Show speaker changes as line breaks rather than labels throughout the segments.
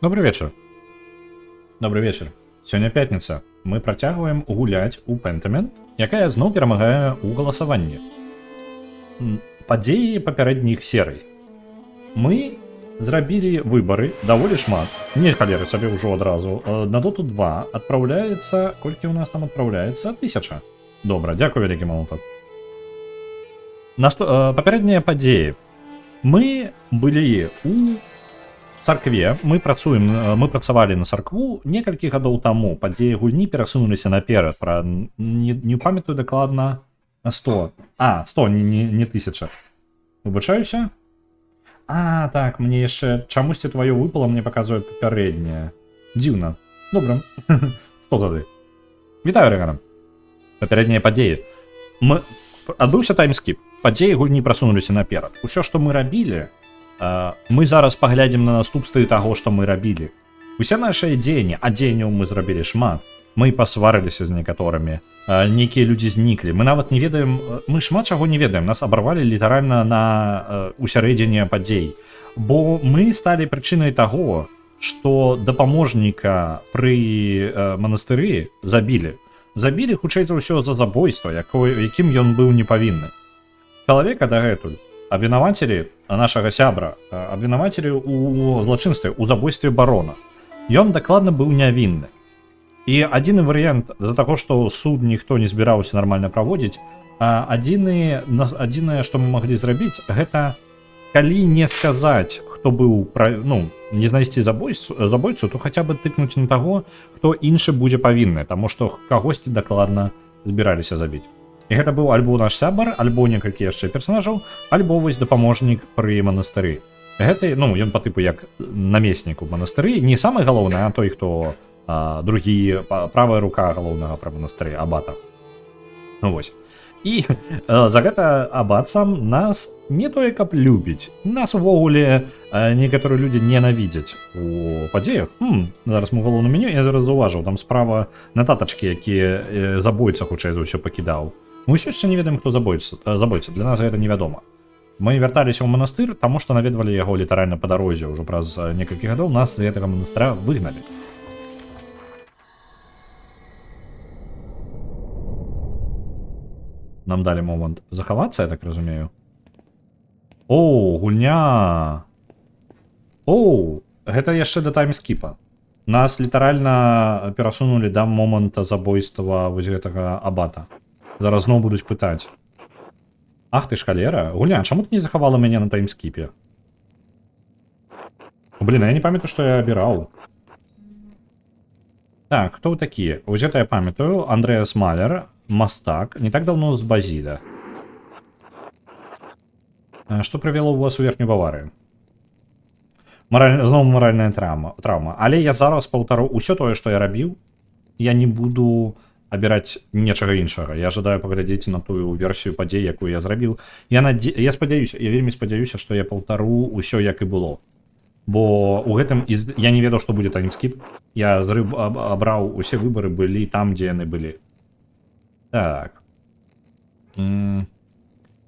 Добрый вечер. Добрый вечер. Сёння пятніца. Мы працягваем гуляць у Pentiment, якая зноў перамагае ў галасаванні. Падзеі папярэдніх серый. Мы зрабілі выбары даволі шмат. Не халеры сабе ўжо адразу. На доту 2 адпраўляецца... Колькі ў нас там адпраўляецца? 1000. Добра, дзякую вялікі Малутак. Папярэднія падзеі. Мы былі у царкве, мы працавалі на царкву некалькі гадоў таму. Падзеі гульні перасунуліся наперад, пра не памятаю дакладна 100. 100, не 1000. Выбачаюся. Так, мне яшчэ чамусьці тваё выпала, мне паказвае папярэдняе. Дзіўна. Добра. 100 тады. Вітаю, Рэгана. Папярэднія падзеі. Адбыўся таймскіп. Падзеі гульні прасунуліся наперад. Усё, што мы рабілі, мы зараз паглядзім на наступствы таго, што мы рабілі. Усе нашыя дзеянні, а дзеянняў мы зрабілі шмат. Мы пасварыліся з некаторымі, нейкія людзі зніклі. Мы нават не ведаем, мы шмат чаго не ведаем. Нас абарвалі літаральна у сярэдзіне падзей. Бо мы сталі прычынай таго, што дапаможніка пры манастыры забілі. Забілі, хутчэй за ўсё, за забойства, якім ён быў непавінны. Чалавека дагэтуль абвінавацілі нашага сябра, абвінавацілі ў злачынстве, у забойстве барона. Ён дакладна быў нявінны. І адзіны варыянт за таго, што суд ніхто не збіраўся нармальна праводзіць, адзінае, што мы маглі зрабіць, гэта калі не сказаць, хто быў, не знайсці забойцу, то хаця бы тыкнуць на таго, хто іншы будзе павінны, таму што кагосьці дакладна збіраліся забіць. І гэта быў альбо наш сябар, альбо некалькі яшчэ персонажаў, альбо вось дапаможнік пры манастыры. Гэта, ён па тыпу як намеснік у манастыры, не самы галоўны, а той, хто другі, правая рука галоўнага пра манастыры, абата. Вось. І за гэта абат сам нас не тое, каб любіць. Нас увогуле некаторыя людзі ненавідзяць у падзеях. Зараз мы галоўным меню, я зараз заўважыў, там справа нататачкі, якія забойца хутчэй за ўсё пакідаў. Мы ўсё яшчэ не ведаем, хто забойца. Для нас гэта невядома. Мы вярталіся ў манастыр, таму што наведвалі яго літаральна па дарозе ўжо праз некалькі гадоў. Нас з гэтага манастыра выгналі. Нам далі момант захавацца, я так разумею. Гульня! Гэта яшчэ да таймскіпа. Нас літаральна перасунулі да моманта забойства вось гэтага абата. Зараз зноў будуць пытаць. Ах ты ж халера. Гульня, чаму ты не захавала мяне на таймскіпе? Блін, я не памятаю, што я абіраў. Так, хто вы такія? Вось гэта я памятаю. Андрэас Малер, мастак, не так даўно з Базіля. Што прывяло ў вас у Верхнюю Баварыю? Зноў маральная траўма. Але я зараз паўтару ўсё тое, што я рабіў. Я не буду абіраць нечага іншага. Я жадаю паглядзець на тую версію падзей, якую я зрабіў. Я вельмі спадзяюся, што я паўтару ўсё, як і было. Бо у гэтым я не ведаў, што будзе таймскіп. Я абраў усе выбары, былі там, дзе яны былі. Так.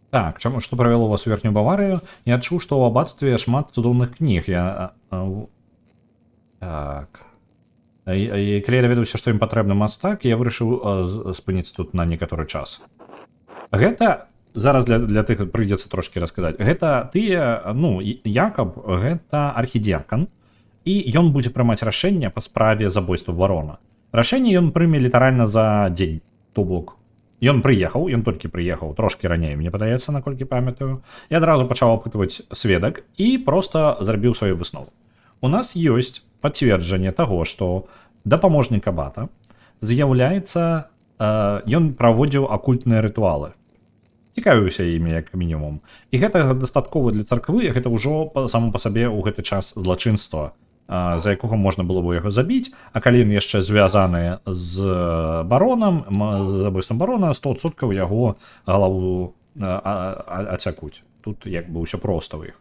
Так, што правяло вас у Верхнюю Баварыю? Я адчуў, што ў абацтве шмат цудоўных кніг. Так. І калі я даведаўся, што ім патрэбны мастак, я вырашыў спыніць тут на некаторы час. Гэта, зараз для тых прыйдзецца трошкі расказаць, гэта тыя, Якаб, гэта архідзіакан, і ён будзе прымаць рашэнне па справе забойства барона. Рашэнне ён прыме літаральна за дзень, то бок. Ён толькі прыехаў, трошкі раней, мне падаецца, наколькі памятаю. Я адразу пачаў апытваць сведак і проста зрабіў сваю выснову. У нас ёсць пацверджанне таго, што дапаможнік абата з'яўляецца, ён праводзіў акультныя рытуалы. Цікавіўся імі, як мінімум. І гэта дастаткова для царквы, гэта ўжо само па сабе ў гэты час злачынства, за якога можна было б яго забіць, а калі ён яшчэ звязаны з баронам, з забойствам барона, 100% яго галаву ацякуць. Тут як бы ўсё проста ў іх.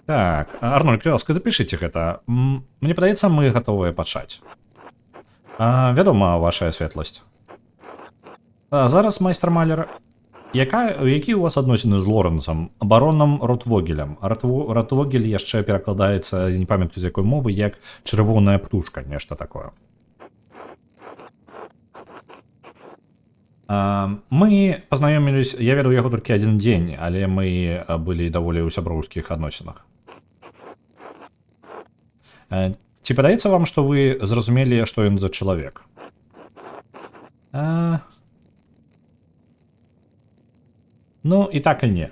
Так, Арнольд, ласка, запішыце гэта. Мне падаецца, мы гатовыя пачаць. Вядома, вашая светласць. Зараз майстар Малер Які у вас адносіны з Лоренсом, баронам Ротвогелем? Ротвогель яшчэ перакладаецца, не памятаю з якой мовы, як чырвоная птушка, нешта такое. Мы пазнаёмілись, я ведаў яго толькі адзін дзень, але мы былі даволі ў сяброўскіх адносінах. Ці падаецца вам, што вы зразумелі, што ён за чалавек? Ну, і так і не.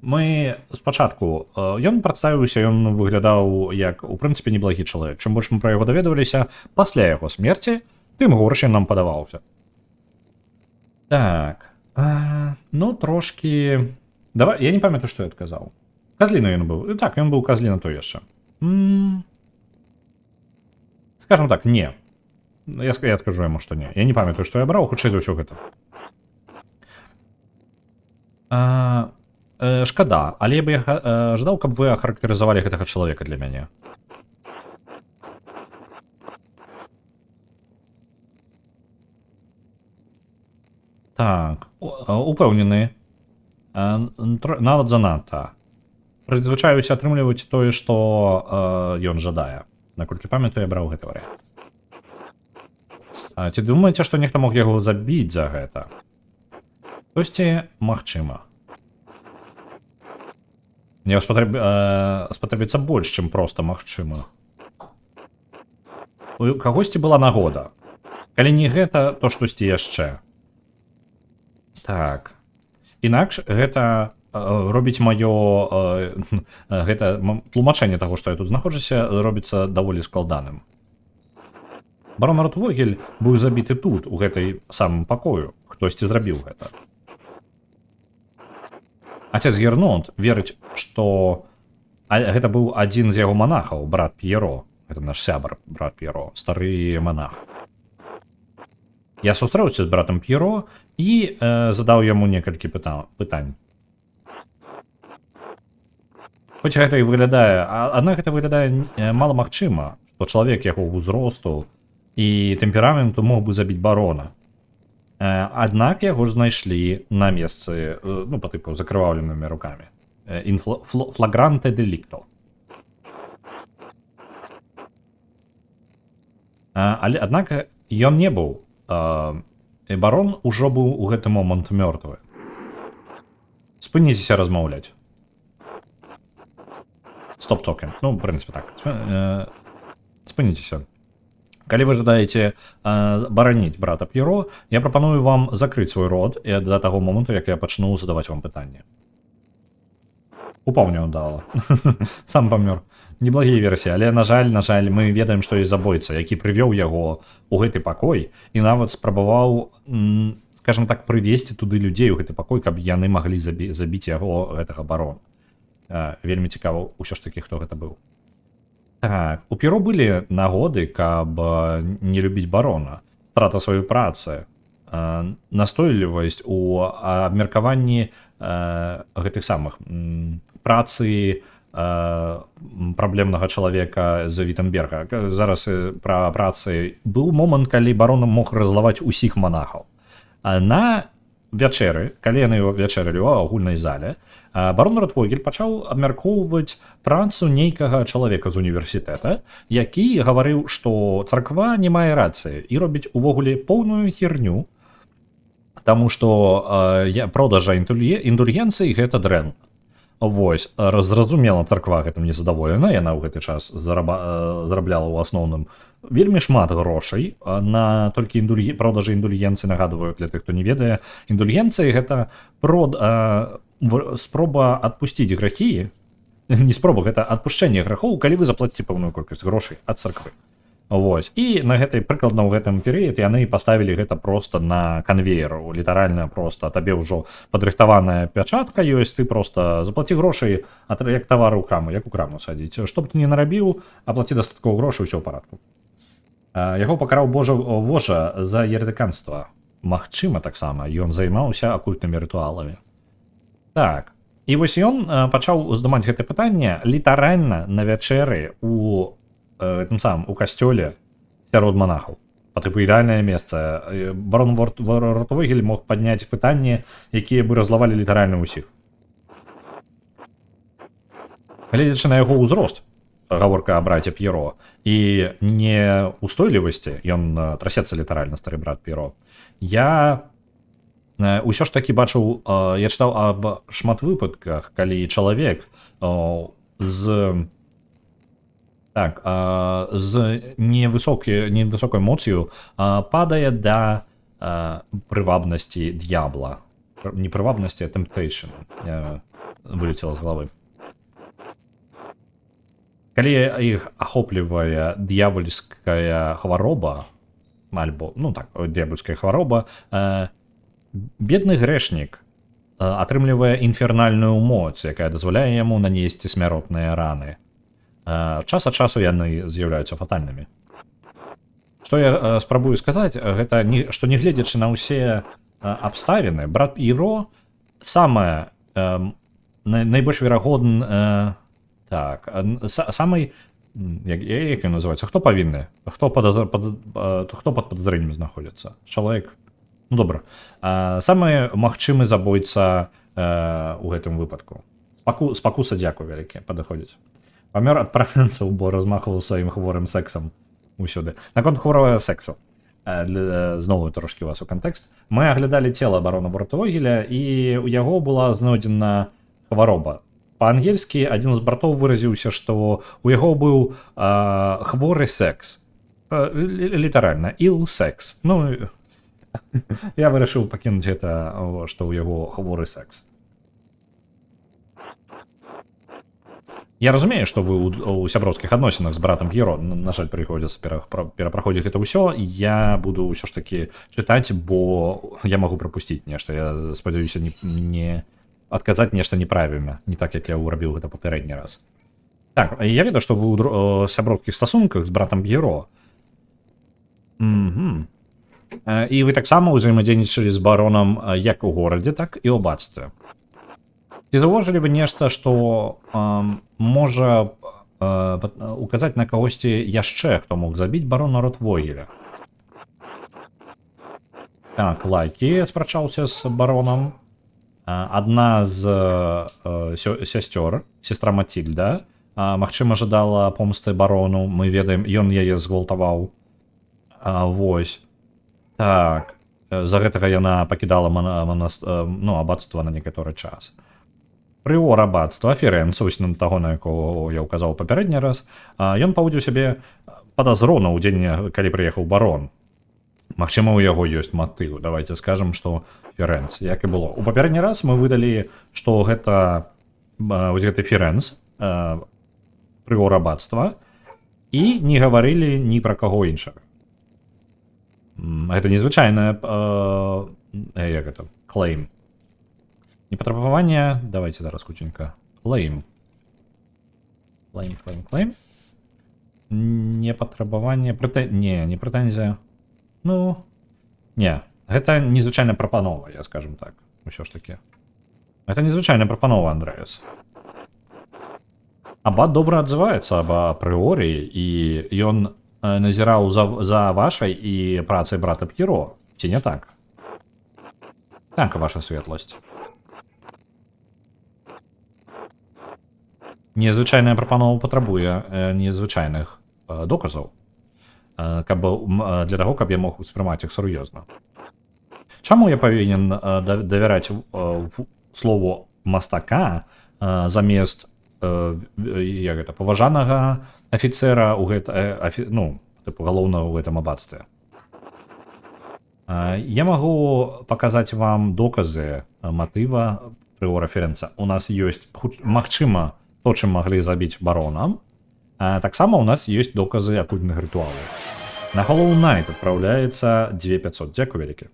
Мы спачатку, ён прадставіўся, ён выглядаў як, у прынцыпе, неблагі чалавек. Чым больш мы пра яго даведаваліся, пасля яго смерці, тым горш ён нам падаваўся. Так, ну, трошкі... Давай, я не памятаю, што я адказаў. Казліна ён быў. Так, ён быў казліна то яшчэ. Скажем так, не. Я скажу яму, што не. Я не памятаю, што я браў, хутчэй за ўсё гэта. Шкада, але я бы ждаў, каб вы ахарактарызавалі гэтага чалавека для мяне. Так, упэўнены. Нават занадта. Прызвычаюся атрымліваць тое, што ён жадае. Наколькі памятаю, я браў гэты варыянт. Ці думаеце, што нехта мог яго забіць за гэта? Хтосьці, магчыма. Мне спатрэбіцца больш, чым проста магчыма. У кагосьці была нагода. Калі не гэта, то штосьці яшчэ. Так. Інакш гэта робіць маё... Гэта тлумачэнне таго, што я тут знаходжуся, робіцца даволі складаным. Барон Ротвогель быў забіты тут, у гэтай самым пакою. Хтосьці зрабіў гэта. Отец Гернот верыць, што гэта быў адзін з яго манахаў, брат П'еро. Гэта наш сябар, брат П'еро, стары манах. Я сустрэўся з братам П'еро і задаў яму некалькі пытань. Хоць гэта і выглядае, аднак гэта выглядае маламагчыма, што чалавек яго ўзросту і тэмпераменту мог бы забіць барона. Аднак яго ж знайшлі на месцы, ну, па тыпу, закрываўленымі рукамі. Флагранте делікто. Але, аднак, ён не быў. Барон ужо быў у гэты момант мёртвы. Спыніцеся размаўляць. Стоп-токен. Ну, в прынцыпе, так. Спыніцеся. Калі вы жадаеце бараніць брата П'еро, я прапаную вам закрыць свой рот да таго моманту, як я пачну задаваць вам пытанне. Упаў няўдала. Сам памёр. Неблагія версіі, але, на жаль, мы ведаем, што ёсць забойца, які прывёў яго ў гэты пакой і нават спрабаваў, скажем так, прывесці туды людзей у гэты пакой, каб яны маглі забіць яго, гэтага барона. Вельмі цікава ўсё ж такі, хто гэта быў. Так, у П'еро былі нагоды, каб не любіць барона, страта сваёй працы, настойлівасць у абмеркаванні гэтых самых працы праблемнага чалавека з Віттенберга. Зараз пра працы быў момант, калі барон мог разлаваць усіх манахаў. На вячэры, калі яны вячэралі ў агульнай зале, барон Ротвогель пачаў абмяркоўваць працу нейкага чалавека з універсітэта, які гаварыў, што царква не мае рацыі і робіць увогуле поўную херню, таму што продажа індульгенцыі гэта дрэнна. Вось, зразумела, царква гэтым не задаволена, яна ў гэты час зарабляла ў асноўным вельмі шмат грошай на толькі продажы індульгенцыі. Нагадваю, для тых, хто не ведае, індульгенцыі гэта спроба адпусціць грахі, не спроба, гэта адпушчэнне грахоў, калі вы заплаціце пэўную колькасць грошай ад царквы. Вось, і на гэтай, прыкладна ў гэтым перыяд яны паставілі гэта проста на канвеер, літаральна проста, табе ўжо падрыхтаваная пячатка ёсць, ты проста заплаці грошай, як тавары ў краму, як у краму садзіць. Што б ты не нарабіў, аплаці дастаткова грошай, усё ў парадку. Яго пакараў Вожа за еретыканства. Магчыма, таксама, ён займаўся акультнымі рытуаламі. Так, і вось ён пачаў здымаць гэтае пытанне літаральна на вячэры у касцёле сярод манахаў. па тыпу ідэальнае месца. Барон Ротвогель мог падняць пытанні, якія бы разлавалі літаральна ўсіх. Гледзячы на яго ўзрост, гаворка аб браце П'еро, і неустойлівасці, ён трасецца літаральна, стары брат П'еро, я ўсё ж такі бачыў, я чытаў аб шмат выпадках, калі чалавек з невысокай моц'ю падае да прывабнасці д'ябла. Не прывабнасці, а temptation. Вылетела з галавы. Калі іх ахоплівае д'ябольская хвароба, альбо, ну так, д'ябольская хвароба, бедны грэшнік атрымлівае інфернальную моц, якая дазваляе яму нанесці смяротныя раны. Час ад часу яны з'яўляюцца фатальнымі. Што я спрабую сказаць, гэта што не гледзячы на ўсе абставіны, брат П'еро самае найбольш верагодны самый, як ён называецца, хто павінны, хто пад падазрэннем знаходзіцца, чалавек, ну добра, самы магчымы забойца у гэтым выпадку. Спакуса, дзякую вялікі, падыходзіць. Памёр ад праганцаў, бо размахваў сваім хворым сексам усюды. Наконт хворага сексу, зноwu трошкі вас у кантэкст, мы аглядалі цела барона Ротвогеля, і у яго была знойдзена хвароба. Па-ангельскі адзін з братоў выразіўся, што у яго быў хворы секс. Літаральна, іл-секс. Ну, я вырашыў пакінуць гэта, што ў яго хворы секс. Я разумею, што вы ў сяброўскіх адносінах з братам П'еро, на жаль, прыходзіцца перапраходзіць гэта ўсё, я буду ўсё ж такі чытаць, бо я магу прапусціць нешта. Я спадзяюся не адказаць нешта неправільна, не так, як я ўрабіў гэта папярэдні раз. Так, я ведаю, што вы ў сяброўскіх стасунках з братам П'еро. І вы таксама ўзаемадзейнічалі з баронам як у горадзе, так і ў аббацтве. Ці заўважылі вы нешта, што можа указаць на кагосьці яшчэ, хто мог забіць барона Ротвогеля? Так, Лайкі спрачаўся з баронам. Адна з сясцёр, сестра Матильда, магчыма, жадала помсты барону. Мы ведаем, ён яе згвалтаваў. Вось. Так. За гэтага яна пакідала аббацтва на некаторы час. Прыор аббацтва, Ферэнц, ось на таго, на якого я ўказаў папярэдні раз, ён паводзіў сябе падазрона ў дзень, калі прыехаў барон. Магчыма, у яго ёсць матыў. Давайте скажам, што Ферэнц, як і было. У папярэдні раз мы выдалі, што гэта Ферэнц, прыор аббацтва, і не гаварылі ні пра каго іншага. Гэта незвычайная клейм. Непатрабаванне, давайте зараз хутенька. Клейм. Непатрабаванне, не прэтэнзія. Ну, не, гэта незвычайная прапанова, я скажем так, усё ж такі. Гэта незвычайная прапанова, Андрэас. Аббат добра адзываецца аб апрыорі, і ён назіраў за вашай і працай брата П'еро, ці не так? Так, ваша светласць. Незвычайная прапанова патрабуе незвычайных доказаў, для таго, каб я мог успрымаць іх сур'ёзна. Чаму я павінен давяраць слову мастака замест паважанага афіцэра галоўнага ў гэтым аббацтве? Я магу паказаць вам доказы матыва прыора Ферэнца. У нас ёсць, магчыма, то, чым маглі забіць барона. Таксама у нас ёсць доказы акультных рытуалаў. На Hollow Knight адпраўляецца 2500. Дзякуй вялікі.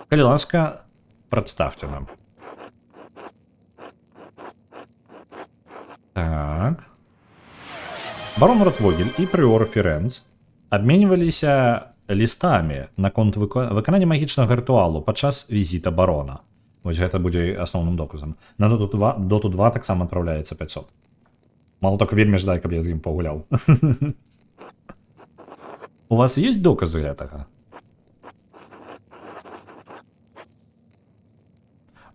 Калі ласка, прадставьте нам. Так. Барон Ротвогель і прыор Ферэнц абменьваліся лістамі наконт выканання магічнага рытуалу падчас візіта барона. Вось гэта будзе асноўным доказам. На Доту 2 таксама адпраўляецца 500. Мало так вельмі ждай, каб я з ім пагуляў. У вас есть доказы гэтага?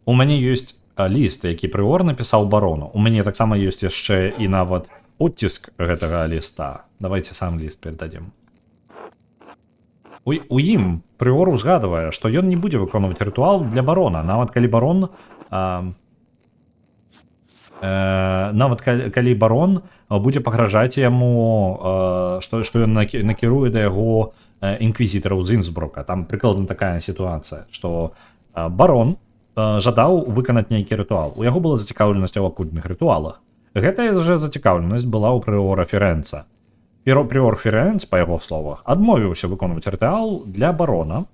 У мяне ёсць ліст, які прыор напісаў барону. У мяне таксама ёсць яшчэ і нават оціск гэтага ліста. Давайте сам ліст перададзім. У ім прыор узгадвае, што ён не будзе выконваць рытуал для барона, нават калі барон будзе пагражаць яму, што ён накіруе да яго інквізітараў з Інсбрука. Там прыкладна такая сітуацыя, што барон жадаў выканаць нейкі рытуал. У яго была зацікаўленасць у акультных рытуалах. Гэтая жа зацікаўленасць была ў прыора Ферэнца. Прыор Ферэнц, па яго словах, адмовіўся выконваць рытуал для барона.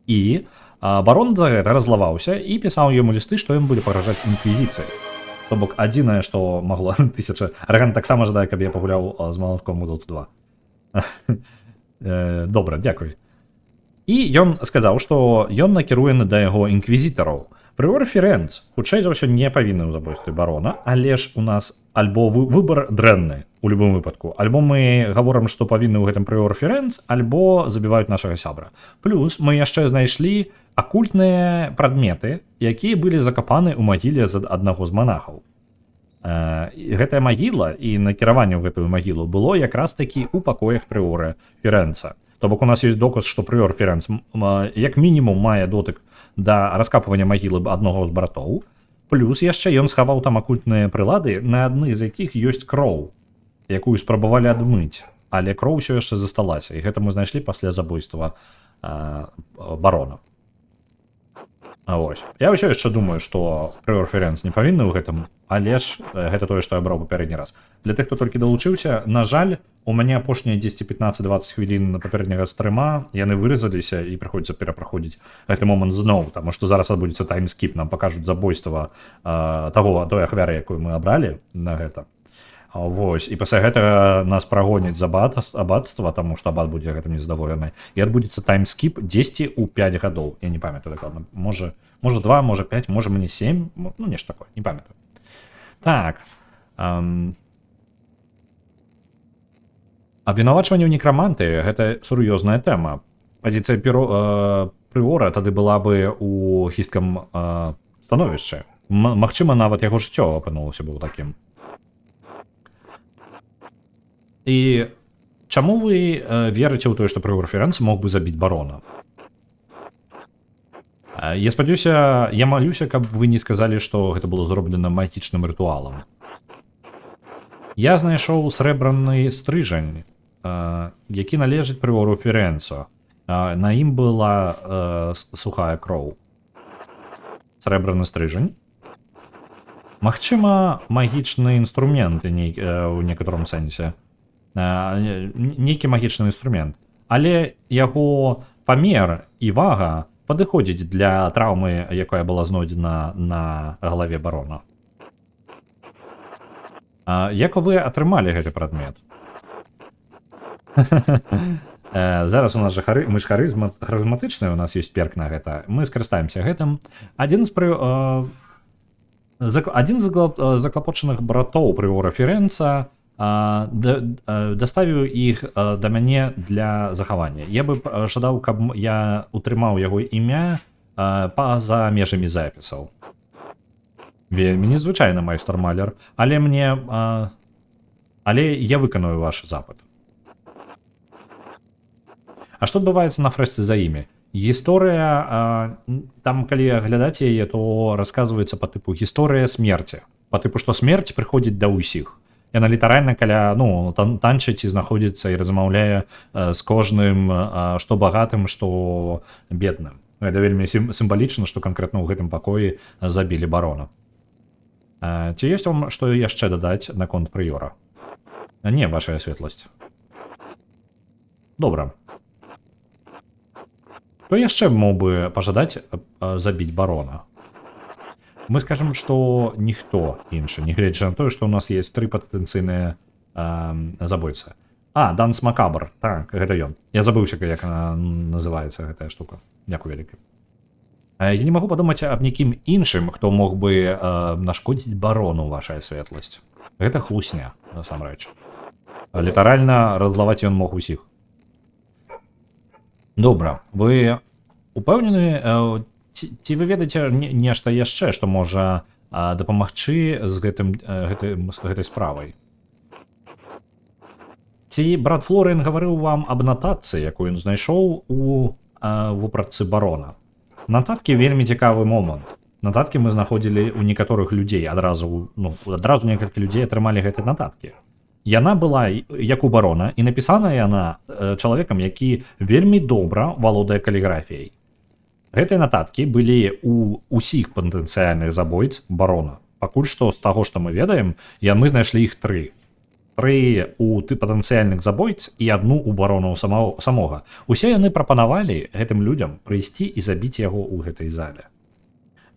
І барон за гэта раззлаваўся і пісаў яму лісты, што ён будзе пагражаць інквізіцыі. То бок, адзінае, што магло... Арган таксама жадае, каб я пагуляў з малатком у Доту 2. Добра, дзякуй. І ён сказаў, што ён накіруе да яго інквізітараў. Прыор Ферэнц, хутчэй за ўсё, не павінны ў забойстве барона, але ж у нас альбо выбар дрэнны у любым выпадку, альбо мы гаворым, што павінны ў гэтым прыор Ферэнц, альбо забіваюць нашага сябра. Плюс мы яшчэ знайшлі акультныя прадметы, якія былі закапаны ў магіле з аднаго з манахаў. Гэтая магіла і накіраванне ў гэтую магілу было якраз такі ў пакоях прыора Ферэнца. То бок у нас ёсць доказ, што прыор Ферэнц як мінімум мае дотык да раскапывання магілы аднаго з братоў, плюс яшчэ ён схаваў там акультныя прылады, на адны з якіх ёсць кроў, якую спрабавалі адмыць, але кроў усё яшчэ засталася, і гэта мы знайшлі пасля забойства барона. Вось. Я ўсё яшчэ думаю, што прыор Ферэнц не павінны ў гэтым, але ж гэта тое, што я браў папярэдні раз. Для тых, хто толькі далучыўся, на жаль, у мяне апошнія 10, 15, 20 хвілін на папярэдняга стрыма, яны выразаліся і прыходзіцца перапраходзіць гэты момант зноў, таму што зараз адбудзецца таймскіп, нам пакажуць забойства той ахвяры, якую мы абралі на гэта. Вось, і пасля гэтага нас прагоняць з аббатства, таму што аббат будзе гэтым незадаволены, і адбудзецца таймскіп 10 у 5 гадоў. Я не памятаю дакладна. Можа 2, можа 5, можа мне 7, ну нешта такое, не памятаю. Так. Абвінавачванне ў некраманты — гэта сур'ёзная тэма. Пазіцыя прыора тады была бы ў хісткам становішчы. Магчыма, нават яго жыццё апынулася бы ў такім. І чаму вы верыце ў тое, што прыор Ферэнц мог бы забіць барона? Я спадзяюся, я малюся, каб вы не сказалі, што гэта было зроблена магічным рытуалам. Я знайшоў срэбраны стрыжань, які належыць прыору Ферэнцу. На ім была сухая кроў. Срэбраны стрыжань. Магчыма, магічны інструмент у некаторым сэнсе. Нейкі магічны інструмент, але яго памер і вага падыходзіць для траўмы, якая была знойдзена на галаве барона. Як вы атрымалі гэты прадмет? Зараз у нас жа мы ж харызматычныя, у нас ёсць перк на гэта, мы скарыстаемся гэтым. Адзін з заклапочаных братоў прыора Ферэнца даставіў іх да мяне для захавання. Я бы жадаў, каб я утрымаў яго імя па-за межамі запісаў. Вельмі незвычайны майстар-маляр, але я выканую ваш запыт. А што адбываецца на фрэсцы за імі? Гісторыя, там калі глядаць яе, то расказваецца па тыпу гісторыя смерці. Па тыпу, што смерць прыходзіць да ўсіх. Яна літаральна каля, танчыць і знаходзіцца і размаўляе з кожным, што багатым, што бедным. Гэта вельмі сімвалічна, што канкрэтна ў гэтым пакоі забілі барона. Ці ёсць вам што яшчэ дадаць наконт прыора? Не, вашая светласць. Добра. Хто яшчэ мог бы пажадаць забіць барона? Мы скажем, што ніхто іншы, нягледзячы на тое, што ў нас есть 3 патэнцыйныя забойцы. Данс Макабр, так, гэта ён. Я забыўся, як называецца гэтая штука. Дзякуй вялікі. Я не магу падумаць аб нікім іншым, хто мог бы нашкодзіць барону, вашая светласць. Гэта хлусня, насамрэч. Літаральна раззлаваць ён мог усіх. Добра, вы упэўнены, ці вы ведаеце нешта яшчэ, што можа дапамагчы з гэтай справай? Ці брат Флорен гаварыў вам аб нататцы, якую ён знайшоў у вопратцы барона? Нататкі вельмі цікавы момант. Нататкі мы знаходзілі ў некаторых людзей адразу некалькі людзей атрымалі гэтыя нататкі. Яна была як у барона, і напісана яна чалавекам, які вельмі добра валодае каліграфіяй. Гэтыя нататкі былі у ўсіх патэнцыяльных забойц барона. Пакуль што з таго, што мы ведаем, мы знайшлі іх 3. 3 у патэнцыяльных забойц і 1 у баронаў самога. Усе яны прапанавалі гэтым людзям прыйсці і забіць яго ў гэтай зале.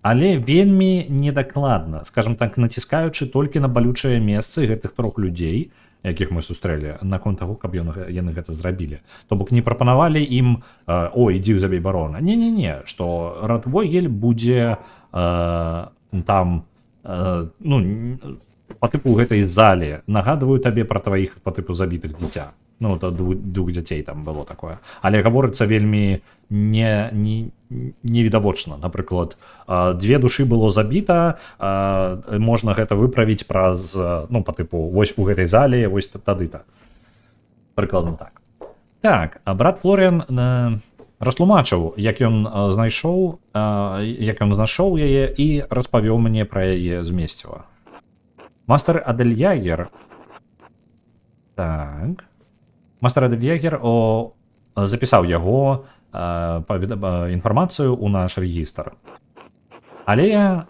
Але вельмі недакладна, скажем так, націскаючы толькі на балючыя месцы гэтых 3 людзей, якіх мы сустрэлі, наконт таго, каб яны гэта зрабілі. То бок не прапанавалі ім ідзі забей барона. Не, што Радвойгель будзе по тыпу гэтай зале. Нагадваю табе пра тваіх по тыпу забітых дзіця. Двух дзяцей там было такое. Але гаворыцца вельмі невідавочна. Напрыклад, 2 душы было забіта, можна гэта выправіць праз, по тыпу, вось у гэтай зале, вось тады-то. Прыкладна так. Так, а брат Флорен растлумачыў, як ён знайшоў яе і распавёў мне пра яе змесціва. Мастер Адельягер. Так. Мастер Адельягер запісаў яго інфармацыю ў наш рэгістр. Але я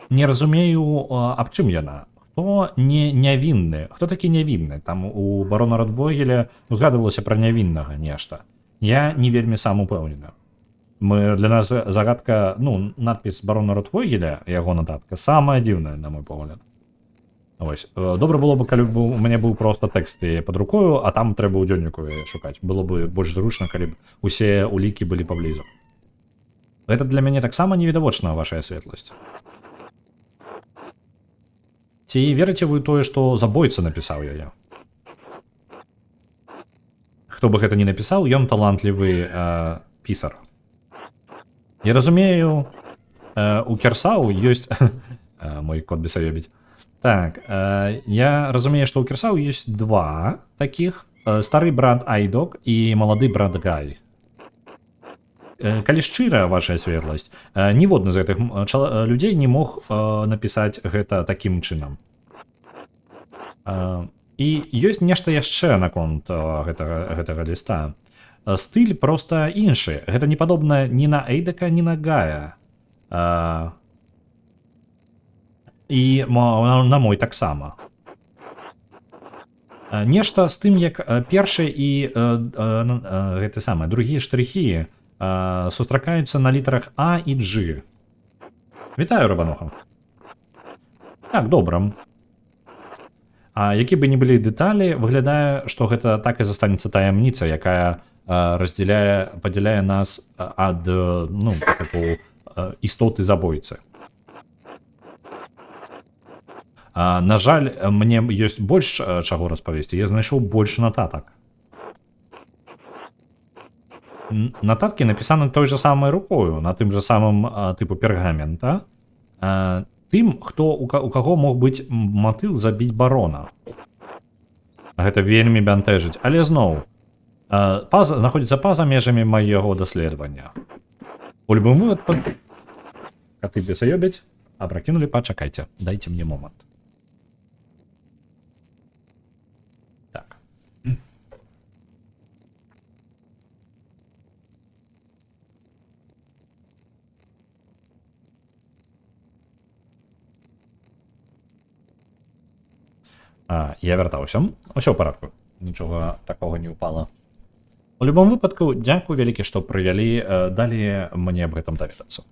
не разумею, аб чым яна. Хто нявінны? Хто такі нявінны? Там у барона Радвойгеля згадывалася пра нявіннага нешта. Я не вельмі сам упэўнены. Для нас загадка, надпіс барона Радвойгеля, яго нататка, самая дзіўная, на мой погляд. Ось. Добра было б, калі б у мяне быў проста тэкст пад рукою, а там трэба ў дзённіку шукаць. Было б больш зручна, калі б усе улікі былі паблізу. Гэта для мяне таксама невідавочна, вашая светласць. Ці верыце вы тое, што забойца напісаў яе? Хто бы гэта не напісаў, ён талантлівы пісар. Я разумею, у Керсау ёсць... Мой кот бесаёбіць. Так, я разумею, што ў Керсау ёсць 2 такіх. Стары брат Айдок і малады брат Гай. Калі шчыра, вашая светласць, ніводны з гэтых людзей не мог напісаць гэта такім чынам. І ёсць нешта яшчэ наконт гэтага ліста. Стыль проста іншы. Гэта не падобна ні на Эйдака, ні на Гая. І на мой таксама. Нешта з тым, як першы і другія штрыхі сустракаюцца на літарах А і G. Вітаю, Рабаноха. Так, добра. Які бы не былі дэталі, выглядае, што гэта так і застанецца таямніца, якая падзяляе нас ад істоты забойцы. На жаль, мне ёсць больш чаго распавесці. Я знайшоў больш нататак. Нататкі напісаны той жа самай рукою, на тым жа самым тыпу пергамента, тым, у каго мог быць матыў забіць барона. Гэта вельмі бянтэжыць. Але зноў, знаходзіцца па-за межамі майго даследавання. У любым выпадку, каты бесаёбяць, пракінулі, пачакайце, дайце мне момант. Я вяртаўся. Усё ў парадку. Нічога такога не ўпала. У любом выпадку, дзякую вялікі, што прывялі, далі мне аб гэтым даведацца.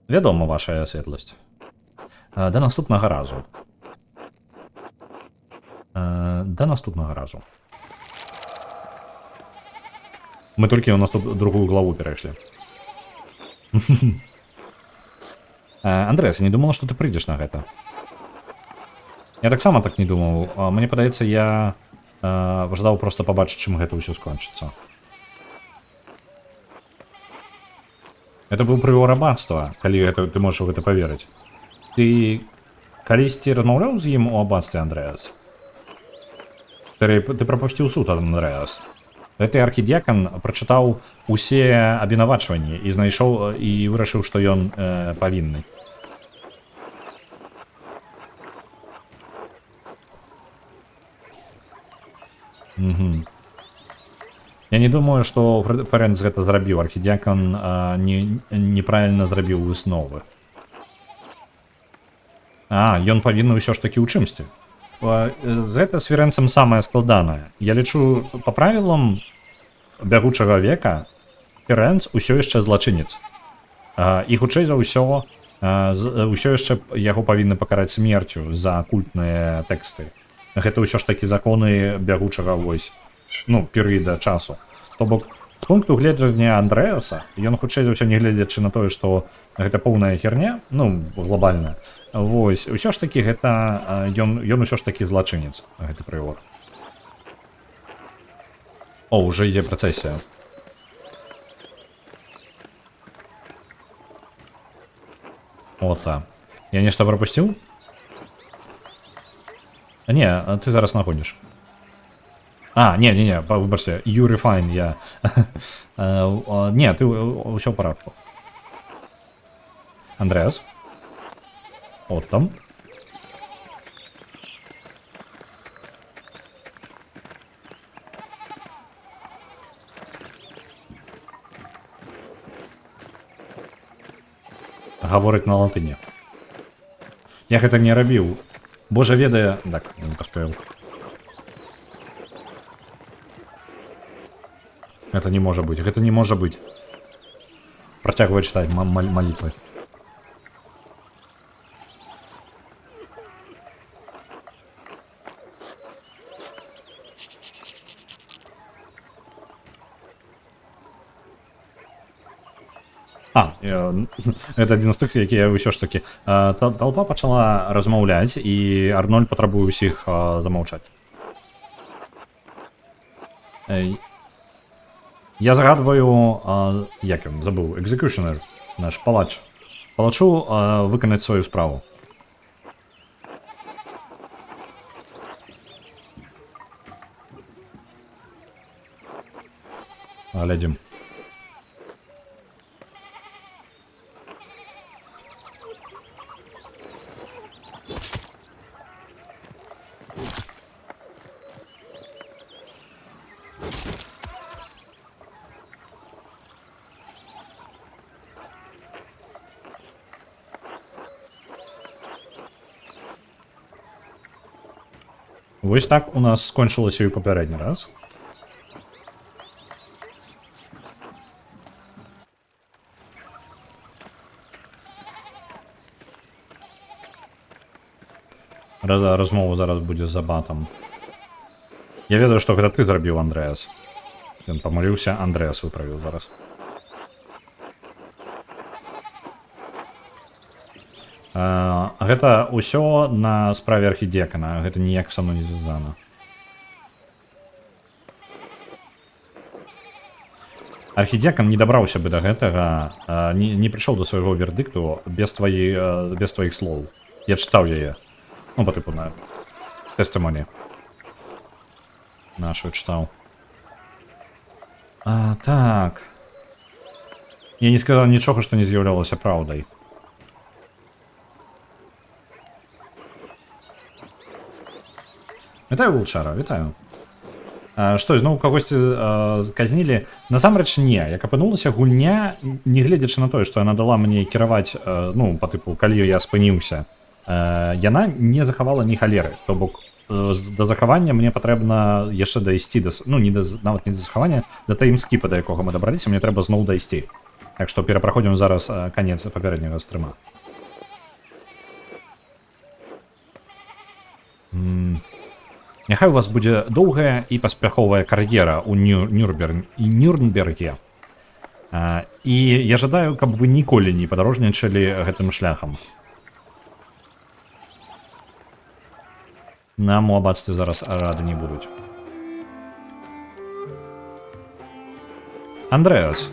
Вядома, вашая светласць. Да наступнага разу. Мы толькі ў другую главу перайшлі. Андрэс, я не думала, што ты прыйдзеш на гэта. Я таксама так не думаў. Мне падаецца, я жадаў проста пабачыць, чым гэта ўсё скончыцца. Это быў прыгор аббатства, калі гэта, ты можаш у гэта паверыць. Ты калісьці размаўляў з ім у аббатстве, Андрэас? Ты прапусціў суд, Андрэас. Гэты архідзякан прачытаў усе абвінавачванні і знайшоў і вырашыў, што ён павінны. Я не думаю, што Ферэнс гэта зрабіў. Архідзякан неправільна зрабіў высновы. Ён павінны ўсё ж такі ў чымсьці. Гэта з Ферэнсам самае складанае. Я лічу, па правілам бягучага века Ферэнс усё яшчэ злачынец. І хутчэй за ўсё яшчэ яго павінны пакараць смерцю за культныя тэксты. Гэта ўсё ж такі законы бягучага перыяда часу. То бок, з пункту гледжання Андрэаса, ён хутчэй за ўсё не гледзячы на тое, што гэта поўная херня, глобальна. Усё ж такі гэта ён усё ж такі злачынец, гэты прыгор. Уже ідзе працэсія. Я нешта прапусціў? Не, ты зараз находишь. Не, выбачце, you refine, я... Не, ты ўсё ў парадку. Андрэас? Там. Гаворыць на латыні. Я гэта не рабіў. Божа ведае... Так, не паспеў. Это не может быть, гэта не можа быць. Працягвай чытаць малітвы. Это адзін з тых, якія ўсё ж такі. Толпа пачала размаўляць, і Арнольд патрабуе ўсіх замаўчаць. Я загадваю, як ён забыў, экзекюшнер, наш палач. Палачу выканаць сваю справу. Глядзім. Вось так у нас скончылася і папярэдні раз. Размова зараз будзе з абатам. Я ведаю, што гэта ты зрабіў, Андрэас. Ён памыліўся, Андрэас выправіў зараз. Гэта ўсё на справе архідзекана, гэта ніяк са мной не звязана. Архідзекан не дабраўся бы да гэтага, не прыйшоў да свайго вердыкту без тваіх слоў. Я чытаў яе. Па тыпу на тэстымоні. Нашу чытаў. Так. Я не сказаў нічога, што не з'яўлялася праўдай. Вітаю, Вулчара, вітаю. Што, зноў кагосьці казнілі? Насамрэч не. Як апынулася гульня, не гледзячы на тое, што яна дала мне кіраваць, па тыпу, калі я спыніўся, яна не захавала ні халеры. То бок, да захавання мне патрэбна яшчэ дайсці, нават не да захавання, да таймскіпа, да якога мы дабраліся, мне трэба зноў дайсці. Так што перапраходзім зараз канец папярэдняга стрыма. Няхай у вас будзе доўгая і паспяховая кар'ера ў Нюрнберге. І я жадаю, каб вы ніколі не падарожнічалі гэтым шляхам. Нам у аббатстве зараз рады не будуць. Андрэас.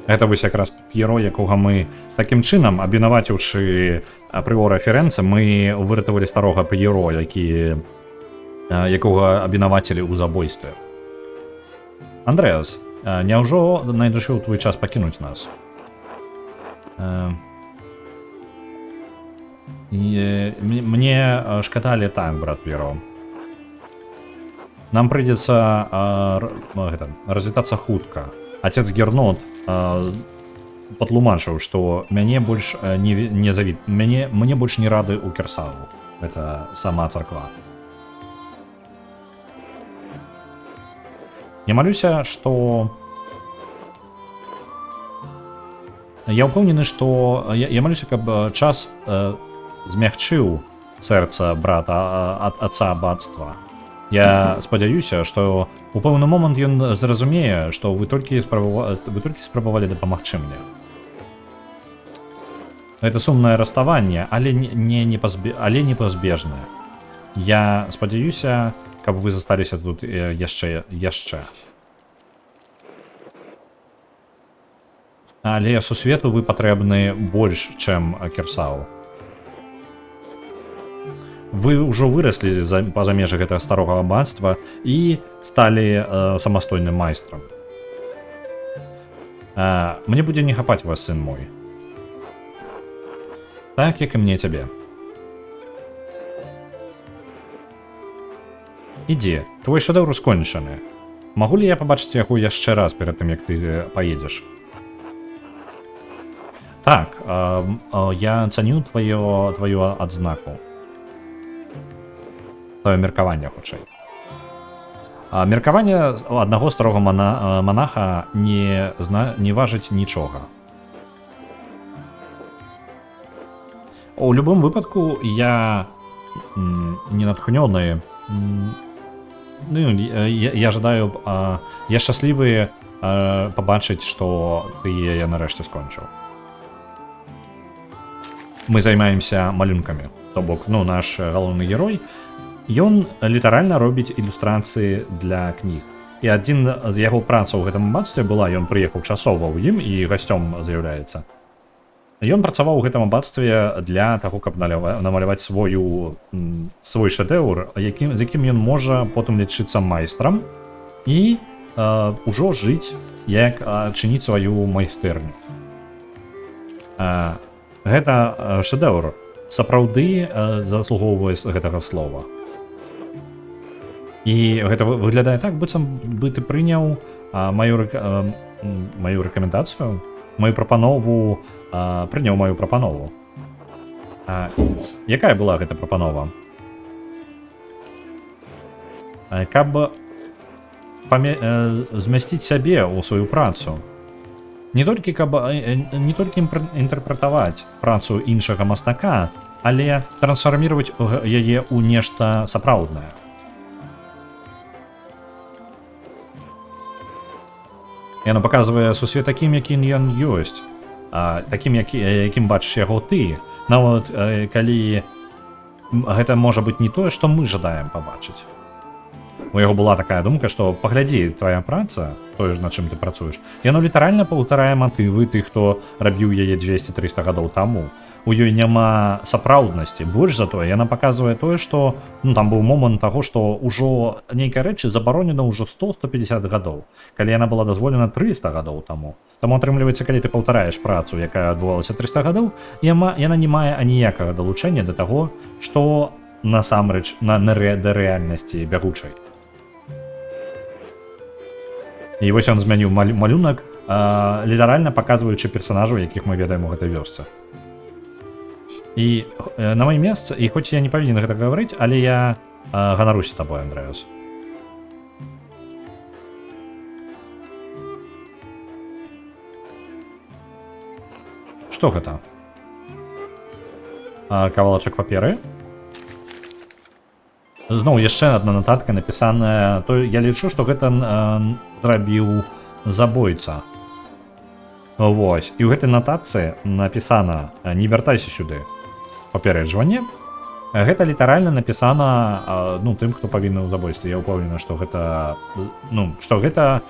Гэта вось якраз П'еро, якога мы такім чынам, абвінаваціўшы прыора Ферэнца, мы выратавалі старога П'еро, якога абвінавацілі ў забойстве. Андрэас, няўжо надышоў твой час пакінуць нас? Мне шкада летаем, брат П'еро. Нам прыйдзецца развітацца хутка. Отец Гернот патлумачыў, што мяне больш мне больш не рады ў Керсагу. Гэта сама царква. Я малюся, што я ўпэўнены, што я малюся, каб час змягчыў сэрца брата ад отца аббатства. Я спадзяюся, што у пэўны момант ён зразумее, што вы толькі спрабавалі дапамагчы мне. Гэта сумнае расставанне, але непазбежнае. Я спадзяюся, каб вы засталіся тут яшчэ. Але сусвету вы патрэбны больш, чым Керсау. Вы ўжо выраслі па-за межы гэтага старога аббатства і сталі самастойным майстрам. Мне будзе не хапаць вас, сын мой. Так, як і мне цябе. Ідзі, твой шэдэўр скончаны. Магу ли я пабачыць яго яшчэ раз перад тым, як ты паедзеш? Так, я цаню твою адзнаку. Меркаванне, хутчэй. Меркаванне аднаго старога манаха не важыць нічога. У любым выпадку я не натхнёны. Я жадаю, я шчаслівы пабачыць, што ты яе нарэшце скончыў. Мы займаемся малюнкамі. То бок, наш галоўны герой, ён літаральна робіць ілюстрацыі для кніг. І адзін з яго працаў у гэтым аббатстве была, ён прыехаў часова ў ім і гасцём з'яўляецца. Ён працаваў у гэтым аббатстве для таго, каб намаляваць свой шэдэўр, з якім ён можа потым лічыцца майстрам і ўжо жыць, як адчыніць сваю майстэрню. Гэта шэдэўр сапраўды заслугоўвае з гэтага слова. І гэта выглядае так, быццам бы ты прыняў маю рэкамендацыю, маю прапанову, прыняў маю прапанову. Якая была гэта прапанова? Каб змясціць сябе ў сваю працу. Не толькі інтэрпрэтаваць працу іншага мастака, але трансфарміраваць яе ў нешта сапраўднае. Яно паказвае сусвет такім, якім ён ёсць, такім, якім бачыш яго ты, нават калі гэта можа быць не тое, што мы жадаем пабачыць. У яго была такая думка, што паглядзі, твая праца, тое ж, над чым ты працуеш, яно літаральна паўтарае матывы тых, хто рабіў яе 200-300 гадоў таму. У ёй няма сапраўднасці. Больш за тое, яна паказвае тое, што там быў момант таго, што ўжо нейкая рэчы забаронена ўжо 100-150 гадоў, калі яна была дазволена 300 гадоў таму. Таму атрымліваецца, калі ты паўтараеш працу, якая адбывалася 300 гадоў, яна не мае аніякага далучэння да таго, што насамрэч да рэальнасці бягучай. І вось ён змяніў малюнак, літаральна паказваючы персанажаў, якіх мы ведаем у гэтай вёсцы. І на маім месцы, і хоць я не павінен гэта гаварыць, але я ганаруся табой, Андрэас. Што гэта? Кавалачак паперы. Зноў яшчэ адна нататка напісаная. Я лічу, што гэта зрабіў забойца. Вось. І ў гэтай нататцы напісана «Не вяртайся сюды». Папярэджванне. Гэта літаральна напісана тым, хто павінны ў забойстве. Я ўпэўнены, што гэта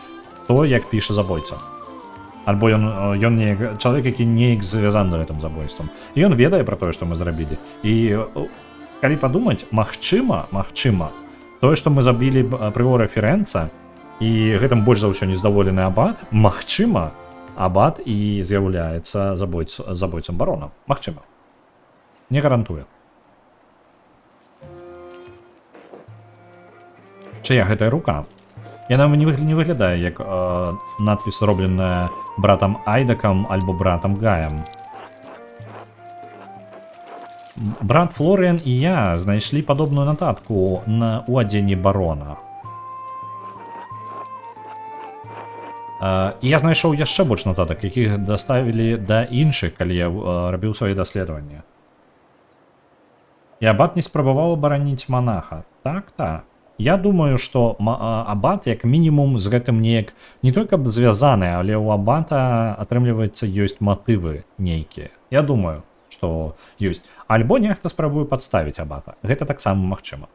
то, як піша забойца. Альбо ён не чалавек, які неяк звязаны гэтым забойствам. І ён ведае пра тое, што мы зрабілі. І калі падумаць, магчыма, тое, што мы забілі прыора Ферэнца, і гэтым больш за ўсё нездаволены абат, магчыма, абат і з'яўляецца забойцам барона. Магчыма. Не гарантую. Чыя гэтая рука? Яна не выглядае як надпіс, робленая братам Айдакам альбо братам Гаем. Брат Флоріан і я знайшлі падобную нататку у адзенні барона. І я знайшоў яшчэ больш нататак, якіх даставілі да іншых, калі я рабіў свае даследаванні. І абат не спрабаваў абараніць манаха. Так. Я думаю, што абат як мінімум з гэтым неяк не толькі звязаны, але ў абата, атрымліваецца, ёсць матывы нейкія. Я думаю, што ёсць. Альбо нехта спрабуе падставіць абата. Гэта таксама магчыма.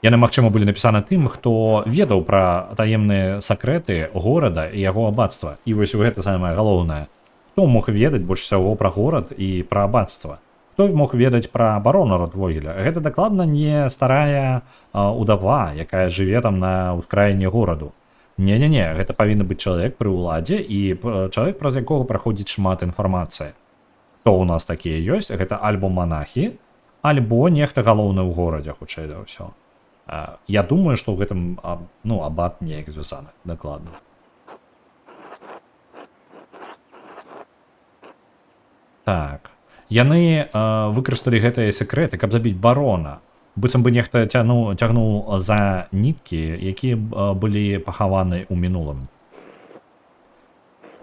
Яны, магчыма, былі напісаны тым, хто ведаў пра таемныя сакрэты горада і яго абацтва. І вось гэта самае галоўнае. Хто мог ведаць больш усяго пра горад і пра абацтва? Хто мог ведаць пра абарону Ротвогеля? Гэта дакладна не старая удава, якая жыве там на ўскраіне гораду. Не, гэта павінен быць чалавек пры ўладзе і чалавек, праз якога праходзіць шмат інфармацыі. Хто ў нас такія ёсць? Гэта альбо манахі, альбо нехта галоўны ў горадзе, хутчэй за ўсё. Я думаю, што ў гэтым абат неяк звязаны, дакладна. Так. Яны выкарысталі гэтыя секрэты, каб забіць барона. Быццам бы нехта цягнуў за ніткі, якія былі пахаваны ў мінулым.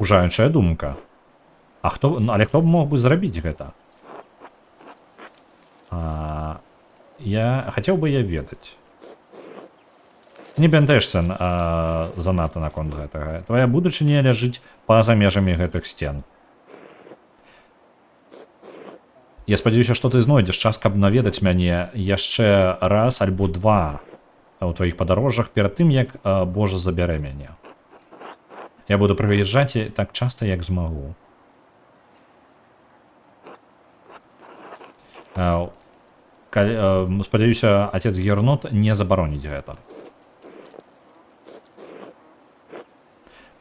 Ужаючая думка. Але хто б мог бы зрабіць гэта? Хацеў бы я ведаць. Не бянтэжся занадта наконт гэтага. Твая будучыня ляжыць па-за межамі гэтых сцен. Я спадзяюся, што ты знойдзеш час, каб наведаць мяне яшчэ раз альбо два ў тваіх падарожжах перад тым, як Божа забярэ мяне. Я буду прыязджаць так часта, як змагу. Спадзяюся, отец Гернот не забароніць гэта.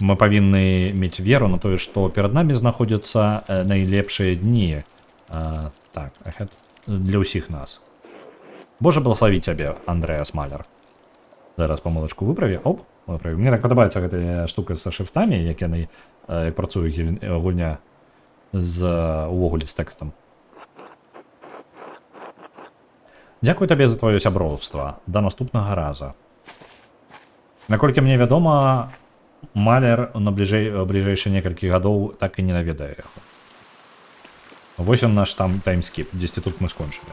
Мы павінны мець веру на тое, што перад намі знаходзяцца найлепшыя дні. Так, для ўсіх нас. Божа благослові цябе, Андрэас Маляр. Зараз памылачку выправі. Выправі. Мне так падабаецца гэтая штука са шрифтамі, як яны працуюць гульня увогуле з тэкстам. Дзякуй табе за твоё сяброўства. Да наступнага раза. Наколькі мне вядома, Маляр на бліжэйшыя некалькі гадоў так і не наведае яго. Вось он наш там таймскіп, дзесьці тут мы скончылі.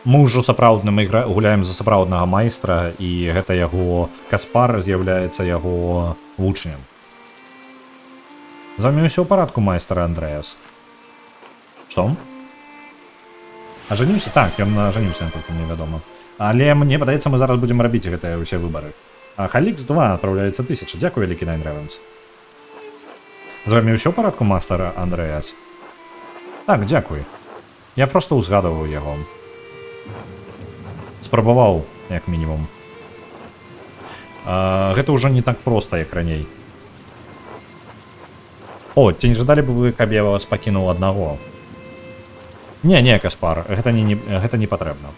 Мы ўжо сапраўдна гуляем за сапраўднага майстра, і гэта яго Каспар з'яўляецца яго вучнем. З вамі ўсё ў парадку, майстар Андрэас. Што? Ажаніўся? Так, ён ажаніўся, наколькі мне вядома. Але мне падаецца, мы зараз будзем рабіць гэтыя ўсе выбары. Халікс 2 адпраўляецца 1000. Дзякуй, вялікі Найн Рэвенс. З вамі ўсё ў парадку, мастер Андрэас? Так, дзякуй. Я проста ўзгадаваў яго. Спрабаваў, як мінімум. Гэта ўжо не так проста, як раней. Ці не жадалі бы вы, каб я вас пакінуў аднаго? Не, Каспар, гэта не патрэбна.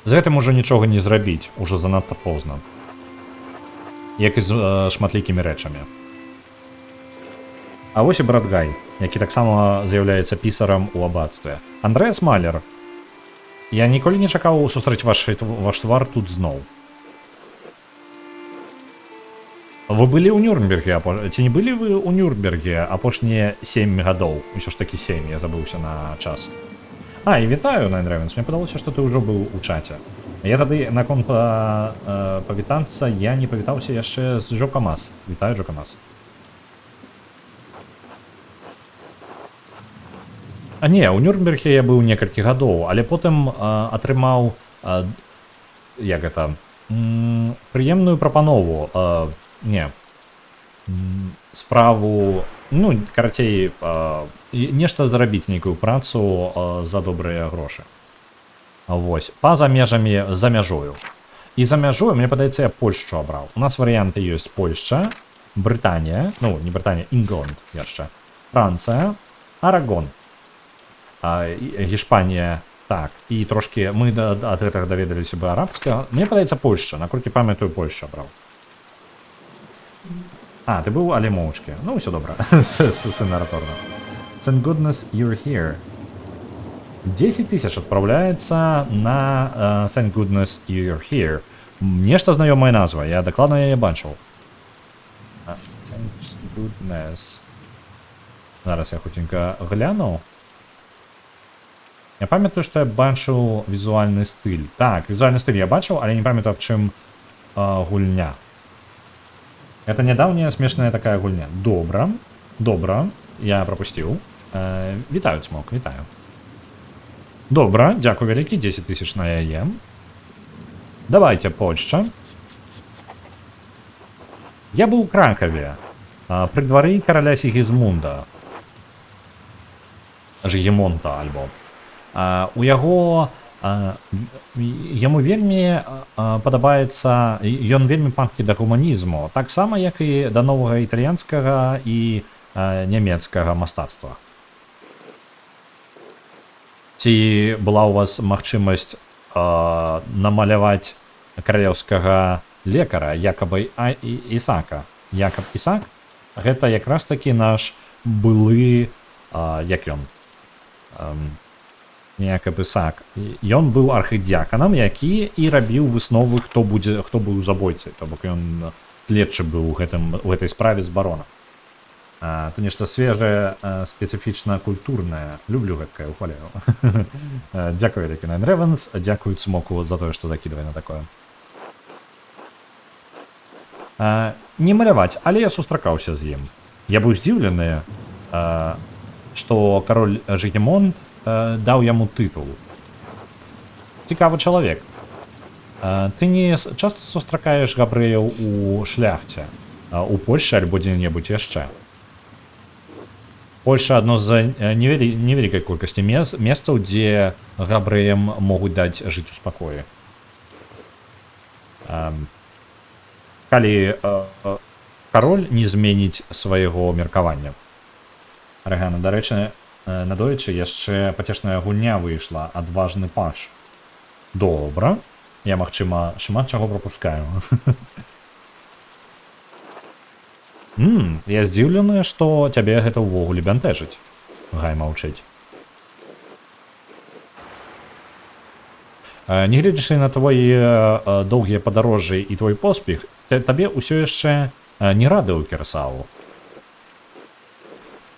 З гэтым ужо нічога не зрабіць, ужо занадта позна. Як і з шматлікімі рэчамі. А вось і брат Гай, які таксама з'яўляецца пісарам у абацтве. Андрэас Маляр, я ніколі не чакаў сустрэць ваш твар тут зноў. Вы былі ў Нюрнберге, ці не былі вы ў Нюрнберге апошнія 7 гадоў? Усё ж такі 7, я забыўся на час. І вітаю, Найн Рэвенс, мне падалося, што ты ўжо быў у чаце. Я тады наконт павітацца, я не павітаўся яшчэ з Джокамас. Вітаю, Джокамас. Не, у Нюрнберге я быў некалькі гадоў, але потым атрымаў, як гэта, прыемную прапанову. Не. Справу, ну, карацей, нешта зрабіць нейкую працу за добрыя грошы. Вось, па-за межамі, за мяжою. І за мяжою, мне падаецца, я Польшчу абраў. У нас варыянты ёсць Польшча, Брытанія, ну, не Брытанія, Інгланд яшчэ, Францыя, Арагон, Гішпанія, так, і трошкі мы ад гэтага даведаліся бы арабскага. Мне падаецца Польшча, наколькі памятаю, Польшчу абраў. А, ты быў, але моўчкі. Ну, ўсё добра. Сына раторна. Thank goodness you're here. 10 тысяч отправляется на Thank goodness you're here. Нешта знаёмая назва, я дакладна яе бачыў. Thank goodness. Зараз я хутенька гляну. Я памятаю, што я бачыў візуальны стыль. Так, візуальны стыль я бачыў, але не памятаю, аб чым гульня. Это нядаўняя смешная такая гульня. Добра, добра, я пропусціў. Вітаю, Цмок, вітаю. Добра, дзякую вялікі, 10 тысяч на яе. Давайте, Польшча. Я быў у Кракаве, пры двары караля Сігізмунда. Жігімонта, альбо. У яго... Яму вельмі падабаецца, ён вельмі памкі да гуманізму, таксама як і да новага італьянскага і нямецкага мастацтва. Ці была ў вас магчымасць намаляваць каралеўскага лекара Якаба Ісака? Якаб Ісак — гэта якраз такі наш былы, як ён? Якаб Ісак. Ён быў архідзяканам, які і рабіў высновы, хто быў забойцай. То бок ён следчы быў у гэтай справе з барона. То нешта свежае, спецыфічна культурнае. Люблю гэткае, ухваляю. Дзякую вялікі, Nine Ravens. Дзякую Цмоку за тое, што закідвае на такое. Не маляваць, але я сустракаўся з ім. Я быў здзіўлены, што кароль Жігімонт даў яму тытул. Цікавы чалавек. Ты не часта сустракаеш габрэяў у шляхце, у Польшчы альбо дзе-небудзь яшчэ. Польша адно з невялікай колькасці месцаў, дзе габрэям могуць даць жыць у спакоі. Калі кароль не зменіць свайго меркавання. Арэгана, дарэчы, надоечы яшчэ пацешная гульня выйшла, адважны паш. Добра. Я, магчыма, шмат чаго пропускаю. Я здзіўлены, што цябе гэта ўвогуле бянтэжыць. Гай маўчыць. Нягледзячы на твае доўгія падарожжы і твой поспех, табе ўсё яшчэ не рады ў Кірасау.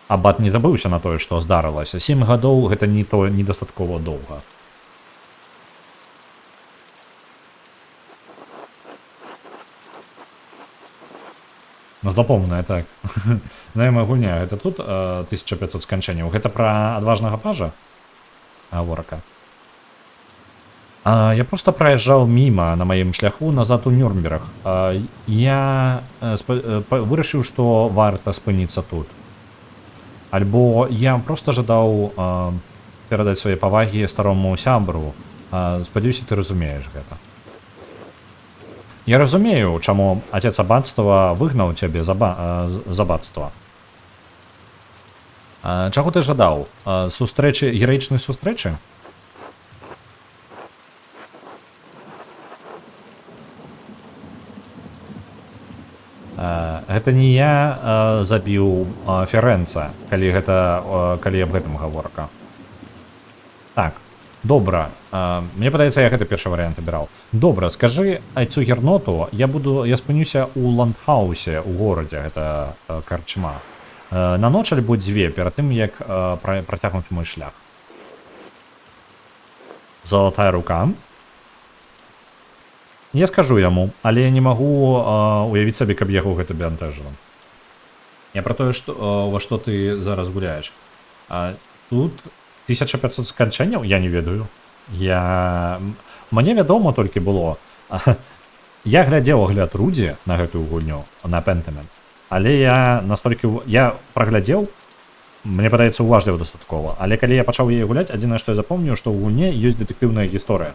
Абат не забыўся на тое, што здарылася. 7 гадоў гэта недастаткова доўга. Знапомная, так. Знаёмая гульня, гэта тут 1500 сканчэнняў. Гэта пра адважнага пажа? Гаворка. Я проста праязджаў міма на маім шляху назад у Нюрнберг. Я вырашыў, што варта спыніцца тут. Альбо я проста жадаў перадаць свае павагі старому сябру. Спадзяюся, ты разумееш гэта. Я разумею, чаму отец аббатства выгнаў цябе з аббатства. Чаго ты жадаў? Сустрэчы, гераічнай сустрэчы? Гэта не я забіў Ферэнца, калі аб гэтым гаворка. Так, добра. Мне падаецца, я гэты першы варыянт абіраў. Добра, скажы айцу Герноту, я спынюся ў Ландхаусе ў горадзе, гэта карчма. На ноч альбо дзве, перад тым, як працягнуць мой шлях. Залатая рука. Я скажу яму, але я не магу уявіць сабе, каб яго гэта бянтэжыла. Я пра тое, ва што ты зараз гуляеш. Тут 1500 сканчэнняў? Я не ведаю. Мне вядома толькі было. Я глядзеў агляд Рудзі на гэтую гульню, на Pentiment, але я настолькі... Я праглядзеў, мне падаецца, уважліва дастаткова, але калі я пачаў яе гуляць, адзінае, што я запомніў, што ў гульне ёсць дэтэктыўная гісторыя.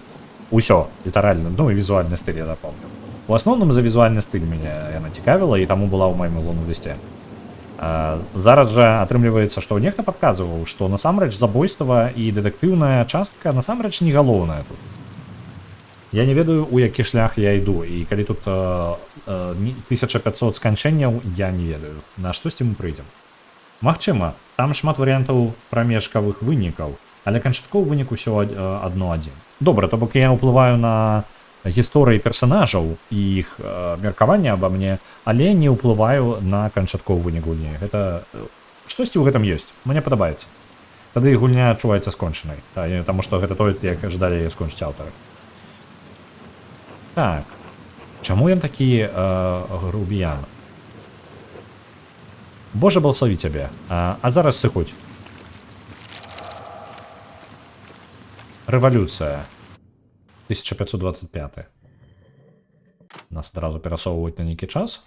Усё, літаральна, ну і візуальны стыль я запомніў. У асноўным за візуальны стыль мяне яна цікавіла, і таму была ў маім лонгу-лісце. Зараз жа атрымліваецца, што нехта падказваў, што насамрэч забойства і дэтэктыўная частка насамрэч не галоўная тут. Я не ведаю, у які шлях я іду, і калі тут 1500 сканчэнняў, я не ведаю, на штосьці мы прыйдзем. Магчыма, там шмат варыянтаў прамежкавых вынікаў, але канчатковы вынік усё адно-адзін. Добра, то бок я ўплываю на гісторыі персанажаў і іх меркаванне аба мне, але не ўплываю на канчатковы вынік гульні. Гэта штосьці ў гэтым ёсць, мне падабаецца. Тады гульня адчуваецца скончанай, таму што гэта тое, як жадалі яе скончыць аўтары. Так, чаму ён такі грубіян? Божа благослови цябе, а зараз сыхуць. Рэвалюцыя. 1525. Нас адразу перасоўваюць на нейкі час.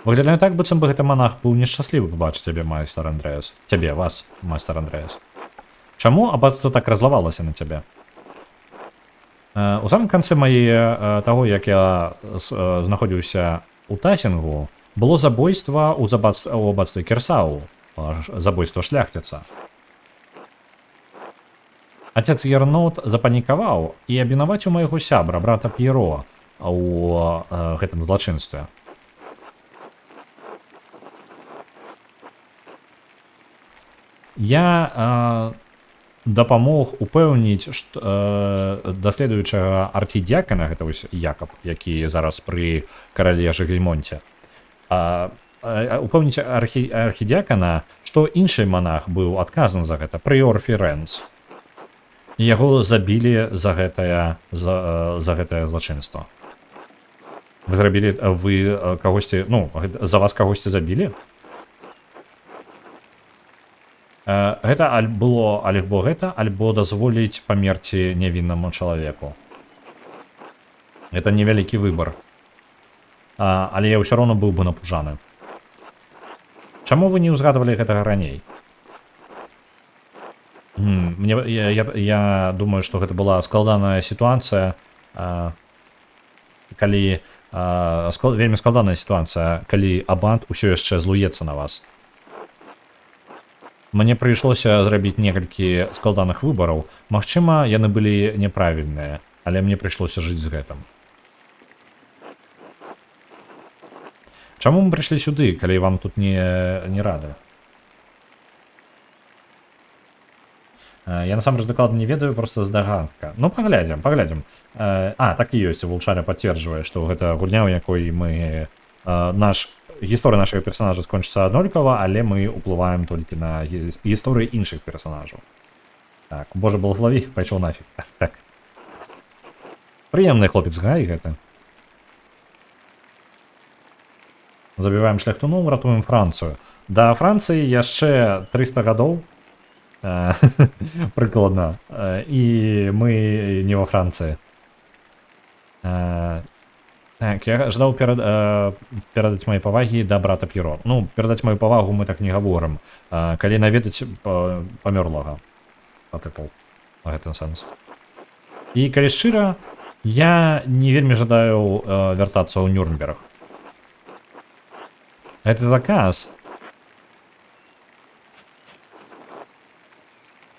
Выглядае так, быццам бы гэты монах быў нешчаслівы пабачыць цябе, майстар Андрэас. Цябе, вас, майстар Андрэас. Чаму аббацтва так разлавалася на цябе? У самым канцы таго, як я знаходзіўся ў Тасінгу, было забойства ў аббацтве Кірсау, забойства шляхціца. Отец Ернот запанікаваў і абвінаваціў майго сябра, брата П'еро, у гэтым злачынстве. Я дапамог упэўніць даследуючага архідзякана, гэта вось Якаб, які зараз пры карале Жыгельмонце, упэўніць архідзякана, што іншы монах быў адказан за гэта, прыёр Ферэнц. Яго забілі за гэтае злачынства. Вы зрабілі, вы кагосьці, ну, за вас кагосьці забілі? Гэта альбо гэта, альбо дазволіць памерці нявіннаму чалавеку. Гэта невялікі выбар. Але я ўсё роўна быў бы напужаны. Чаму вы не ўзгадвалі гэтага раней? Я думаю, што гэта была складаная сітуацыя, калі вельмі складаная сітуацыя, калі абант усё яшчэ злуецца на вас. Мне прыйшлося зрабіць некалькі складаных выбараў. Магчыма, яны былі няправільныя, але мне прыйшлося жыць з гэтым. Чаму мы прыйшлі сюды, калі вам тут не рады? Я насамрэч дакладна не ведаю, проста здагадка. Ну, паглядзім. Так і ёсць, Вулчаря пацверджвае, што гэта гульня, у якой мы... Гісторыя нашага персонажа скончыцца аднолькава, але мы ўплываем толькі на гісторыі іншых персонажаў. Так, божа благослови, пайшоў нафіг. Так. Прыемны хлопец, гай, гэта. Забіваем шляхтуноў, ратуем Францыю. Да Францыі яшчэ 300 гадоў. Прыкладна. І мы не во Францыі. Так, я жадаў перадаць мае павагі да брата П'еро. Ну, перадаць маю павагу мы так не гаворым. Калі наведаць памёрлага. Патыпаў. Гэта сэнс. І калі шчыра, я не вельмі жадаю вяртацца ў Нюрнберг. Гэта заказ.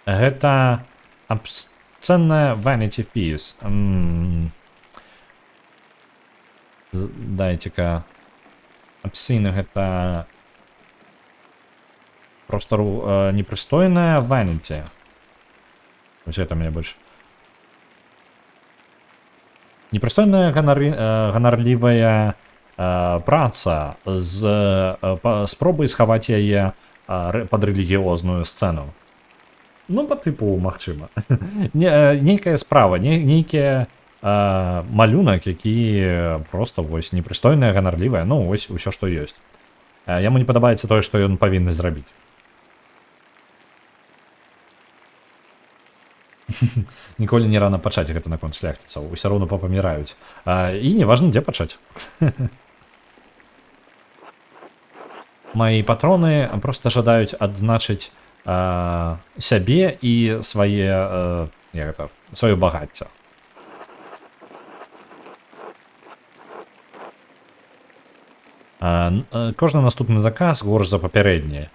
Гэта абсцэнная Vanity Piece. Дайце-ка. Абсцэна гэта проста непрыстойная Vanity. Вось гэта мне больш. Непрыстойная ганарлівая праца з спробай схаваць яе пад рэлігіозную сцэну. Ну, па тыпу, магчыма. Нейкая справа, нейкі малюнак, які проста вось непрыстойная, ганарлівая, ну, вось усё, што ёсць. Яму не падабаецца тое, што ён павінны зрабіць. Ніколі не рана пачаць гэта наконт шляхціцаў, усё роўно папаміраюць. І неважна, дзе пачаць. Мои патроны просто жадаюць адзначыць сябе і сваё багацце. Кожны наступны заказ горш за папярэдні.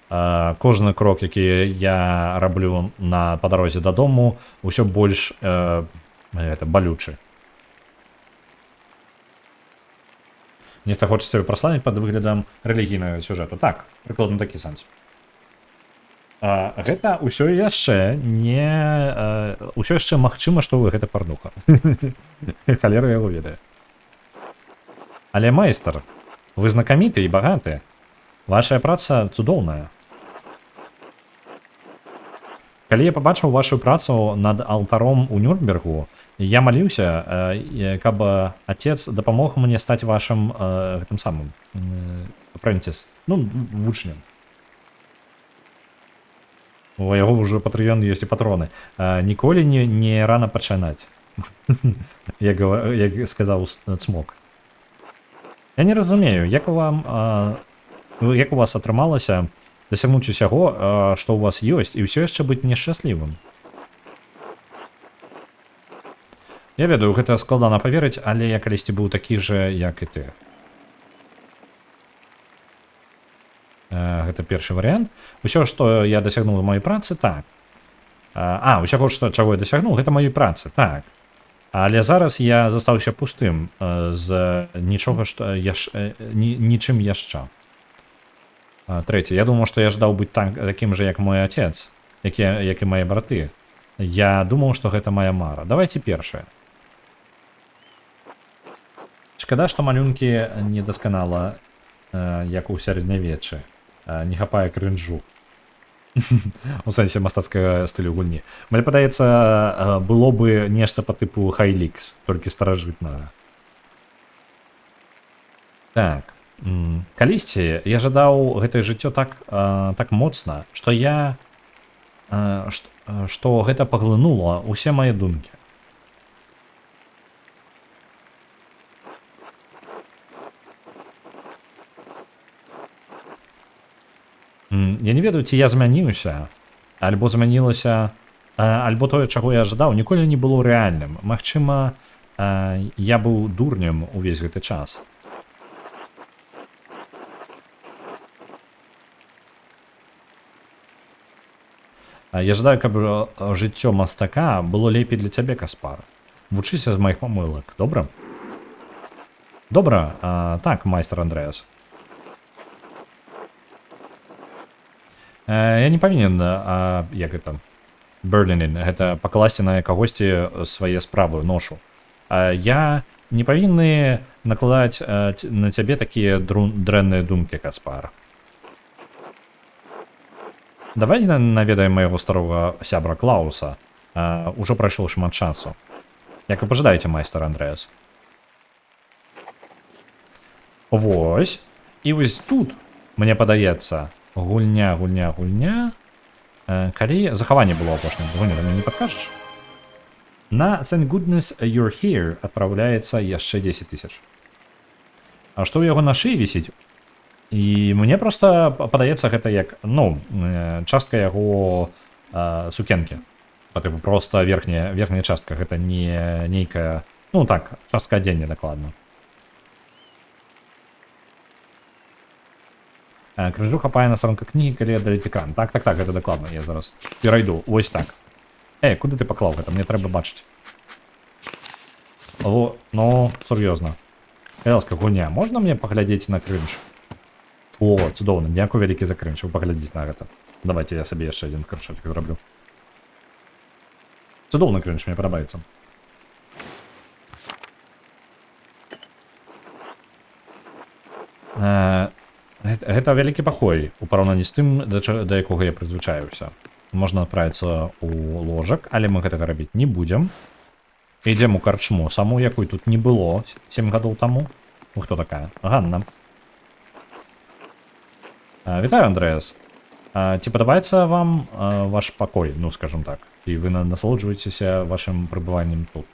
Кожны крок, які я раблю па дарозе дадому, усё больш балючы. Нехта хоча сябе праславіць пад выглядам рэлігійнага сюжэту. Так, прыкладна такі сэнс. Гэта ўсё яшчэ ўсё яшчэ магчыма, што гэта парнуха. Халера яго ведае. Але майстар, вы знакаміты і багаты. Вашая праца цудоўная. Калі я пабачыў вашу працу над алтаром у Нюрнбергу, я маліўся, каб отец дапамог мне стаць вашым гэтым самым апрэнціс, вучнем. У яго ўжо патрыён ёсць і патроны. Ніколі не рана пачынаць, як сказаў Цмок. Я не разумею, як у вас атрымалася дасягнуць усяго, што ў вас ёсць, і ўсё яшчэ быць нешчаслівым. Я ведаю, гэта складана паверыць, але я калісьці быў такі жа, як і ты. Гэта першы варыянт. Усё, што я дасягнуў у маёй працы, так. Усяго, чаго я дасягнуў, гэта маёй працы, так. Але зараз я застаўся пустым, з нічога, нічым яшчэ. Трэці, я думаў, што я ждаў быць такім жа, як мой отец, як і мае браты. Я думаў, што гэта моя мара. Давайте першае. Шкада, што малюнкі недасканала, як у сярэднявеччы. Не хапае крынжу. У сэнсе мастацкага стылю гульні. Мне падаецца, было бы нешта па тыпу Хайлікс, толькі старажытнага. Так. Калісьці я жадаў гэтае жыццё так моцна, што гэта паглынула ўсе мае думкі. Я не ведаю, ці я змяніўся, альбо змянілася, альбо тое, чаго я жадаў, ніколі не было рэальным. Магчыма, я быў дурнем увесь гэты час. Я жадаю, каб жыццё мастака было лепей для цябе, Каспар. Вучыся з маіх памылак, добра? Добра, так, майстар Андрэас. Я не павінен, як гэта, burdening, гэта пакласці на кагосьці свае справы, ношу. Я не павінны накладаць на цябе такія дрэнныя думкі, Каспар. Давай наведаем майго старога сябра Клауса. Ужо прайшло шмат часу. Як вы пажадаеце, майстар Андрэас. Вось. І вось тут, мне падаецца, гульня. Калі захаванне было апошнім, ты мне не падкажаш? На Thank Goodness You're Here адпраўляецца яшчэ 10 000. А што ў яго на шыі вісіць? І мне просто падаецца гэта як, частка яго сукенкі. Па-тыпу, просто верхняя частка, гэта не нейкая, частка адзення дакладна. Крыжу хапае на старонках кнігі, калі аддаліць экран. Так, гэта дакладна, я зараз перайду, вось так. Куды ты паклаў гэта? Мне трэба бачыць. Сур'ёзна. Ласка, гульня, можна мне паглядзець на крынж? О, цудоўна, дзякуй вялікі за крынж, вы паглядзіць на гэта. Давайте я сабе яшчэ адзін крынжок зраблю. Цудоўны крынж, мне падабаецца. Гэта вялікі пакой у параўнанні з тым, да якога я прызвычаіўся. Можна адправіцца ў ложак, але мы гэтага рабіць не будзем. Ідзем у карчму, саму якой тут не было 7 гадоў таму. Хто такая? Ганна. Вітаю, Андрэас. Ці падабаецца вам ваш пакой, ну скажем так, і вы насалоджваецеся вашым прыбываннем тут.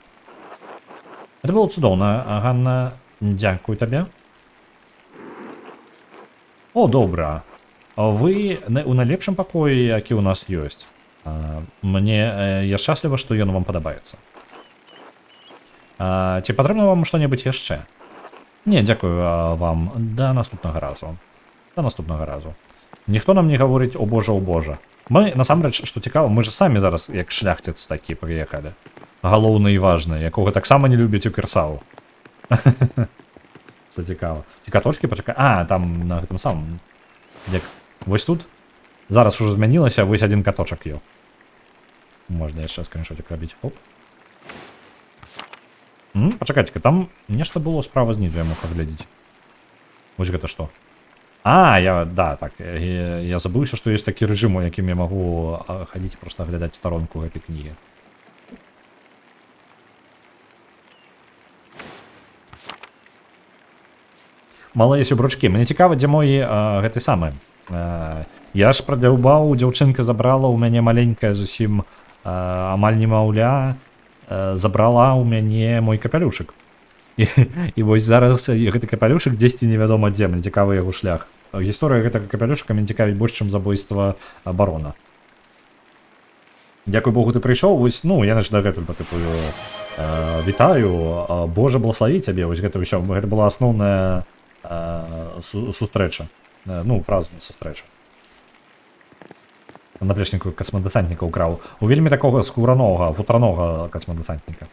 Это было цудоўна, Ганна, дзякую табе. О, добра. Вы у найлепшым пакоі, які ў нас ёсць. Я шчасліва, што ён вам падабаецца. Ці патрэбна вам што-небудзь яшчэ? Не, дзякую вам. Да наступнага разу. Ніхто нам не гаворыць, о божа. Мы, насамрэч, што цікава, мы ж самі зараз, як шляхціц такі, прыехалі. Галоўны і важны, якога таксама не любіць у Кірсау. Це цікава. Ці каточкі, пачакай. Там на гэтым самым. Вось тут. Зараз ужо змянілася, вось один каточак ёў. Можна яшчэ скріншотик рабіць. Оп. Пачакайце-ка, там нешта было справа знізу, я мог паглядзець. Вось гэта што? Я забыўся, што ёсць такі рэжым, у якім я магу хадзіць проста аглядаць старонку гэтай кнігі. Малыя сябручкі, мне цікава, дзе мой гэты самы. Я ж прадзяўбаў, дзяўчынка забрала ў мяне маленькая зусім амаль немаўля, забрала ў мяне мой капялюшык. І вось зараз гэты капялюшык дзесьці невядома дзе, мне цікавы яго шлях. Гісторыя гэтага капялюшыка мяне цікавіць больш, чым забойства барона. Дзякуй Богу, ты прыйшоў, вось, я ж дагэтуль патыпую. Вітаю, Божа благослови цябе, вось гэта ўсё, гэта была асноўная сустрэча. Фраза на сустрэчу. Наплечніку касмадесантніка ўкраў. У вельмі такога футранога касмадесантніка.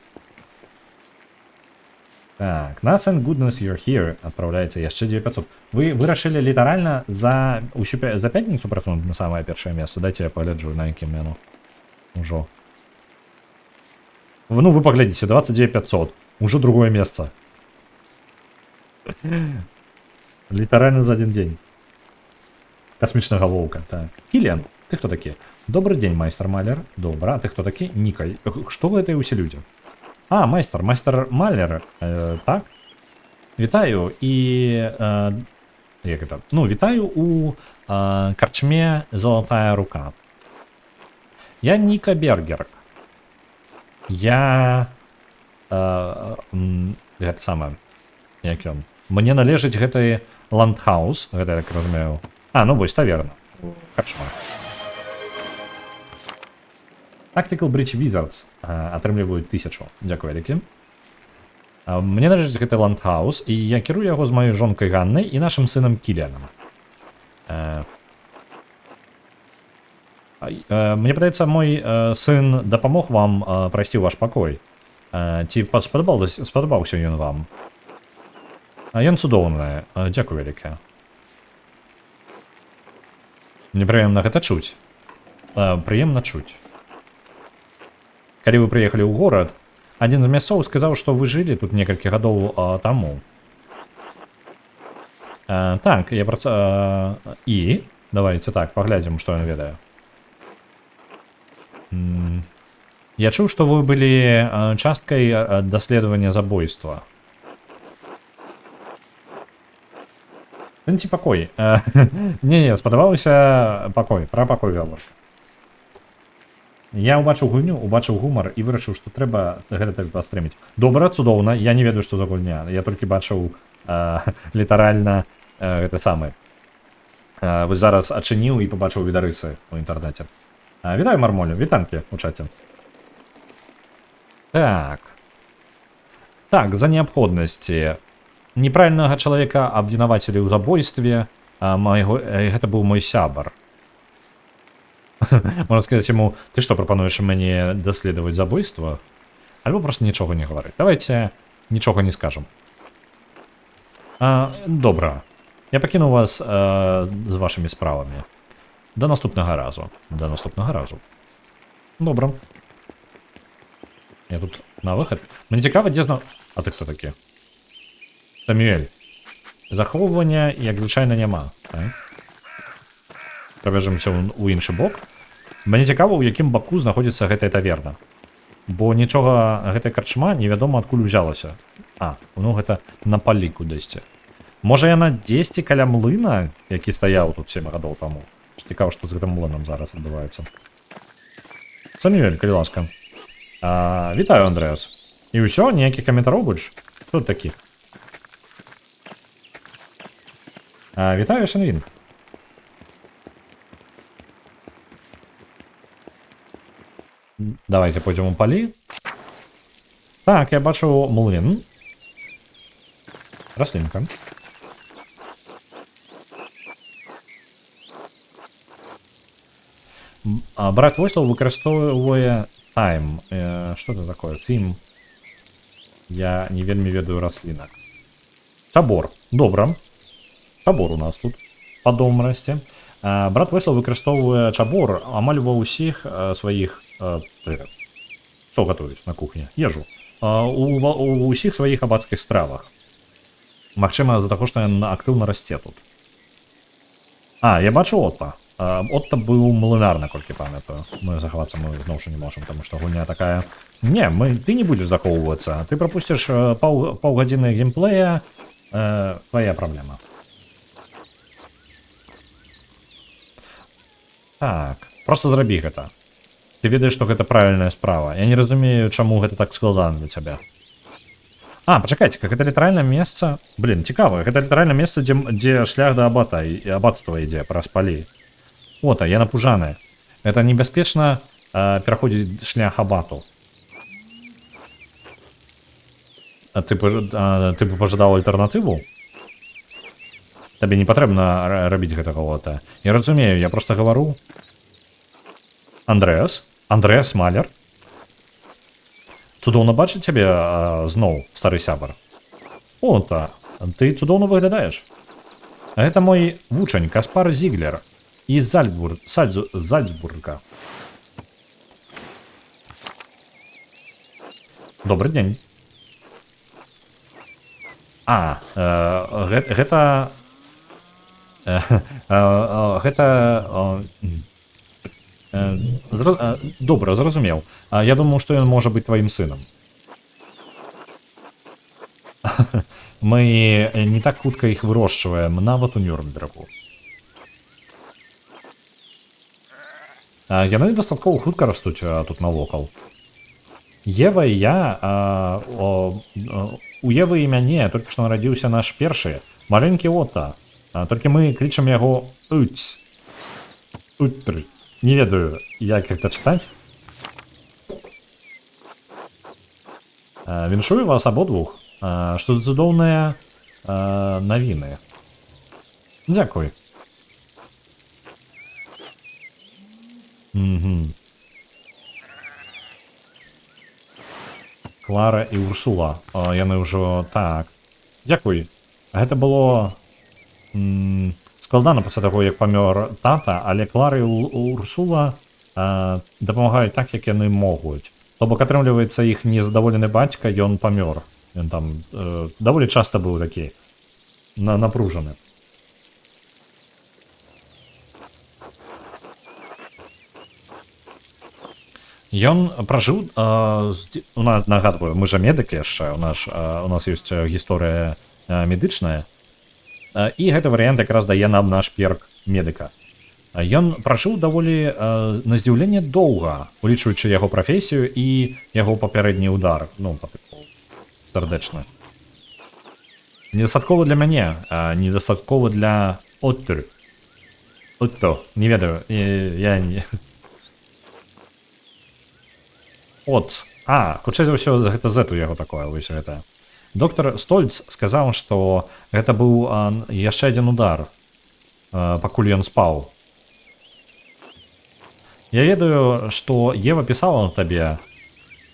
Так, нас and goodness you're here. Адпраўляецца яшчэ 9500. Вы вырашылі літаральна за пятніцу працунуць на самае першае месца. Дайце я пагляджу, на якім яно. Ужо. Вы паглядзіце, 29500. Ужо другое месца. Літаральна за один дзень. Касмічнага воўка, так. Кіліан, ты хто такі? Добры дзень, майстар Малер. Добра, а ты хто такі? Нікай. Што гэтыя ўсе людзі? Майстар Малер, так? Вітаю і... Як гэта? Вітаю у карчме «Золотая рука». Я Ніка Бергер. Гэта самае. Як ён? Мне належыць гэты ландхаус, гэта я так разумею. Вось, таверна. Карчма. Tactical Bridge Wizards атрымліваюць 1000. Дзякуй вялікі. Мне належыць гэты ландхаус, і я кірую яго з маёй жонкай Ганнай і нашым сынам Кіліанам. Мне падаецца, мой сын дапамог вам прайсці ў ваш пакой. Ці спадабаўся ён вам? Ён цудоўны. Дзякуй вялікі. Мне прыемна гэта чуць. Прыемна чуць. Калі вы прыехалі ў горад, адзін з мясцоў сказаў, што вы жылі тут некалькі гадоў таму. Так, я і давайте так, паглядзім, што ён ведае. Я чуў, што вы былі часткай даследавання забойства. Ці пакой. Не, спадабаўся пакой, пра пакой гаворка. Я ўбачыў гульню, убачыў гумар і вырашыў, што трэба гэта так пастрыміць. Добра, цудоўна, я не ведаю, што за гульня. Я толькі бачыў літаральна гэта самае. Вось зараз адчыніў і пабачыў відарысы ў інтэрнэце. Вітаю, Мармолю, вітанкі ў чаце. Так, за неабходнасці. Неправільнага чалавека абвінавацілі ў забойстве, гэта быў мой сябар. Можна сказаць яму, ты што прапануеш мяне даследаваць забойства? Альбо проста нічога не гаварыць. Давайте нічога не скажам. Добра. Я пакіну вас з вашымі справамі. До наступнага разу. Добра. Я тут на выхад. Мне цікава, дзе зна... А ты хто такі? Самюэль. Захоўвання, як звычайна, няма. Пабяжымся ў іншы бок. Мне цікава, у якім баку знаходзіцца гэтая таверна. Бо нічога, гэтая карчма невядома адкуль узялася. Гэта на палі кудысьці. Можа яна дзесьці каля млына, які стаяў тут 7 гадоў таму. Цікаво, што з гэтым млынам зараз адбываецца. Самюэль, калі ласка. Вітаю, Андрэас. І ўсё, ніякіх каментароў больш? Хто такі? Вітаю, Шанвін. Давайте пойдем у палі. Так, я бачу млын. Раслінка. Брат Войсел выкарыстоўвае тайм. Что это такое? Theme. Я не вельмі ведаю раслінак. Чабор. Добра. Чабор у нас тут па дому расце. Брат Войсел выкарыстоўвае чабор амаль ва ўсіх сваіх што гатуюць на кухні? Ежу. У ўсіх сваіх абацкіх стравах. Магчыма, з-за таго, што ён актыўна расце тут. Я бачу Отта. Отта быў млынар, наколькі памятаю. Мы захавацца мы зноў жа не можам, таму што гульня такая... Не, ты не будзеш захоўвацца. Ты прапусціш паўгадзіны геймплея. Твая праблема. Так, просто зрабі гэта. Ты ведаеш, што гэта правільная справа. Я не разумею, чаму гэта так складана для цябе. Пачакайце, гэта літаральнае месца... Блін, цікава, гэта літаральнае месца, дзе шлях да абата і абацтва ідзе праз палі. Ота, я напужаны. Это небяспечна пераходзіць шлях абату. Ты бы пажадаў альтэрнатыву? Табе не патрэбна рабіць гэтага Ота. Я разумею, я проста гавару. Андрэас? Андрэас Маляр? Цудоўна бачыць цябе зноў, стары сябар. Ота, ты цудоўна выглядаеш. Гэта мой вучань Каспар Зіглер из Зальцбурга. Добры дзень. Гэта... Добра, зразумеў. Я думаў, што ён можа быць тваім сынам. Мы не так хутка іх вырошчваем, нават у Нюрнбергу. Яны дастаткова хутка растуць тут навокал. Ева і я... У Евы і мяне толькі што нарадзіўся наш першы, маленькі Отта. Толькі мы клічам яго Уць. Утры. Не ведаю, як гэта чытаць. Віншую вас абодвух. Што цудоўныя навіны. Дзякуй. Клара і Урсула. Яны ўжо так. Дзякуй. Гэта было складана пасля таго, як памёр тата, але Клара і Урсула дапамагаюць так, як яны могуць. То бок, атрымліваецца, іх незадаволены бацька, ён памёр. Ён там даволі часта быў такі напружаны. Ён пражыў, у нас, нагадваю, мы жа медыкі яшчэ, у нас ёсць гісторыя медычная, і гэты варыянт якраз дае нам наш перк медыка. Ён пражыў даволі на здзіўленне доўга, улічваючы яго прафесію і яго папярэдні ўдар, сардэчны. Недастаткова для мяне, недастаткова для Отто. Не ведаю, я не... Хутчэй за ўсё, гэта Z у яго такое, вось гэта. Доктор Стольц сказаў, што гэта быў яшчэ адзін удар, пакуль ён спаў. Я ведаю, што Ева пісала табе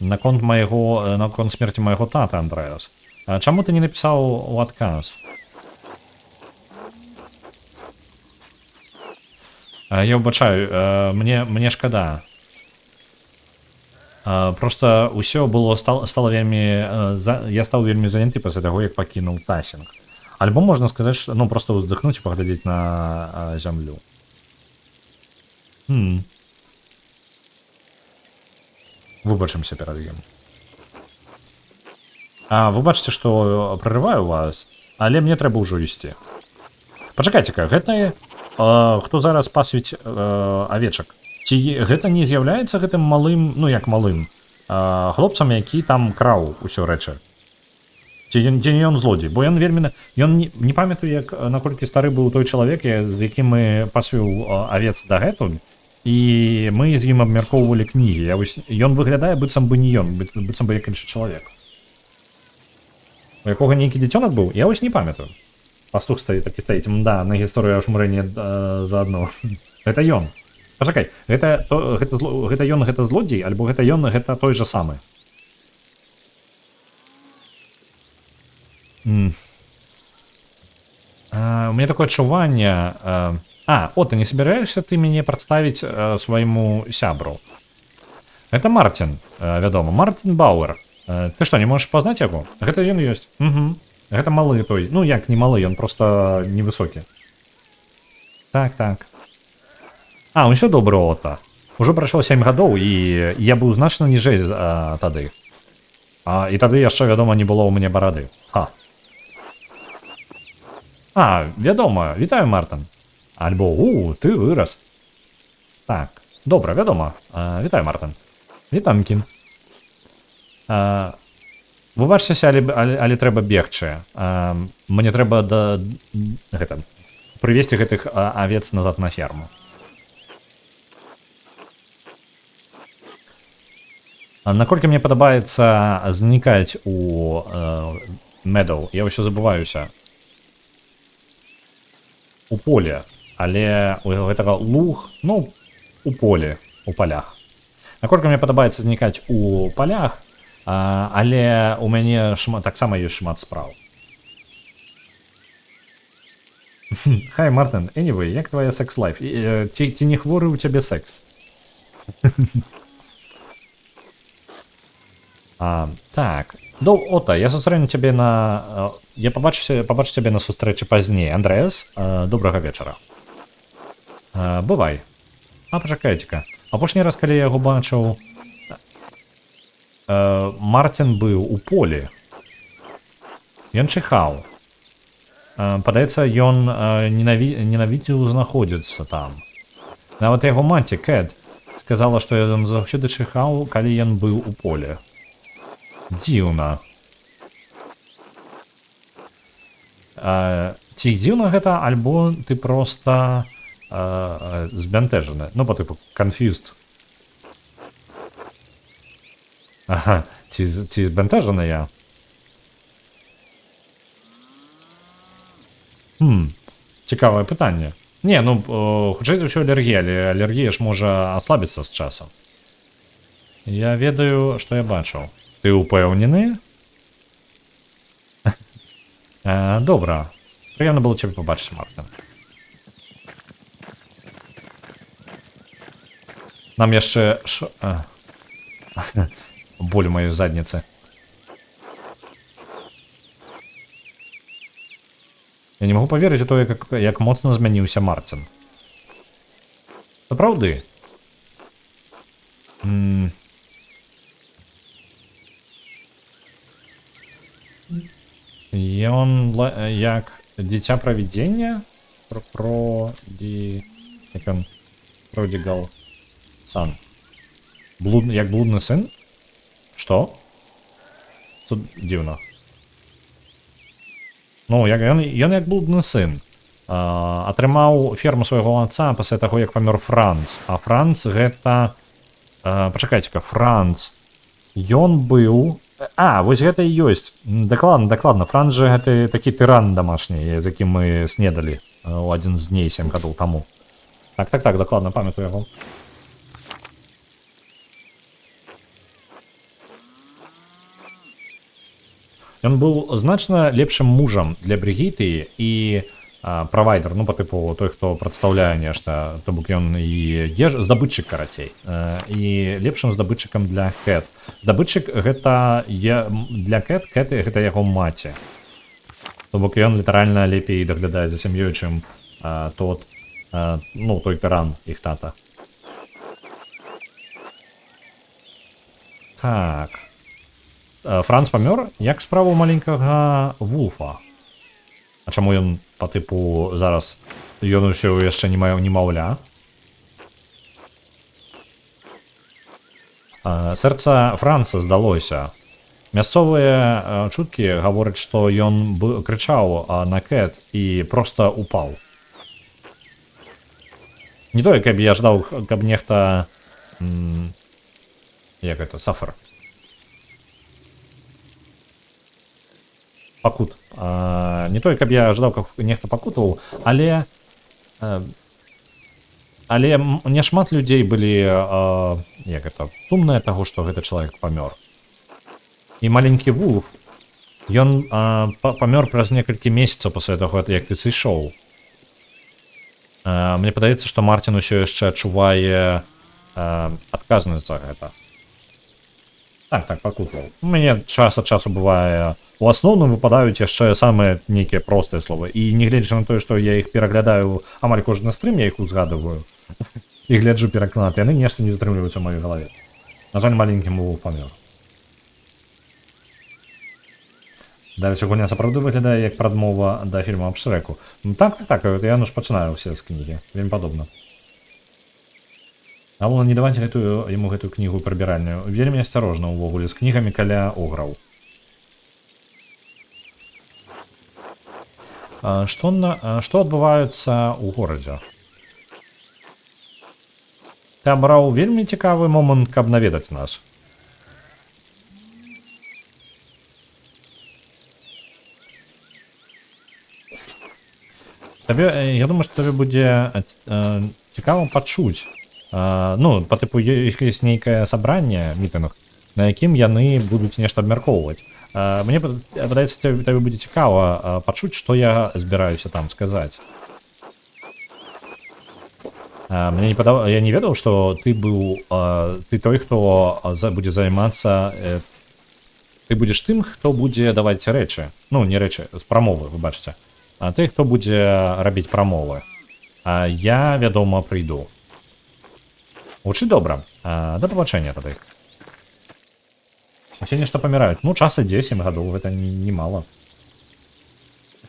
наконт смерці майго тата, Андрэас. Чаму ты не напісаў у адказ? Я ўбачаю, мне шкада. Просто ўсё было стало вельмі... Я стаў вельмі заняты пасля таго, як пакінуў тасінг. Альбо можна сказаць, што проста ўздыхнуць і паглядзець на зямлю. Выбачымся перад ім. Вы бачыце, што прарываю вас, але мне трэба ўжо ісці. Пачакайце-ка, хто зараз пасвіць авечак, ці гэта не з'яўляецца гэтым малым, ну як малым, хлопцам, які там краў усё рэчы? Ці ён злодзей? Бо ён вельмі... Ён не памятаю, як наколькі стары быў той чалавек, з якім мы пасвіў авец дагэтуль, і мы з ім абмяркоўвалі кнігі. Ён выглядае быццам бы не ён, быццам бы як іншы чалавек. У якога нейкі дзіцёнак быў? Я вось не памятаю. Пастух такі стаіць. Да, на гісторыю ашмурэння заадно. Гэта ён. Пачакай, гэта ён, гэта злодзей, альбо гэта ён, гэта той жа самы? У меня такое адчуванне... ты не собираешься ты мяне прадставіць свайму сябру? Это Мартин, вядома, Мартин Бауэр. Ты што, не можаш пазнаць яго? Гэта ён ёсць. Гэта малы той. Ну, як не малы, ён просто невысокі. Так. Усё добра, Ота. Ужо прайшло 7 гадоў, і я быў значна ніжэй тады. І тады яшчэ, вядома, не было ў мяне барады. Вядома, вітаю, Мартин. Альбо, ты вырас. Так, добра, вядома. Вітаю, Мартин. Вітанкі. Выбачцеся, але трэба бегчы. Мне трэба прывесці гэтых авец назад на ферму. Наколькі мне падабаецца знікаць у Медоу, я ўсё забываюся. У поле, але у гэтага луг, ну, у поле, у полях. Наколькі мне падабаецца знікаць у полях, але у мяне таксама ёсць шмат спраў. Хай, Мартин, anyway, як твоя секс-лайф? Ці не хворы у цябе секс? Так. Ота, я сустрэну цябе на... Я пабачу цябе на сустрэчы пазней. Андрэас, добрага вечара. Бывай. Пачакайце-ка. Апошні раз, калі я яго бачыў... Мартин быў у полі. Ён чихаў. Падаецца, ён ненавідзеў знаходзіцца там. Нават яго маці, Кэт, сказала, што ён заўсёды чихаў, калі ён быў у полі. Дзіўна. Ці дзіўна гэта, альбо ты проста збянтэжаны? Ну, па тыпу, confused. Ці збянтэжаны я? Цікавае пытанне. Не, ну, хутчэй за ўсё алергія, але алергія ж можа аслабіцца з часам. Я ведаю, што я бачыў. Ты упэўнены? Добра. Прыемна было цябе пабачыць, Мартин. Нам яшчэ... Боль у маёй задніцы. Я не магу паверыць у тое, як моцна змяніўся Мартин. Сапраўды. Ён як дзіця правідзення? Як ён? Продигал сан. Як блудны сын? Што? Тут дзіўна. Ну, ён як блудны сын. Атрымаў ферму свайго отца пасля таго, як памёр Франц. А Франц гэта... Пачакайце-ка, Франц. Ён быў... Вось гэта і ёсць. Дакладна. Франц же гэта такі тыран дамашні, з якім мы снедалі у адзін з дней 7 гадоў таму. Так, дакладна, памятаю яго. Ён быў значна лепшым мужам для Бригіты і правайдер, ну, па тыпу той, хто прадстаўляе нешта, то бок ён і здабытчык, карацей, і лепшым здабытчыкам для Кэт. Здабытчык гэта для Кэт гэта яго маці. То бок ён літаральна лепей даглядае за сям'ёй, чым той тыран, іх тата. Так. Франц памёр? Як справа маленькага Вулфа? А чаму ён, па тыпу, зараз Ён усё яшчэ немаўля. Сэрца Франца здалося. Мясцовыя чуткі гавораць, што ён крычаў на Кэт і проста упаў. Не тое, каб я ждаў, каб нехта... Як это? Сафар. Пакут. Не тое, каб я ждаў, каб нехта пакутаваў, але няшмат людзей былі як это, сумныя таго, што гэты чалавек памёр. І маленькі Вулф, ён памёр праз некалькі месяцаў пасля таго, як ты сышоў. Мне падаецца, што Мартин усё яшчэ адчувае адказнасць за гэта. Так, пакутаваў. У мяне час ад часу бывае... У асноўным выпадаюць яшчэ самыя нейкія простыя словы. І не гледзячы на тое, што я іх пераглядаю амаль кожны стрым, я іх узгадываю. І гляджу пераклад, яны нешта не затрымліваюцца ў маёй галаве. На жаль, маленькім Вулф памёр. Дарэчы, гульня сапраўды выглядае як прадмова да фільма аб Шрэку. Так, я ж пачынаю ўсе з кнігі. Вельмі падобна. Галоўна не даваць яму гэтую кнігу прыбіральную. Вельмі асцярожна ўвогуле з кнігамі каля ограў. Што адбываецца ў горадзе? Ты абраў вельмі цікавы момант, каб наведаць нас. Я думаю, што табе будзе цікава пачуць. Па тыпу ёсць нейкае сабранне, мітынг, на якім яны будуць нешта абмяркоўваць. Мне падаецца, табе будзе цікава пачуць, што я збіраюся там сказаць. Я не ведаў, што ты той, хто будзе займацца... Ты будзеш тым, хто будзе даваць рэчы. Не рэчы, з прамовы, выбачце. А ты, хто будзе рабіць прамовы. Я, вядома, прыйду. Вучы добра. Да пабачэння тады. Усе нешта паміраюць. Час ідзе, 7 гадоў, гэта немало.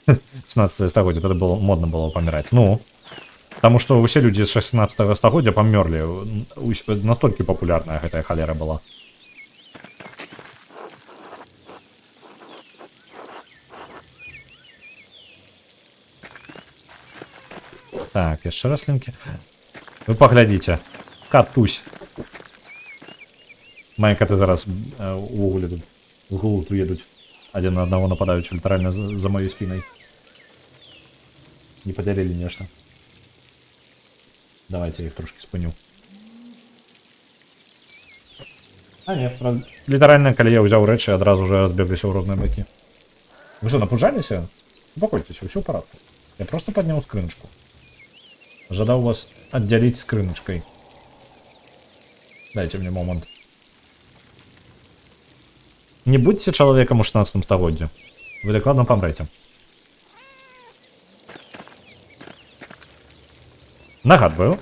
16 стагоддзя, тады модна было паміраць. Таму што ўсе людзі з 16 стагоддзя памёрлі. Настолькі папулярная гэтая халера была. Так, яшчэ раслінкі. Вы паглядзіце. Катусь. Мае каты зараз увогуле тут в гулут уедуць. Адзін на аднаго нападаюць літаральна за маёй спінай. Не падзялілі нешта. Давайте я іх трошки спыню. Не, літаральна, калі я ўзяў рэчы, адразу уже разбегліся ў розныя бакі. Вы што, напужаліся? Упакойцеся, ўсё ў парадку. Я просто падняў скрыночку. Жадаў вас аддзяліць скрыночкай. Дайте мне момент. Не будьце чалавекам у 16 стагоддзі. Вы дакладна памрэце. Нагадваю,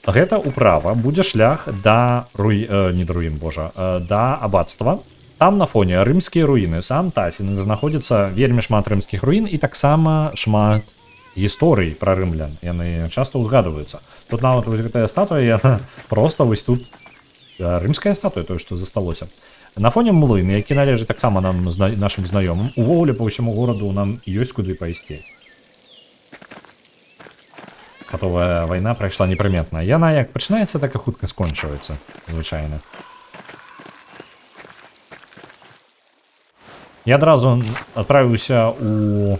гэта ўправа будзе шлях да да абацтва. Там на фоне рымскія руіны. Сам Тасін знаходзіцца вельмі шмат рымскіх руін і таксама шмат гісторый пра рымлян. Яны часта ўзгадваюцца. Тут нават гэтая статуя, яна проста вось тут рымская статуя, тое, што засталося. На фоне млын, які належыць таксама нам нашым знаёмым, увогуле па ўсяму гораду нам ёсць куды пайсці. Гатовая вайна прайшла непрыметна. Яна як пачынаецца, так і хутка скончваецца, звычайна. Я адразу адправіўся у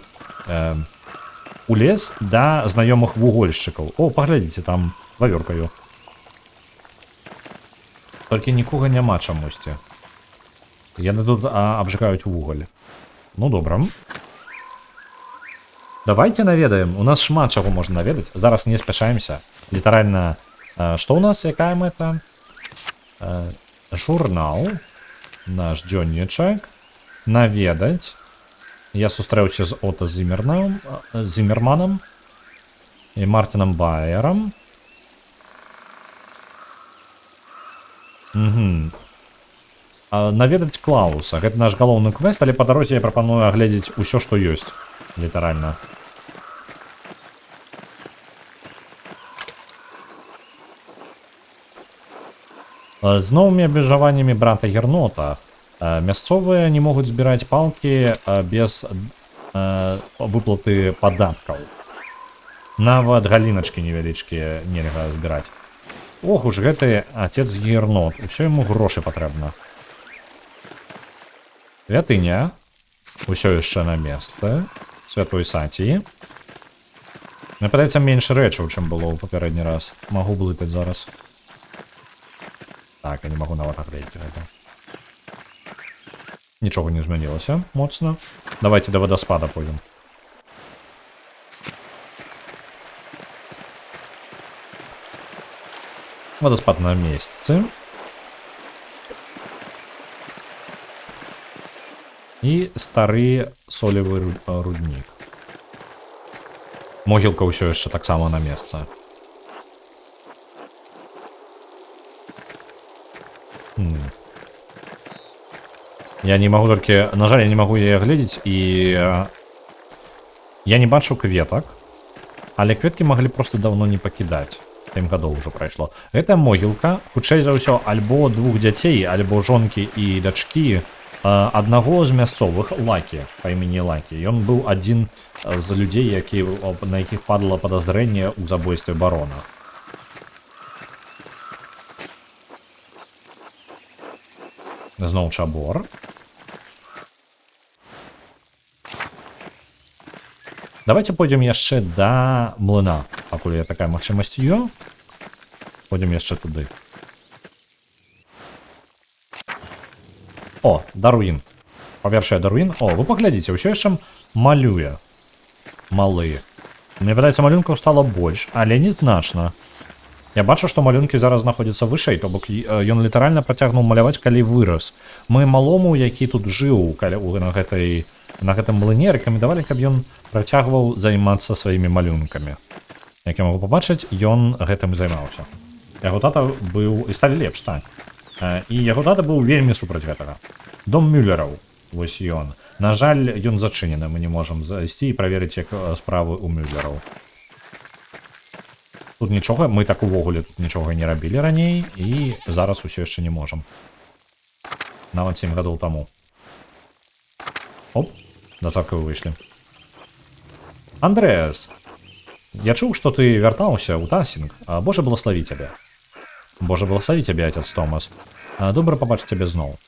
лес да знаёмых вугольшчыкаў. О, паглядзіце, там вавёркаю. Толькі нікога няма чамусьці. Яны тут абжыкаюць вугаль. Добра. Давайте наведаем. У нас шмат чаго можна наведаць. Зараз не спяшаемся. Літаральна, што ў нас, якая мэта? Журнал. Наш дзённічак. Наведаць. Я сустрэўся з Ото Зіммерманам і Мартинам Байерам. Наведаць Клауса. Гэта наш галоўны квест, але па дарозе я прапаную агледзець усё, што ёсць. Літаральна. З новымі абмежаваннямі брата Гернота мясцовыя не могуць збіраць палкі без выплаты падаткаў. Нават галіначкі невялічкія нельга збіраць. Ох уж гэты отец Гернот, усё яму грошы патрэбна. Святыня, усё яшчэ на месцы, святой Сатіі. Мне падаецца менш рэчаў, чым было ў папярэдні раз. Магу блытаць зараз. Так, я не магу нават агледзець гэта. Нічога не змянілася моцна. Давайте да вадаспада пойдзем. Вадаспад на месцы. І стары солевы руднік. Могілка ўсё яшчэ таксама на месцы. Я не магу толькі... На жаль, я не магу яе глядзець, і... Я не бачу кветак, але кветкі маглі проста даўно не пакідаць. 7 гадоў ўжо прайшло. Гэта могілка, хутчэй за ўсё, альбо двух дзяцей, альбо жонкі і дачкі аднаго з мясцовых, Лакі, па імені Лакі. Ён быў адзін з людзей, на якіх падала падазрэнне ў забойстве барона. Зноў чабор. Давайте пойдзем яшчэ да млына, пакуль я такая магчымасць ёсць. Пойдзем яшчэ туды. О, да руін. Па-першае, да руін. О, вы паглядзіце, ўсё яшчэ малюе. Малы. Мне падаецца, малюнкаў стала больш, але незначна. Я бачу, што малюнкі зараз знаходзяцца вышэй, то бок ён літаральна працягнуў маляваць, калі вырас. Мы малому, які тут жыў на гэтым млыне, рэкамендавалі, каб ён працягваў займацца сваімі малюнкамі. Як я магу пабачыць, ён гэтым займаўся. Яго тата быў... І сталі лепш, так. І яго тата быў вельмі супраць гэтага. Дом Мюллераў, вось ён. На жаль, ён зачынены, мы не можам зайсці і праверыць, як справы ў Мюллераў. Тут нічога, мы так увогуле тут нічога не рабілі раней, і зараз усё яшчэ не можам. Нават 7 гадоў таму. Оп, да царквы выйшлі. Андрэас, я чуў, што ты вяртаўся ў Тассінг. Божа благослові цябе. Божа благослові цябе, отец Томас. Добра пабачыць цябе зноў.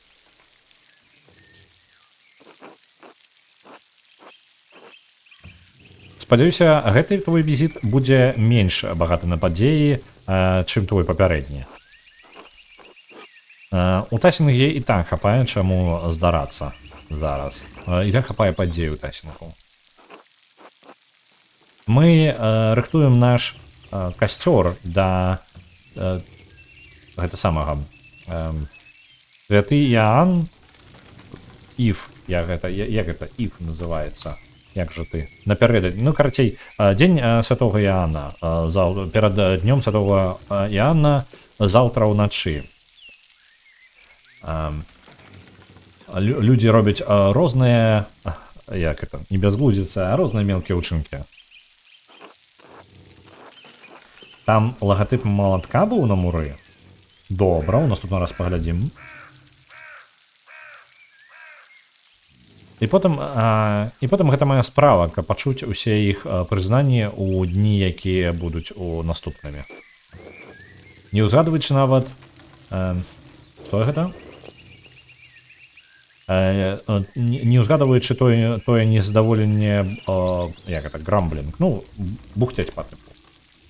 Спадзяюся, гэты твой візіт будзе менш багаты на падзеі, чым твой папярэдні. У Тассінге і так хапае чаму здарацца зараз. І так хапае падзею ў Тассінгу. Мы рыхтуем наш касцёр да гэта самага святы Іаан Іф, як гэта Іф называецца. Як жа ты? Напярэдадні, ну, карацей, дзень святога Іаана. Перад днём святога Іаана заўтра ўначы. Людзі робяць розныя, як это, не бязглуздзіца, а розныя мелкія ўчынкі. Там лагатып малатка быў на муры? Добра, у наступны раз паглядзім. І потым гэта моя справа, каб пачуць усе іх прызнанні ў дні, якія будуць у наступнымі. Не ўзгадваючы нават... Што гэта? Не ўзгадваючы тое незадаволенне... Як гэта? Грамблінг. Ну, бухтяць па тыпу.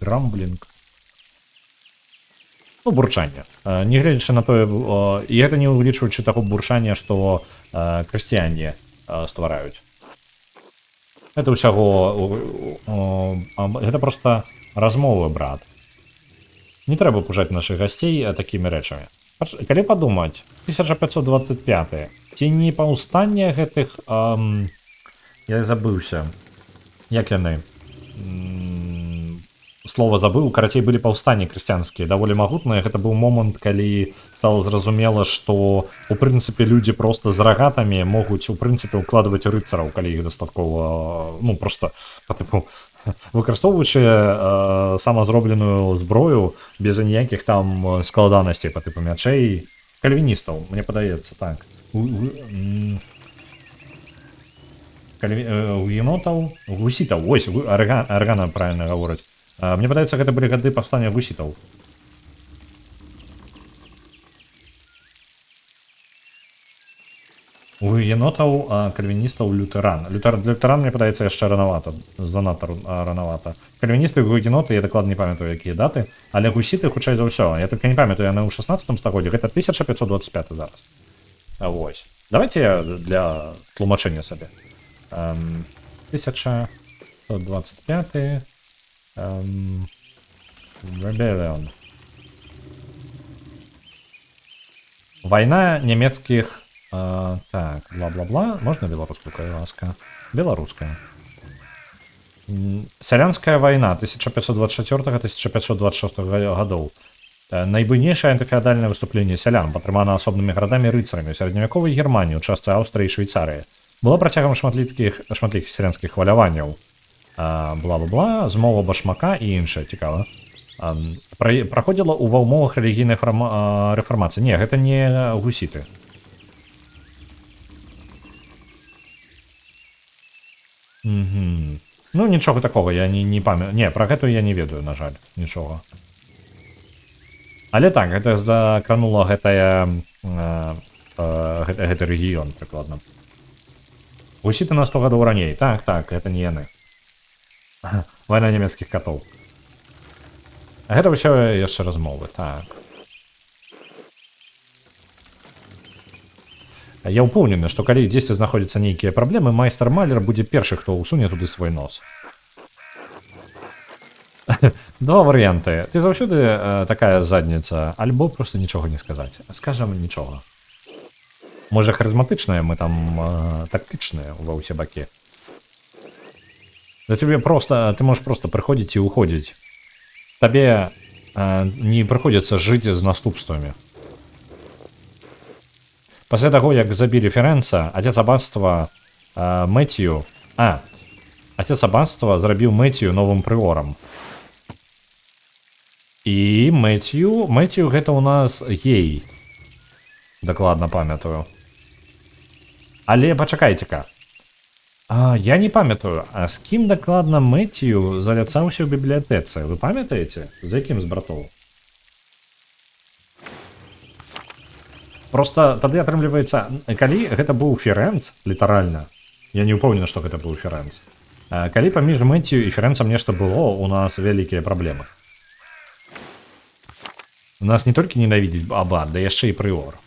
Грамблінг. Ну, бурчанне. Не гледзячы на тое... І гэта не ўлічваючы таго бурчання, што хрысціяне ствараюць. Гэта ўсяго... Гэта проста размовы, брат. Не трэба пужаць нашых гасцей такімі рэчамі. Калі падумаць, 1525. Ці не паўстанне гэтых... Я забыўся. Як яны? Слова забыў, карацей, былі паўстанні хрысціянскія, даволі магутныя. Гэта быў момант, калі стала зразумела, што у прынцыпе людзі проста з рагатамі могуць у прынцыпе ўкладваць рыцараў, калі іх дастаткова, ну, проста па тыпу выкарыстоўваючы самазробленую зброю без ніякіх там складанасцей па тыпу мячэй кальвіністаў, мне падаецца так. У енотаў гусітаў, вось аргана правильно гавораць. Мне падаецца, гэта былі гады паўстання гусітаў. У енотаў, кальвіністаў лютеран. Лютеран, мне падаецца, яшчэ ранавата, занадта ранавата. Кальвіністы, гугеноты, я дакладна не памятаю, якія даты, але гусіты, хутчэй за ўсё. Я только не памятаю, яны ў 16 стагоддзі, гэта 1525 зараз. Вось. Давайте я для тлумачэння сабе. 1125 Rebellion. Вайна нямецкіх так, бла-бла-бла. Можна беларускую, калі ласка? Беларуская. Сялянская вайна 1524-1526 гадоў. Найбуйнейшае антыфеадальнае выступленне сялян, падтрымана асобнымі гарадамі рыцарамі ў сярэдневяковай Германіі, у частцы Аўстрыі і Швейцарыі. Было працягам шматлікіх сялянскіх хваляванняў. Бла-бла-бла, змова башмака і іншае, цікава. Праходзіла ў ва ўмовах рэлігійнай рэфармацыі. Не, гэта не гусіты. Ну, нічога такого, я не памятаю. Не, пра гэту я не ведаю, на жаль, нічога. Але так, гэта закранула гэты рэгіён, прыкладна. Гусіты на 100 гадоў раней. Так, гэта не яны. Вайна нямецкіх катоў. Гэта ўсё яшчэ размовы, так. Я ўпэўнены, што калі дзесьці знаходзяцца нейкія праблемы, майстар Малер будзе першы, хто ўсуне туды свой нос. Два варыянты. Ты заўсёды такая задніца, альбо просто нічога не сказаць. Скажам нічога. Можа, харызматычныя, мы там тактычныя ва ўсе бакі. За тебе просто, ты можаш просто прыходзіць і ўходзіць. Табе не прыходзіцца жыць з наступствамі. Пасля таго, як забілі Ферэнца, отец аббатства Мэтью... Отец аббатства зрабіў Мэтью новым прыорам. І Мэтью гэта ў нас гей. Дакладна памятаю. Але пачакайце-ка. Я не памятаю, а з кім дакладна Мэтью заляцаўся ў бібліятэцы? Вы памятаеце? З якім з братоў? Просто тады атрымліваецца, калі гэта быў Ферэнц, літаральна, я не ўпэўнены, што гэта быў Ферэнц. Калі паміж Мэтью і Ферэнцам нешта было, у нас вялікія праблемы. У нас не толькі ненавідзець аббат, да яшчэ і прыор.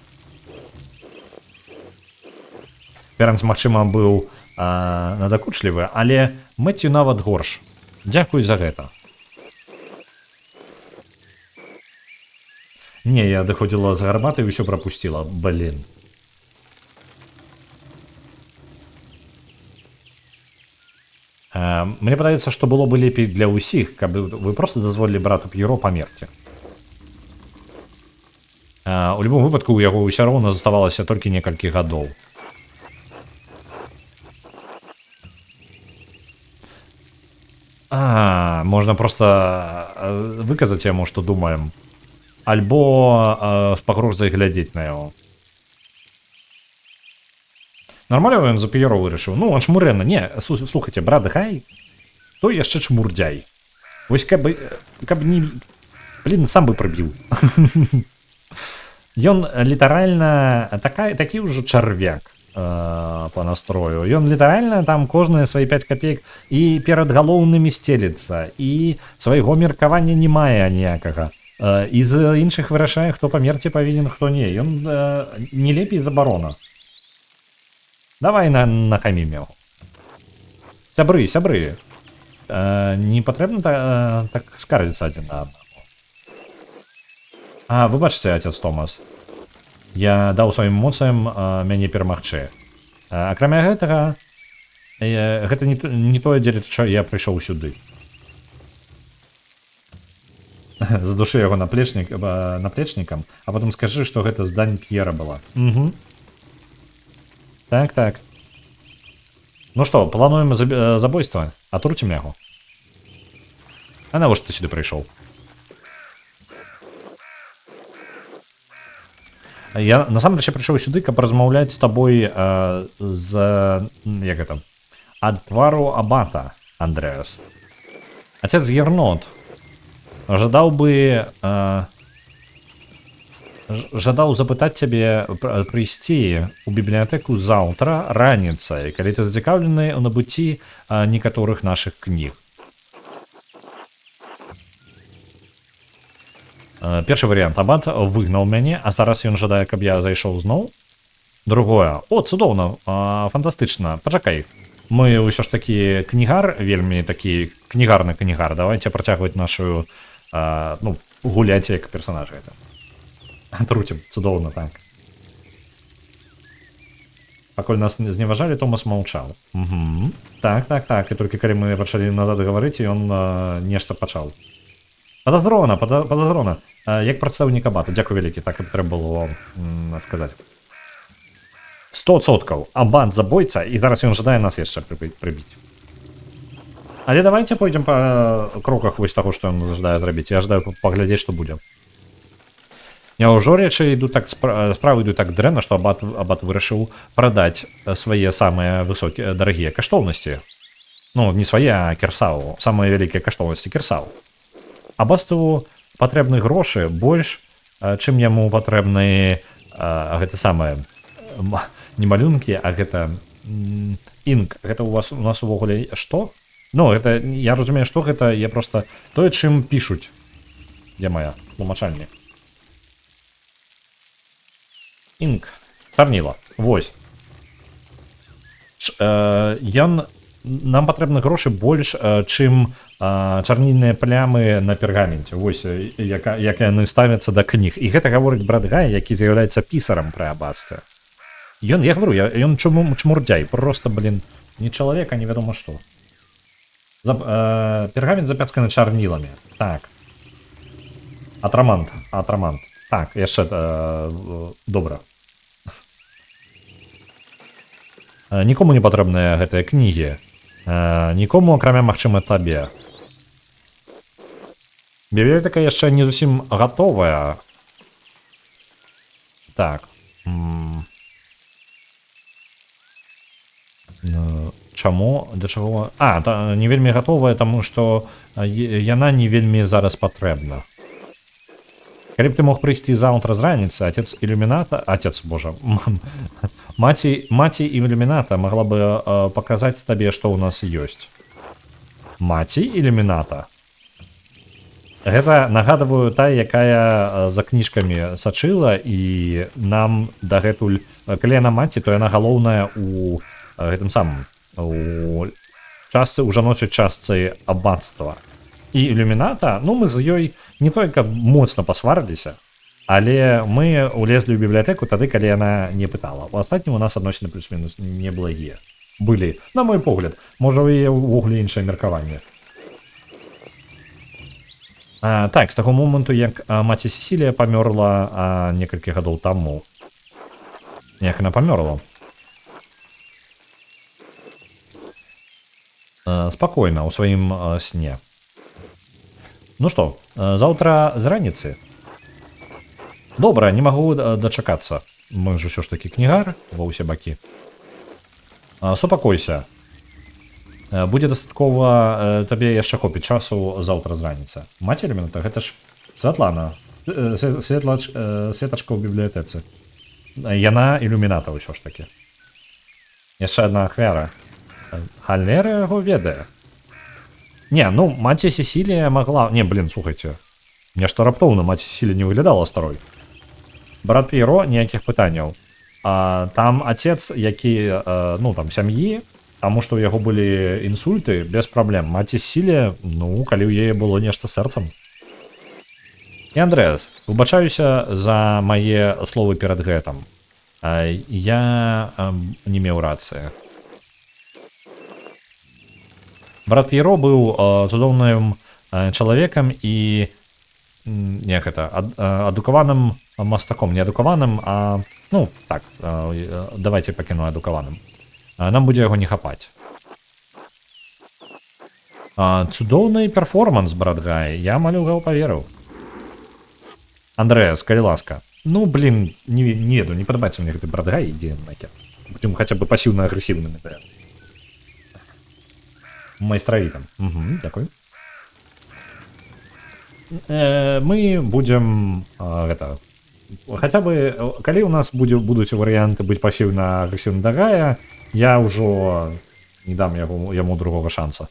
Ферэнц, магчыма, быў надакучлівы, але Мэтью нават горш. Дзякуй за гэта. Не, я доходила з гарбаты і ўсё прапусціла. Блин. Мне падаецца, што было бы лепей для ўсіх, каб вы просто дазволілі брату П'еро памерці. У любым выпадку у яго ўсё роўна заставалася толькі некалькі гадоў. Можна просто выказаць яму, што думаем. Альбо з пагрозай глядзець на яго. Нормально ён за П'еро вырашыў. Ну, он шмурэнна. Не, слухайце, брат Гай, той яшчэ чмурдзяй. Вось каб не... Блин, сам бы прабіў. Ён літаральна такі ўжо чарвяк по настрою. Ён літаральна там кожныя свае 5 копеек і перад галоўнымі стеліцца, і свайго меркавання не мае ніякага. І з іншых вырашае, хто памерці павінен, хто не. Ён не лепей забарона. Давай нахамім яго. Сябры. Не патрэбна так скардзіцца адзін на аднаго. Выбачце, отец Томас. Я даў сваім эмоцыям мяне перамагчы. Акрамя гэтага, гэта не тое, дзеля чаго я прыйшоў сюды. Задушы яго наплечнікам, а потом скажы, што гэта здань П'ера была. Угу. Так. Ну што, плануем забойства? Атруцім яго? А навошта ты сюды прыйшоў? Я насамрэч прыйшоў сюды, каб размаўляць з табой з як гэта ад твару абата, Андрэас. Отец Гернот жадаў бы жадаў запытаць цябе прыйсці ў бібліятэку заўтра раніцай, калі ты зацікаўлены ў набыцці некаторых нашых кніг. Першы варыянт, абат выгнаў мяне, а зараз ён жадае, каб я зайшоў зноў. Другое, о, цудоўна, фантастычна, пачакай. Мы ўсё ж такі кнігар, вельмі такі кнігарны кнігар, давайте працягваць нашу, ну, гуляць як персонажы. Труцім, цудоўна, так. Пакуль нас зневажалі, Томас маўчаў. Так, і толькі калі мы пачалі назад гаварыць, ён нешта пачаў. Падазрона. Як прадстаўнік абата, дзякуй вялікі, так і трэба было сказаць. 100%. Абат забойца, і зараз ён жадае нас яшчэ прыбіць. Але давайте пойдзем па кроках вось таго, што ён жадае зрабіць. Я жадаю паглядзець, што будзе. Няўжо рэчы ідуць так, справы ідуць так дрэнна, што абат вырашыў прадаць свае самыя высокія дарагія каштоўнасці. Ну, не свае, а Кірсау. Самыя вялікія каштоўнасці Кірсау. Абацтву патрэбны грошы больш, чым яму патрэбны гэта самае не малюнкі, а гэта інк. Гэта у нас увогуле што? Ну, гэта, я разумею, што гэта, я проста тое, чым пішуць. Дзе мая тлумачанне? Інк. Чарніла. Вось. Нам патрэбны грошы больш, чым чарнільныя плямы на пергаменце. Вось, як яны ставяцца да кніг. І гэта гаворыць брат Гай, які з'яўляецца пісарам пры абацтве. Я говорю, ён чмурдзяй. Просто, не чалавек, а невядома што. Пергамент запяцканы чарніламі. Так. Атрамант. Так, яшчэ добра. Нікому не патрэбныя гэтыя кнігі. Нікому, акрамя, магчыма, табе. Бібліятэка яшчэ не зусім гатовая. Так. Чаму? Для чаго? Не вельмі гатовая, таму што яна не вельмі зараз патрэбна. Калі б ты мог прыйсці заўтра з раніцы, маці ілюміната магла бы паказаць табе, што ў нас ёсць. Маці ілюміната? Гэта, нагадваю, тая, якая за кніжкамі сачыла, і нам дагэтуль, калі яна маці, то яна галоўная у гэтым самым, у жаночай частцы абацтва. І ілюміната, ну, мы з ёй не толькі моцна пасварыліся, але мы улезлі ў бібліятэку тады, калі яна не пытала. У астатнім у нас адносіны плюс-мінус неблагія. Былі, на мой погляд. Можа, у яе ўвогуле іншае меркаванне. Так, з таго моманту, як маці Сесілія памёрла некалькі гадоў таму. Як яна памёрла? Спакойна, ў сваім сне. Ну што, заўтра з раніцы? Добра, не магу дачакацца. Мы ж усё ж такі кнігар ва ўсе бакі. Супакойся. Будзе дастаткова, табе яшчэ хопіць часу заўтра з раніцы. Маці ілюміната, гэта ж Святлана. Светачка ў бібліятэцы. Яна ілюміната ўсё ж такі. Яшчэ адна ахвяра. Галера яго ведае. Не, ну, маці Сесілія магла... Не, слухайце. Нешта раптоўна маці Сесілія не выглядала старой. Брат П'еро, ніякіх пытанняў. Там отец, які, ну, там, сям'і, таму што ў яго былі інсульты, без праблем. Маці Сесілія, ну, калі ў яе было нешта сэрцам. І Андрэас, выбачаюся за мае словы перад гэтым. Я не меў рацыі. Брат П'еро быў цудоўным чалавекам і як гэта, адукаваным мастаком, не адукаваным, а, ну, так, давайте пакіну адукаваным. Нам будзе яго не хапаць. Цудоўны перформанс, братгай, я малюгаў паверыў. Андрэас, калі ласка. Ну, блин, не ведаю, не падабаецца мне гэты братгай, ідзе нахер. Будем хаця бы пасіўна-агрэсіўнымі. Майстравітам. Дякую. Мы будем гэта... Хаця бы, калі у нас будуць варыянты быць пасіўна-агрэсіўна да Гая, я ўжо не дам яму другога шанса.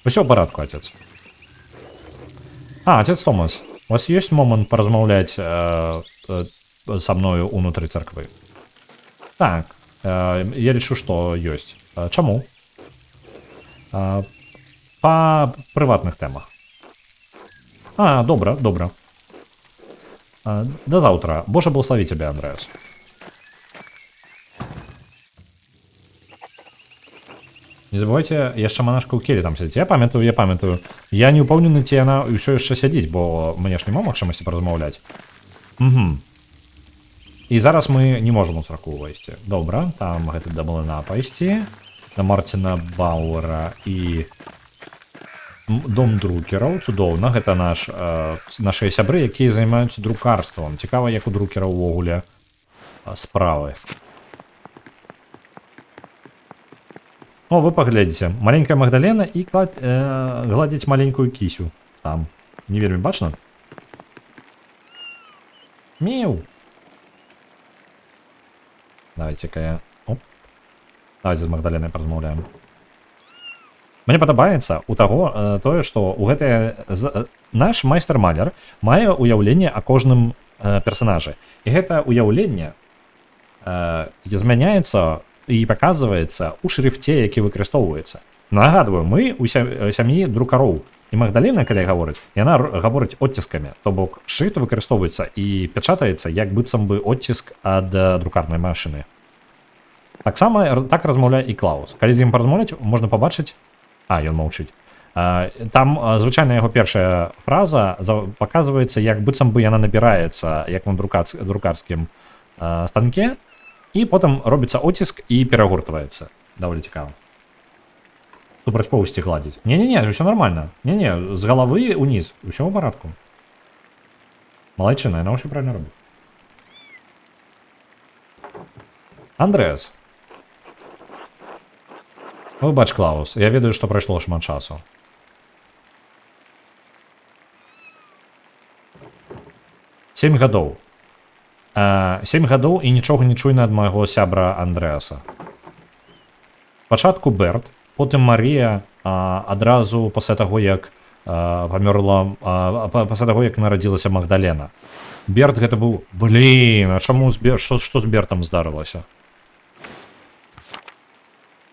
Усё ў парадку, отец. Отец Томас, у вас есть момент поразмаўляць со мною унутры царквы? Так, я лічу, што ёсць. Чаму? Па прыватных тэмах. Добра. До завтра. Боже благослови тебя, Андреас. Не забывайте, яшчэ манашка ў келі там сядзіць. Я памятаю. Я не ўпэўнены, ці яна ўсё яшчэ сядзіць, бо мне ж няма магчымасці паразмаўляць. І зараз мы не можам у царкву ўвайсці. Добра, там гэты да Малына пайсці, да Мартина Бауэра і дом друкераў. Цудоўна, гэта нашыя сябры, якія займаюцца друкарствам. Цікава, як у друкераў увогуле справы. О, вы паглядзіце, маленькая Магдалена і гладзіць маленькую кісю. Там, не вельмі бачна? Меў! Давайте-ка я... Оп. Давайте з Магдалінай паразмаўляем. Мне падабаецца у таго тое, што у гэтае... Наш майстар-маляр мае ўяўленне о кожным персанажы. І гэта ўяўленне змяняецца і паказваецца ў шрифце, які выкарыстоўваецца. Нагадваю, мы у сям'і друкароў. І Магдалена, калі гаворыць, яна гаворыць оціскамі. То бок шрифт выкарыстоўваецца і пячатаецца, як быццам бы оціск ад друкарнай машыны. Таксама так размаўляе і Клаус. Калі з ім паразмаўляць, можна пабачыць... Ён маўчыць. Там звычайна яго першая фраза паказваецца, як быццам бы яна набіраецца, як на друкарскім станке, і потым робіцца оціск і перагортваецца. Даволі цікава. Супраць поўсці гладзіць. Не, ўсё нормально. Не, з галавы ўніз. Усё ў парадку. Малайчына, яна ўсё правильно робіць. Андрэас. Выбач, Клаус, я ведаю, што прайшло шмат часу. Сем гадоў. 7 гадоў і нічога не чуйна ад майго сябра Андрэаса. Спачатку Берт, потым Марія, адразу пасля таго, як памёрла, пасля таго, як нарадзілася Магдалена. Берт гэта быў... Блін, а чаму што з Бертам здарылася?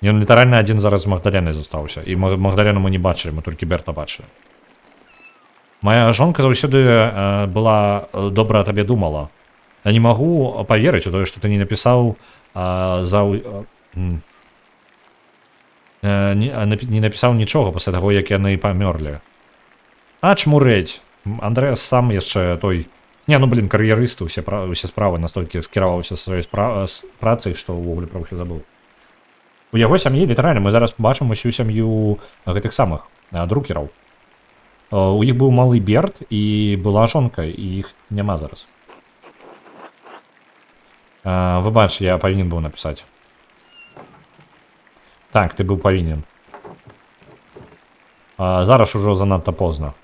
Ён літаральна адзін зараз з Магдаленай застаўся. І Магдалену мы не бачылі, мы толькі Берта бачылі. Моя жонка заўсёды была добра о табе думала. Я не магу паверыць у тое, што ты не напісаў не напісаў нічога пасля таго, як яны памёрлі. Чмурэць. Андрэас сам яшчэ той... кар'ерысты, усе справы настолькі скіраваўся сваёй працай, што ўвогуле пра ўсё забыў. У яго сям'і, літаральна, мы зараз бачым усю сям'ю гэтых самых друкераў. У іх быў малы Берт і была жонка, і іх няма зараз. Выбач, я павінен быў напісаць. Так, ты быў павінен. Зараз ужо занадта позна.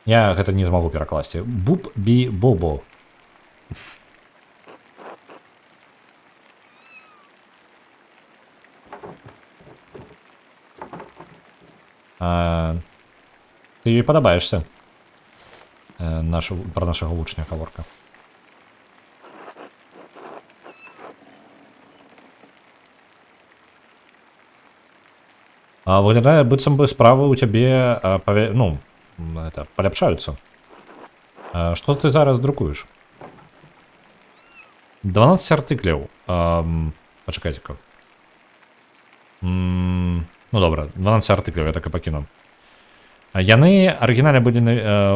Я гэта не змагу перакласці. Буб-бі-бобо. Ты ёй падабаешся. Пра нашага вучня гаворка. Выглядае, быццам бы справы ў цябе паляпшаюцца. Што ты зараз друкуеш? 12 артыкляў. Пачакайце-ка. Ну добра, 12 артыкляў я так і пакіну. Яны арыгінальна былі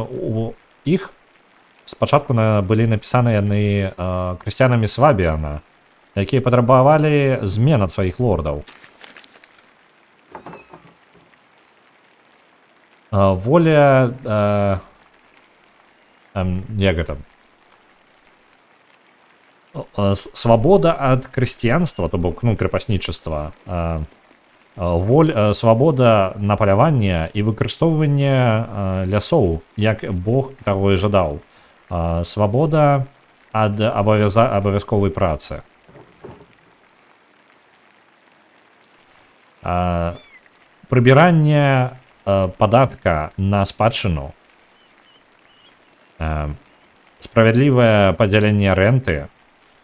у іх спачатку былі напісаны яны крысціянамі Свабіяна, якія патрабавалі змен ад сваіх лордаў. Воля... як гэта? Свабода ад крысціянства, то бок, ну, крепаснічества, свабода на паляванне і выкарыстоўванне лясоў, як Бог таго і жадаў. Свабода ад абавязковай працы. Прыбіранне падатка на спадчыну. Справядлівае падзяленне рэнты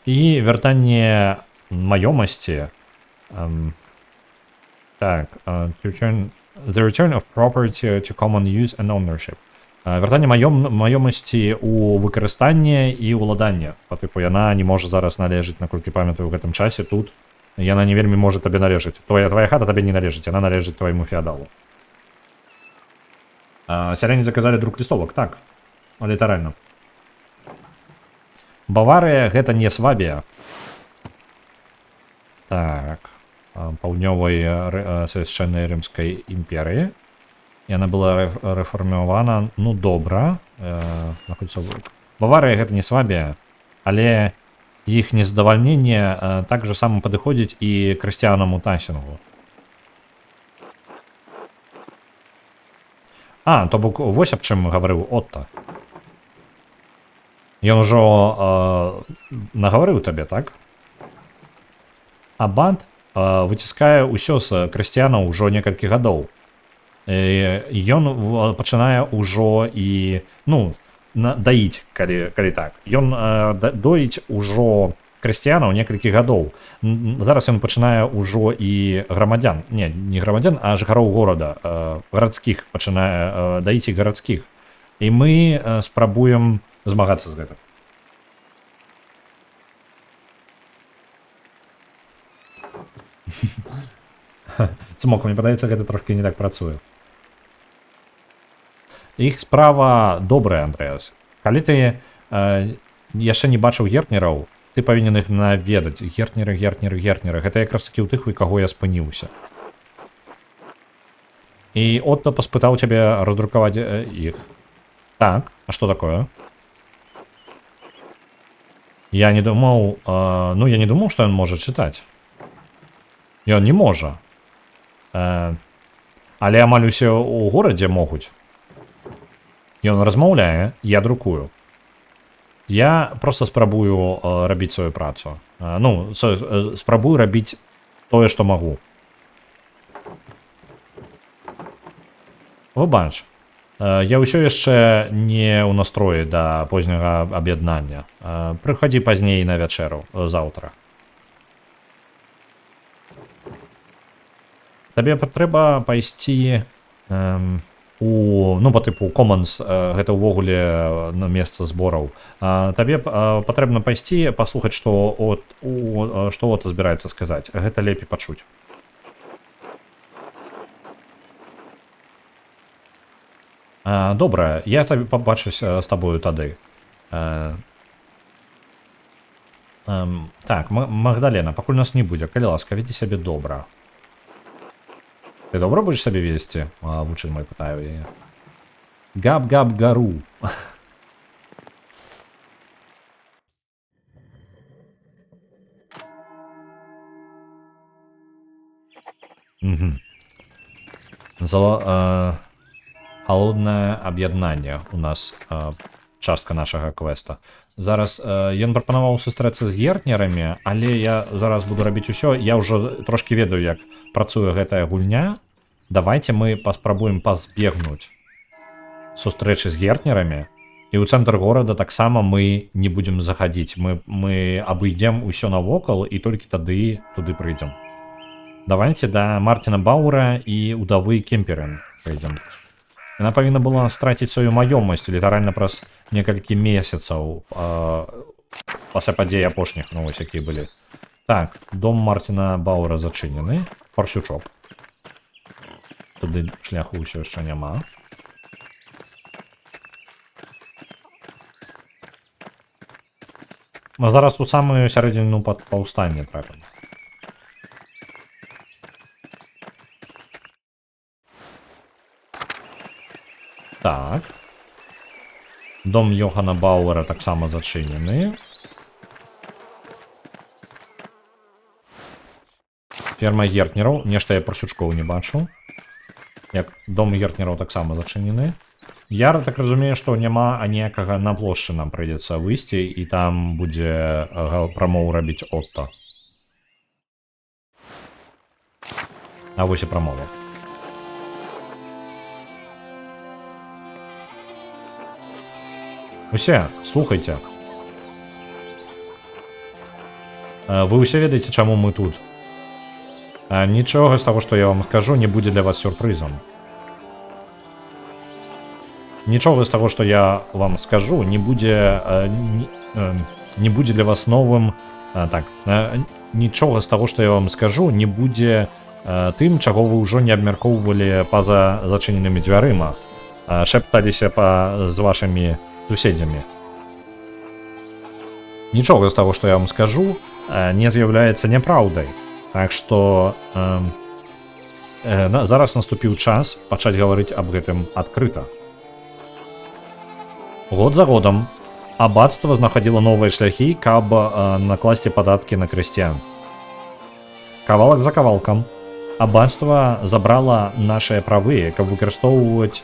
і вяртанне маёмасці. Так, the return of property to common use and ownership. Вяртанне маёмасці ў выкарыстанне і ўладанне. Па тыпу, яна не можа зараз належыць, наколькі памятаю, ў гэтым часе тут. Яна не вельмі можа табе належыць. Твоя хата табе не належыць, яна належыць твайму феадалу. Сяляне заказалі друк лістовак, так. Літаральна. Баварыя гэта не Свабія. Так. Паўднёвай свяшчэннай рымскай імперыі. Яна была рэфармавана, ну, добра. Баварыя гэта не Свабія, але іх нездавальненне так же сама падыходзіць і крысціянаму Тасінгу. То бок, вось аб чым гаварыў Отта. Ён ужо нагаварыў табе, так? Абат выціскае ўсё з крысціянаў ужо некалькі гадоў. Ён пачынае ўжо і, ну, даіць, калі так. Ён доіць ужо крысціянаў некалькі гадоў. Зараз ён пачынае ўжо і грамадзян. Не грамадзян, а жыхароў горада, гарадскіх, пачынае даіць і гарадскіх. І мы спрабуем змагацца з гэтым. Цмок, мне падаецца, гэта трошкі не так працуе. Іх справа добрая, Андрэас. Калі ты яшчэ не бачыў гернераў, ты павінен іх наведаць. Гернеры. Гэта якраз такі ў тых, у каго я спыніўся. І Отто паспытаў цябе раздрукаваць іх. Так, а што такое? Я не думаў, што ён можа чытаць. Ён не можа. Але амаль усе ў горадзе могуць. Ён размаўляе, я друкую. Я проста спрабую рабіць сваю працу. Спрабую рабіць тое, што магу. Выбач, я ўсё яшчэ не ў настроі да позняга аб'яднання. Прыходзі пазней на вячэру, заўтра. Табе трэба пайсці па тыпу Commons, гэта ўвогуле месца збораў. Табе патрэбна пайсці паслухаць, што Отто збіраецца сказаць. Гэта лепей пачуць. Добра, я табе пабачусь з табою тады. Так, Магдалена, пакуль нас не будзе, калі ласка, ведзі сябе добра. Ты добра будзеш сабе весці? Вучань мой пытаю яе. Гап-гап-гару. Халоднае аб'яднанне у нас частка нашага квеста. Зараз ён прапанаваў сустрэцца з гернерамі, але я зараз буду рабіць усё. Я ўжо трошкі ведаю, як працуе гэтая гульня. Давайте мы паспрабуем пазбегнуць сустрэчы з гернерамі. І ў цэнтр горада таксама мы не будзем захадзіць. Мы абыдзем усё навокал і толькі тады туды прыйдзем. Давайте да Мартина Бауэра і удавы Кемперен прыйдзем. Яна павінна была страціць сваю маёмасць літаральна праз некалькі месяцаў пасля падзей апошніх, вось якія былі. Так, дом Мартина Бауэра зачынены. Парсючок. Туды шляху ўсё яшчэ няма. Мы зараз у самую сярэдзіну паўстання трапім. Так. Дом Йохана Бауэра таксама зачынены. Ферма Гертнераў. Нешта я прасючкоў не бачу. Як дом Гертнераў таксама зачынены. Я так разумею, што няма аніякага на плошчы нам прыйдзецца выйсці, і там будзе прамову рабіць Отто. А вось і прамова. Усе, слухайце. Вы ўсе ведаеце, чаму мы тут. Нічога з таго, што я вам скажу, не будзе для вас сюрпрызам. Нічога з таго, што я вам скажу, не будзе для вас новым. Нічога з таго, што я вам скажу, не будзе тым, чаго вы ўжо не абмяркоўвалі па-за зачыненымі дзвярыма. Шэпталіся з вашымі суседзямі. Нічога з таго, што я вам скажу, не з'яўляецца няпраўдай. Так што зараз наступіў час пачаць гаварыць аб гэтым адкрыта. Год за годам аббацтва знаходзіла новыя шляхі, каб накласці падаткі на крысцян. Кавалак за кавалкам аббацтва забрала нашыя правы, каб выкарыстоўваць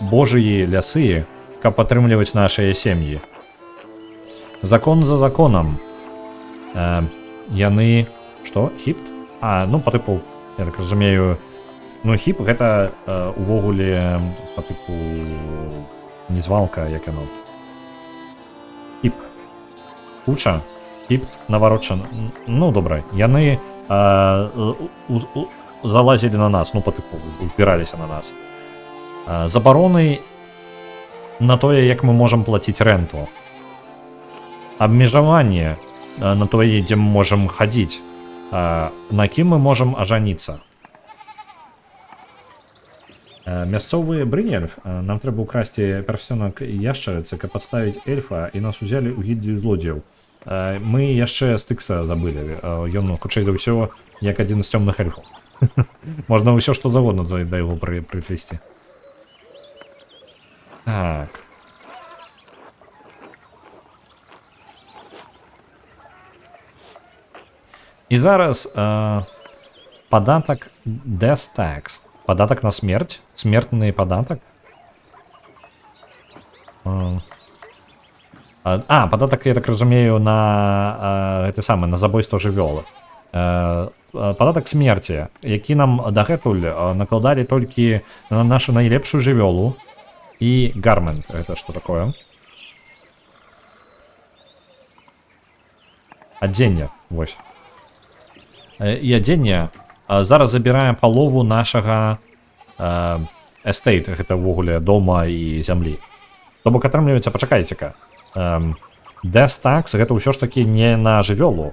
божыя лясы, каб падтрымліваць нашыя сем'і. Закон за законам. Яны... Што? Хіпт? Ну, па тыпу, я так разумею, хіп гэта увогуле па тыпу незвалка, як яно. Хіп. Куча. Хіпт, наварочан. Добра. Яны залазілі на нас, па тыпу, збіраліся на нас. Забароны на тое, як мы можам плаціць рэнту. Абмежаванне на тое, дзе мы можам хадзіць. На кім мы можам ажаніцца. Мясцовыя брынельф. Нам трэба ўкрасці пярсцёнак яшчарыцы, каб падставіць эльфа, і нас узялі ў гільдзію злодзеяў. Мы яшчэ Стыкса забылі. Ён, хутчэй за ўсё, як адзін з цёмных эльфаў. Можна ўсё што заводна да яго прыплесці. Так. І зараз падатак Death Tax. Падатак на смерць. Смертны падатак. Падатак, я так разумею, на на забойства жывёлы. Падатак смерці, які нам дагэтуль накладалі толькі на нашу найлепшую жывёлу і гармент. Гэта што такое? Адзенне, вось. І адзенне зараз забіраем палову нашага эстейт, гэта ўвогуле дома і зямлі. То бок атрымліваецца, пачакайце-ка. Death Tax гэта ўсё ж такі не на жывёлу.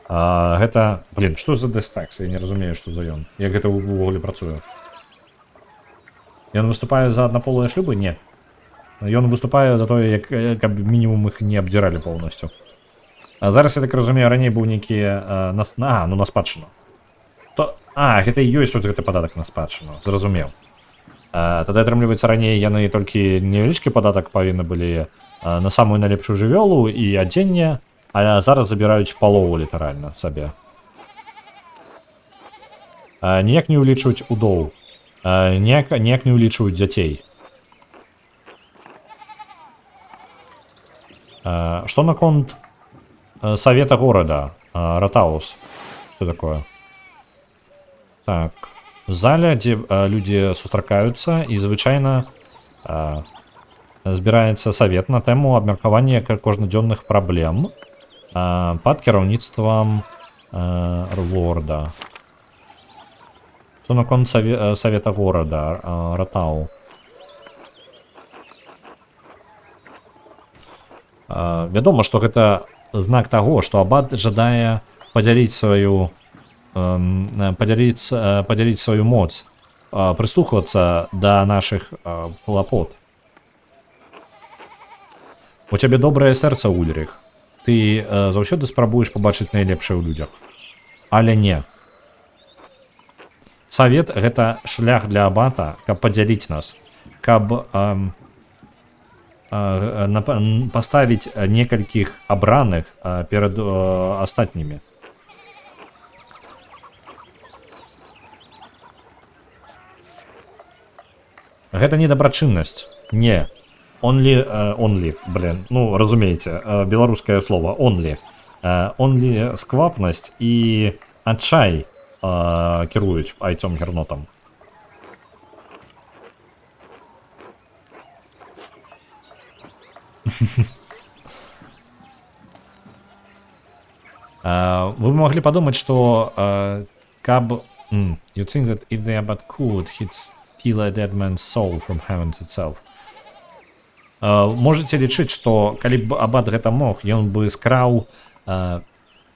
Гэта, што за Death Tax? Я не разумею, што за ён. Як гэта ўвогуле працуе? Ён выступае за аднаполыя шлюбы? Не. Ён выступае за тое, каб мінімум іх не абдзіралі поўнасцю. А зараз, я так разумею, раней быў нейкі на спадчыну. Гэта і ёсць тут гэты падатак на спадчыну. Зразумеў. Тады, атрымліваецца, раней яны толькі невялічкі падатак павінны былі на самую найлепшую жывёлу і адзенне, а зараз забіраюць палову літаральна сабе. Ніяк не ўлічваюць удоў. Ніяк не ўлічваюць дзяцей. Што наконт Совета горада, Ратаус. Что такое? Так. Заля, дзе людзі сустракаюцца, і звычайна збіраецца савет на тэму абмеркавання кожнадзённых праблем пад кіраўніцтвам лорда. Што наконт Совета горада, Ратау. Вядома, што гэта знак таго, што абат жадае падзяліць сваю моц, прыслухвацца да нашых клапот. У цябе добрае сэрца, Ульрых. ты заўсёды спрабуеш пабачыць найлепшае ў людзях. Але не. Савет — гэта шлях для абата, каб падзяліць нас, каб паставіць некалькіх абраных перад астатнімі. Гэта не дабрачыннасць. Не. Only, блин, ну, разумееце, беларускае слово only. Only сквапнасць і адчай кіруюць айцом гернотам. Вы могли подумать, что каб... You think that if the Abbat could, he'd steal a dead man's soul from heaven itself. Можете лічыць, што калі б Аббат гэта мог, ён бы скраў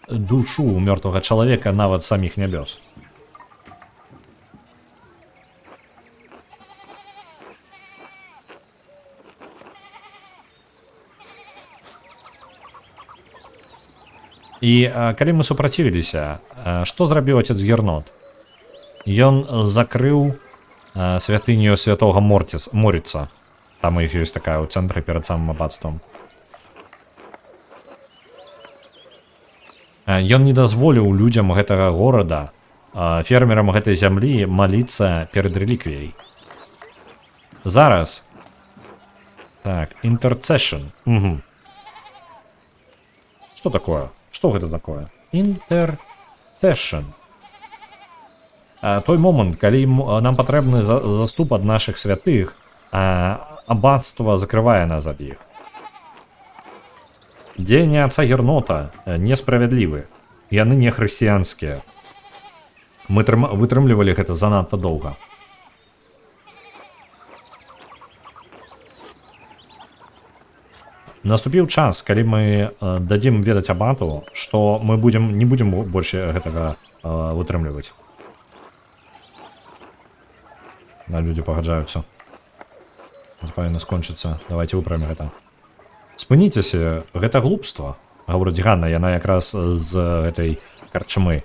душу мёртвага чалавека нават саміх нябёс. І калі мы супрацівіліся, што зрабіў отец Гернот? Ён закрыў святыню святого Моріца. Там іх ёсць такая ў цэнтры перад самым аббатствам. Ён не дазволіў людзям гэтага горада, фермерам гэтай зямлі маліцца перад рэліквіяй. Зараз. Так, intercession. Што такое? Што гэта такое? Intercession. Той момант, калі нам патрэбны заступ ад нашых святых, аббатства закрывае нас ад іх. Дзеянні отца Гернота несправядлівы. Яны не хрысціянскія. Мы вытрымлівалі гэта занадта доўга. Наступіў час, калі мы дадзім ведаць абату, што мы не будзем больш гэтага вытрымліваць. Людзі пагаджаюцца. Павінна скончыцца. Давайте выправім гэта. Спыніцеся, гэта глупства. Гаворыць Ганна, яна якраз з гэтай карчмы.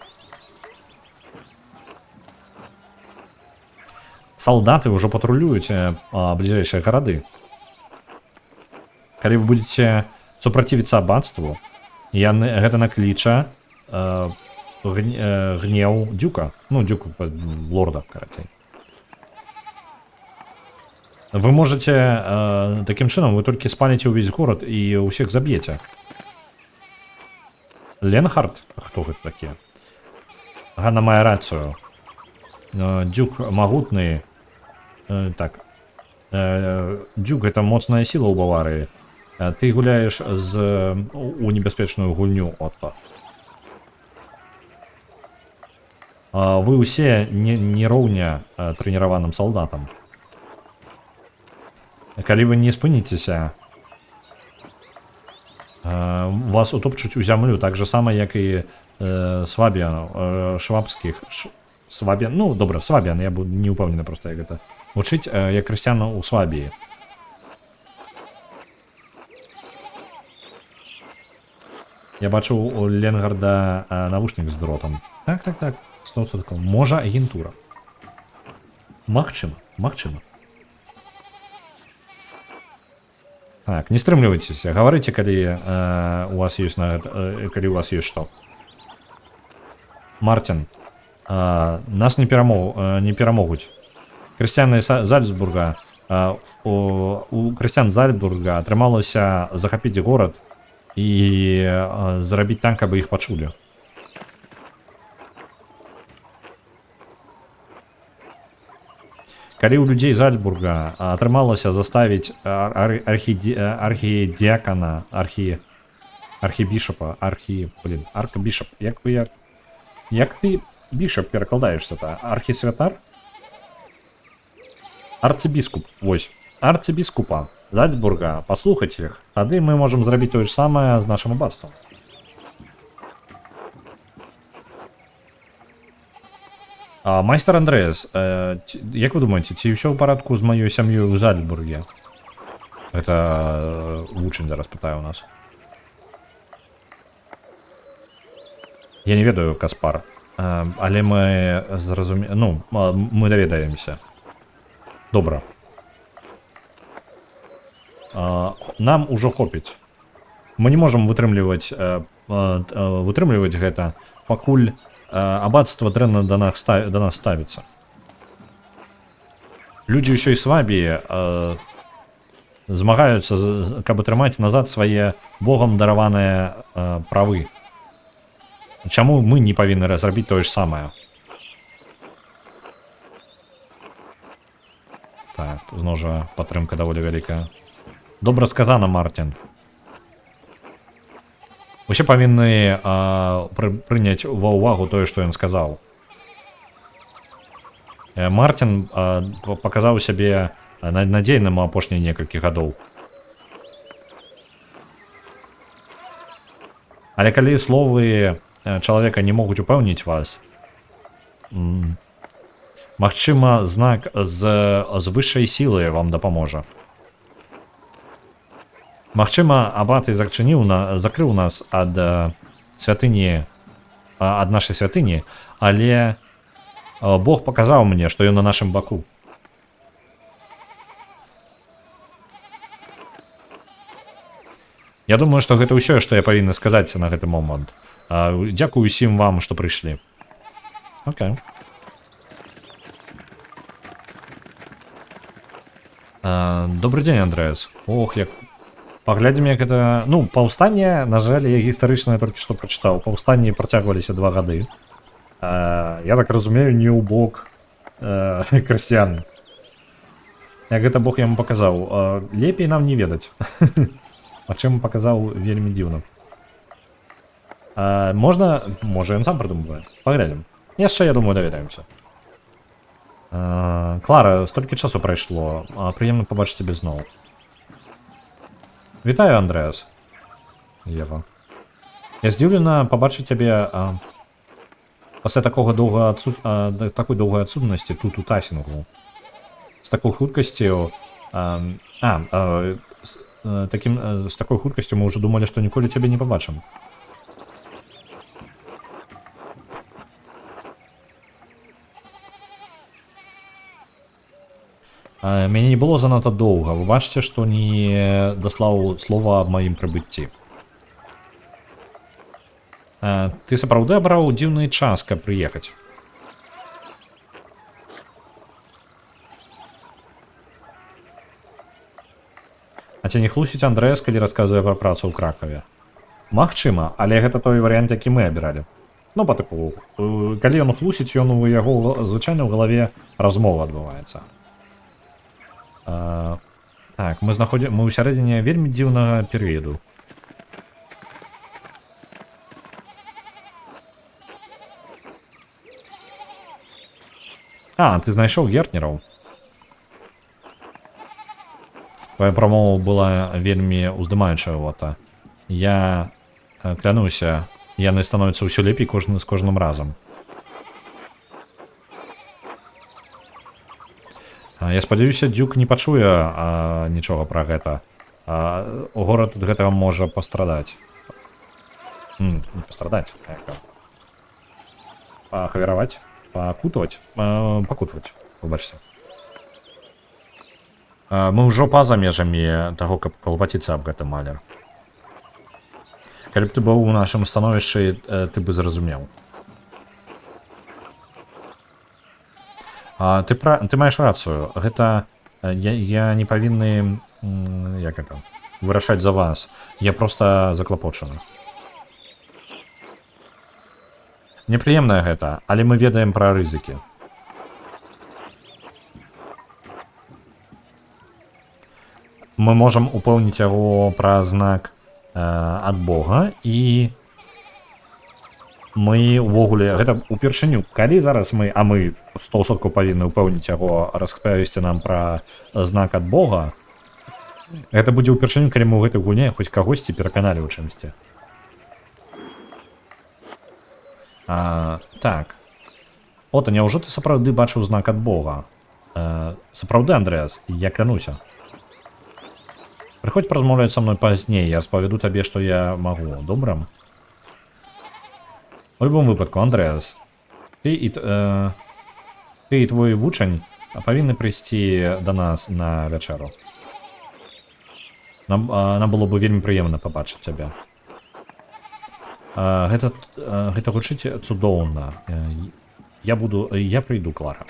Салдаты ўжо патрулююць бліжэйшыя гарады. Калі вы будзеце супрацівіцца аббатству, гэта накліча гнеў дзюка. Ну, дзюку лорда, карацей. Вы можете, таким чынам, вы толькі спаліце ўвесь горад і ўсіх заб'еце. Ленхард? Хто гэта такі? Ганна мае рацыю. Дзюк магутны. Так. Дзюк — гэта моцная сіла ў Баварыі. Ты гуляеш у небяспечную гульню, отто. Вы ўсе не роўня трэніраваным салдатам. Калі вы не спыніцеся, вас утопчуць у зямлю, так же сама, як і свабіян, швабскіх... Свабіян, ну, добра, свабіян, я не ўпэўнены проста, як гэта вучыць, як хрысціян у Свабіі. Я бачу у Ленгарда навушнік з дротам. Так. 100%. Можа, агентура. Магчыма. Так, не стрымлівайцеся, гаварыце, калі у вас ёсць што. Мартин, нас не перамогуць. Крысціяны Зальцбурга, у крысціян Зальцбурга атрымалася захапіць горад і зрабіць так, каб іх пачулі. Калі ў людзей Зальцбурга атрымалася заставіць архідіакана, архібішапа, аркабішап, як ты бішап перакладаешься-то? Архісвятар? Арцыбіскуп, вось, арцыбіскупа Зальцбурга, паслухаць іх, тады мы можам зрабіць тое ж самае з нашым аббатствам. Майстер Андрэас, як вы думаеце, ці ўсё ў парадку з маёй сям'ёй у Зальцбурге? Гэта вучань зараз пытае ў нас. Я не ведаю, Каспар. Але мы зразумеем... Ну, мы даведаемся. Добра. Нам ужо хопіць. Мы не можам вытрымліваць гэта, пакуль абацтва дрэнна да нас ставіцца. Людзі ўсё і слабее змагаюцца, каб атрымаць назад свае богам дараваныя правы. Чаму мы не павінны зрабіць тое ж самае? Так, зноў жа падтрымка даволі вялікая. Добра сказана, Мартин. Усе павінны прыняць ва ўвагу тое, што ён сказаў. Мартин паказаў сябе надзейным у апошнія некалькі гадоў. Але калі словы чалавека не могуць упэўніць вас, магчыма, знак з вышэйшай сілы вам дапаможа. Магчыма, абат і закрыў нас ад святыні, ад нашай святыні, але Бог паказаў мне, што ён на нашым баку. Я думаю, што гэта ўсё, што я павінна сказаць на гэты момант. Дзякую усім вам, што прыйшлі. Окей. Добрый дзень, Андрэас. Ох, як... Паглядзім, як гэта... Ну, паўстанне, на жаль, я гістарычна толькі што прачытаў. Паўстанні працягваліся 2 гады. Я так разумею, не ў бок крысціян. Як гэта Бог яму паказаў. Лепей нам не ведаць. А чым паказаў вельмі дзіўна. Можа, ён сам прыдумвае. Паглядзім. Яшчэ, я думаю, даведаемся. Клара, столькі часу прайшло. Прыемна пабачыць цябе зноў. Вітаю, Андрэас. Ева. Я здзіўлена пабачыць цябе пасля такой доўгай адсутнасці тут у Тасінгу. З такой хуткасцю... З такой хуткасцю мы ўжо думалі, што ніколі цябе не пабачым. Мяне не было занадта доўга. Вы бачыце, што не даслаў слова аб маім прыбыцці. Ты сапраўды абраў дзіўны час, каб прыехаць. А ці не хлусіць Андрэас, калі расказвае пра працу ў Кракаве? Магчыма, але гэта той варыянт, які мы абіралі. Ну, па тыпу, калі ён хлусіць, ён у яго звычайна ў галаве размова адбываецца. Так, мы ў сярэдзіне вельмі дзіўнага перыяду. Ты знайшоў гернераў. Твоя прамова была вельмі уздымаючая. Я клянуся, яны становяцца ўсё лепей з кожным разам. Я спадзяюся, Дзюк не пачуе нічога пра гэта. Горад ад гэтага можа пастрадаць. Пастрадаць? Пахавіраваць? Пакутаваць? Пакутаваць, выбачце. Мы ўжо па-за межамі таго, каб калбаціцца аб гэтым, Малер. Калі б ты быў у нашым становішчы, ты бы зразумеў. Ты маеш рацыю. Гэта... Я не павінны... Як гэта? Вырашаць за вас. Я проста заклапочаны. Непрыемна гэта, але мы ведаем пра рызыкі. Мы можам упэўніць яго пра знак ад Бога, і мы ўвогуле, гэта упершыню, калі зараз мы 100% павінны упэўніць яго, распавесці нам пра знак ад Бога, гэта будзе ўпершыню, калі мы ў гэтай гульне хоць кагосьці пераканалі ў чымсьці. Так. Ота, няўжо ты сапраўды бачыў знак ад Бога? Сапраўды, Андрэас, я клянуся. Прыходзь паразмаўляць са мной пазней, я распавяду табе, што я магу. Добра? У любом выпадку, Андрэас, ты і твой вучань павінны прыйсці да нас на вячэру. Нам было бы вельмі прыемна пабачыць цябе. Гэта гучыць цудоўна. Я прыйду, Клара.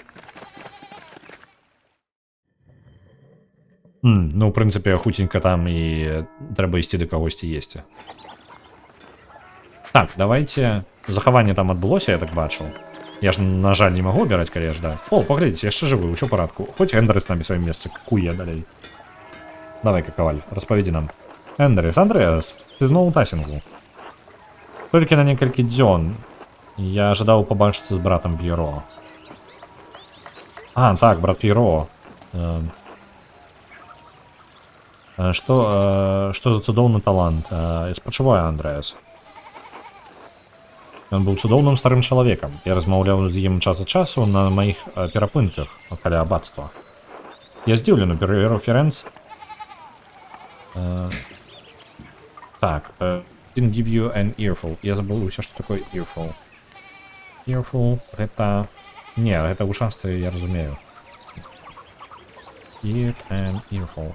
Ну, в прынцыпе, хуценька там і трэба ісці да кагосьці есці. Так, давайте... Захаванне там адбылося, я так бачыў. Я ж, на жаль, не магу абіраць, калі я ждаю. О, паглядзіце, яшчэ жывы, ўсё ў парадку. Хоць Эндры з намі сваім месцы куе далей. Давай-ка, каваль, распавядзі нам. Эндрыс, Андрэас, ты зноў у тасінгу. Толькі на некалькі дзён. Я жадаў пабачыцца з братам П'еро. А, так, брат П'еро. Што за цудоўны талант. Спачуваю, Андрэас. Ён быў цудоўным старым чалавекам. Я размаўляў з ім час ад часу на маіх перапынках каля аббатства. Я здзіўлены, П'еро Ферэнц. Так, didn't give you an earful. Я забыл усё, што такое earful. Earful, гэта... Не, гэта ушасты, я разумею. Give an earful.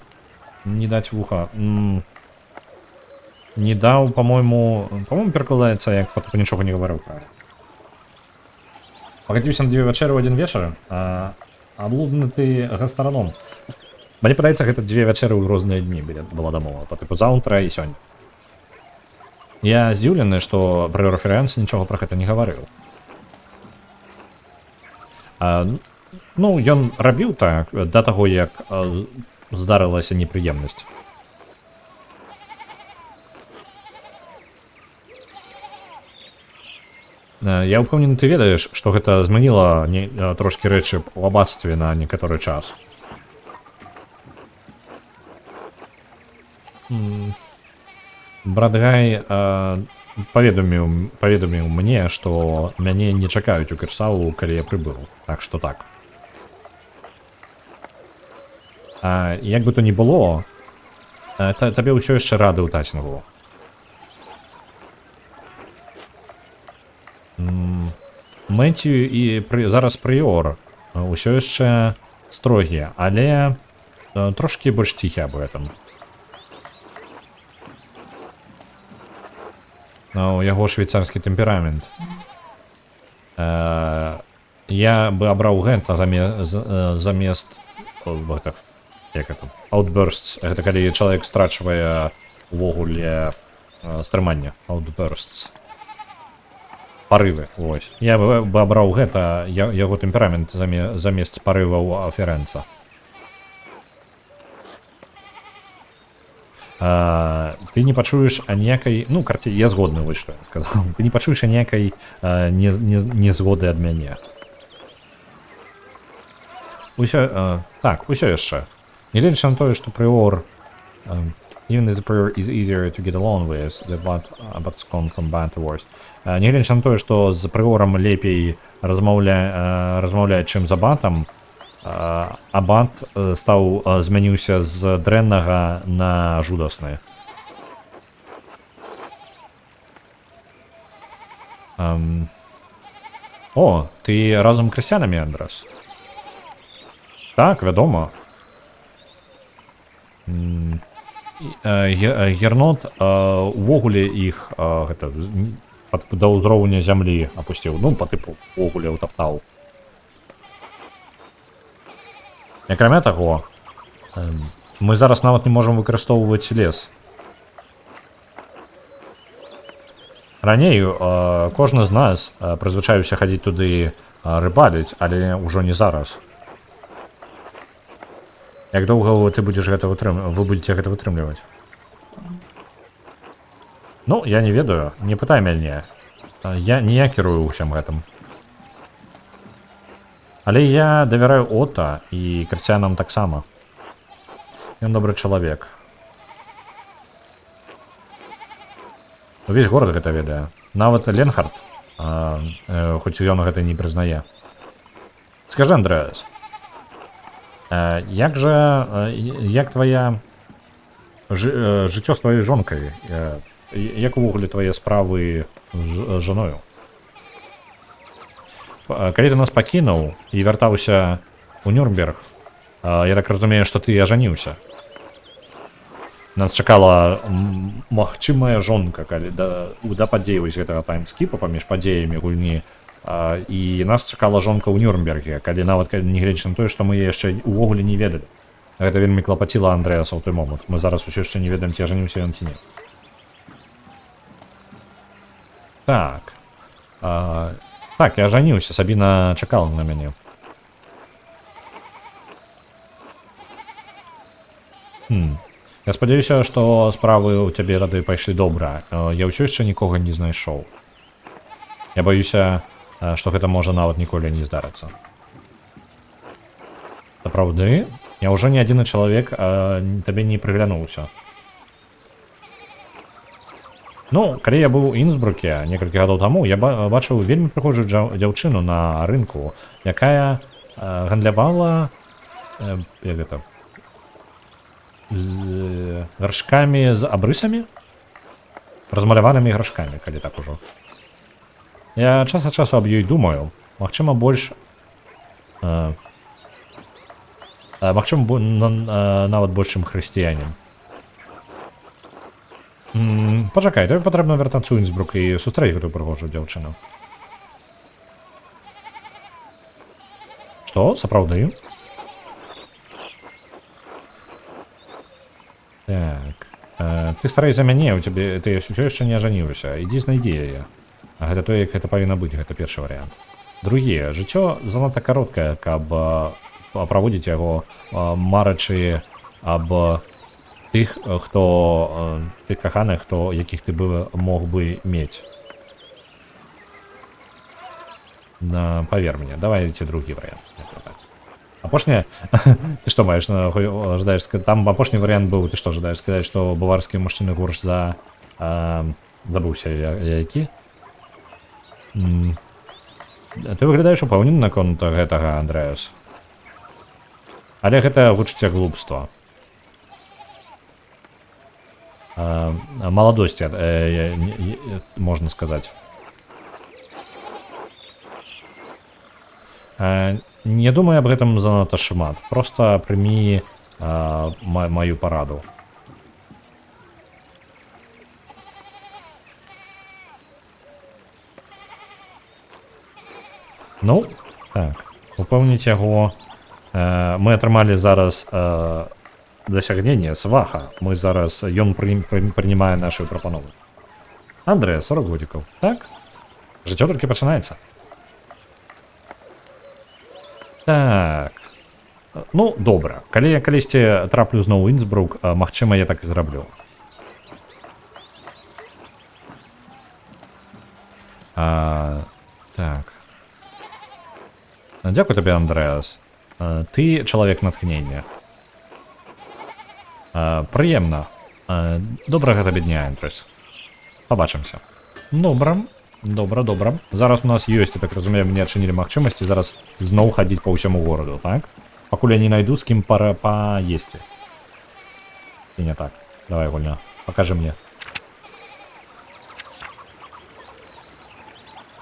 Не даць вуха. Не даў, по-моему, перакладаецца, як потом нічога не гаварыў. Пагадзіўся на 2 вячэры ў 1 вечар, аблудны ты гастраном. Мне падаецца, гэта 2 вячэры ў розныя дні была дамова, па тыпу заўтра і сёння. Я здзіўлены, што П'еро Ферэнц нічога пра гэта не гаварыў. Ну, ён рабіў так да таго, як здарылася непрыемнасць. Я ўпэўнены, ты ведаеш, што гэта змяніла трошкі рэчы ў аббатстве на некаторы час. Брат Гай паведаміў мне, што мяне не чакаюць у Кірсалу, калі я прыбыў. Так што так. Як бы то ні было, табе ўсё яшчэ рады ў тасінгу. Мэтью і зараз прыёр ўсё яшчэ строгія, але трошкі больш ціхі аб гэтым. У яго швейцарскі тэмперамент. Я бы абраў гэта замест outbursts. Гэта калі чалавек страчвае увогуле стрыманне. Outbursts. Парывы, вось. Я бы абраў гэта, яго тэмперамент замест парываў Ферэнца. Ты не пачуеш аніякай... Ну, карці, я згодны, вось што я сказаў. Ты не пачуеш аніякай незгоды ад мяне. Так, усё яшчэ. Нягледзячы на тое, што прыор... Even if the prior is easier to get along with, the abbat's gone from bad to worse. Нягледзячы на тое, што з прыорам лепей размаўляць, чым з аббатам, аббат змяніўся з дрэннага на жудасны. О, ты разам з крысцянамі, Андрас? Так, вядома. Гернот увогуле іх да ўзроўня зямлі апусціў. Ну, па тыпу, увогуле ўтаптаў. Акрамя таго, мы зараз нават не можам выкарыстоўваць лес. Раней кожны з нас прызвычаіўся хадзіць туды рыбаліць, але ўжо не зараз. Як доўга вы будзеце гэта вытрымліваць? Ну, я не ведаю, не пытай мяне. Я кірую ўсім гэтым. Але я давяраю Ота і крысцянам таксама. Ён добры чалавек. Увесь горад гэта ведае. Нават Ленхард, хоць ён гэта не прызнае. Скажы, Андрэас, як твоя жыццё з твоей жонкай? Як увогуле твае справы з жаною? калі ты нас пакінуў і вяртаўся у Нюрнберг, я так разумею, што ты ажаніўся. Нас чакала магчымая жонка, калі да падзей вось гэтага таймскіпа паміж падзеямі гульні, і нас чакала жонка ў Нюрнберге, калі нават нягледзячы на тое, што мы яшчэ увогуле не ведалі. Гэта вельмі клапаціла Андрэаса ў той момант. Мы зараз усё яшчэ не ведаем, ці ажаніўся ён ці не. Так. Так, я ажаніўся, Сабіна чакала на мяне. Я спадзяюся, што справы ў цябе рады пайшлі добра. Я ўсё яшчэ нікога не знайшоў. Я баюся, што гэта можа нават ніколі не здарыцца. Сапраўды? Я ўжо не адзіны чалавек табе не прыглянуўся. Ну, калі я быў у Інсбруке некалькі гадоў таму, я бачыў вельмі прыгожую дзяўчыну на рынку, якая гандлявала як гэта, з гаршкамі з абрысамі, размаляванымі гаршкамі, калі так ужо. Я час ад часу аб ёй думаю, магчыма больш магчыма нават больш, чым хрысціянін. Пачакай, табе патрэбна вяртацца ў Інсбрук і сустрэць гэтую прыгожую дзяўчыну. Што? Сапраўды? Так. Ты старэй за мяне, у цябе ты ўсё яшчэ не ажаніўся. Ідзі знайдзі яе. Гэта тое, як гэта павінна быць, гэта першы варыянт. Другі, жыццё занадта кароткае, каб праводзіць яго, марачы аб тых, тых каханых, якіх ты бы мог бы мець. Павер мне, давайте другі варыянт. Апошняе, ты што маеш, жадаеш сказаць, там апошні варыянт быў, ты што жадаеш сказаць, што баварскія мужчыны горш за, забыўся які? Ты выглядаеш упэўнены наконт гэтага, Андрэас. Але гэта гучыць як глупства. Маладосці, можна сказаць. Не думай аб гэтым занадта шмат. Проста прымі маю параду. Ну, так. Упэўніць яго. Мы атрымалі зараз дасягненне сваха. Мы зараз, ён прынимае нашу прапанову. Андрэй, 40 годзікаў. Так? Жыццё толькі пачынаецца. Так. Ну, добра. Калі я калісьці траплю зноў у Інсбрук, магчыма, я так і зраблю. Так. Дзякуй табе, Андрэас. Ты чалавек натхнення. Прыемна. Добрага табе дня, Андрэс. Пабачымся. Добра. Добра. Зараз у нас ёсць, я так разумею, мне адчынілі магчымасці зараз зноў хадзіць па ўсяму гораду, так? Пакуль я не найду з кім паесці. І не так. Давай, гульня, пакажы мне.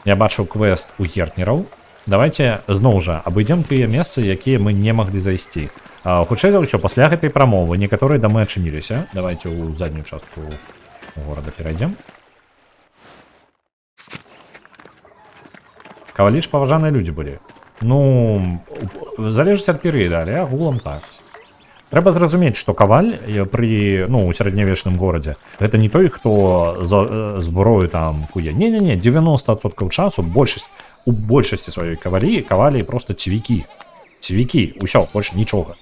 Я бачыў квест у гертнераў. Давайте зноў жа абыдзем тыя месцы, якія мы не маглі зайсці. Хутчэй за ўсё, пасля гэтай прамовы некаторыя дамы адчыніліся. Давайте ў заднюю частку горада перайдзем. Кавалі ж паважаныя людзі былі. Ну, залежыць ад перыяда, але агулам так. Трэба зразумець, што каваль пры, у сярэднявечным горадзе гэта не той, хто зброю там куе. Не-не-не, 90% часу у большасці сваёй кавалі проста цвікі. Цвікі, усё, больш нічога.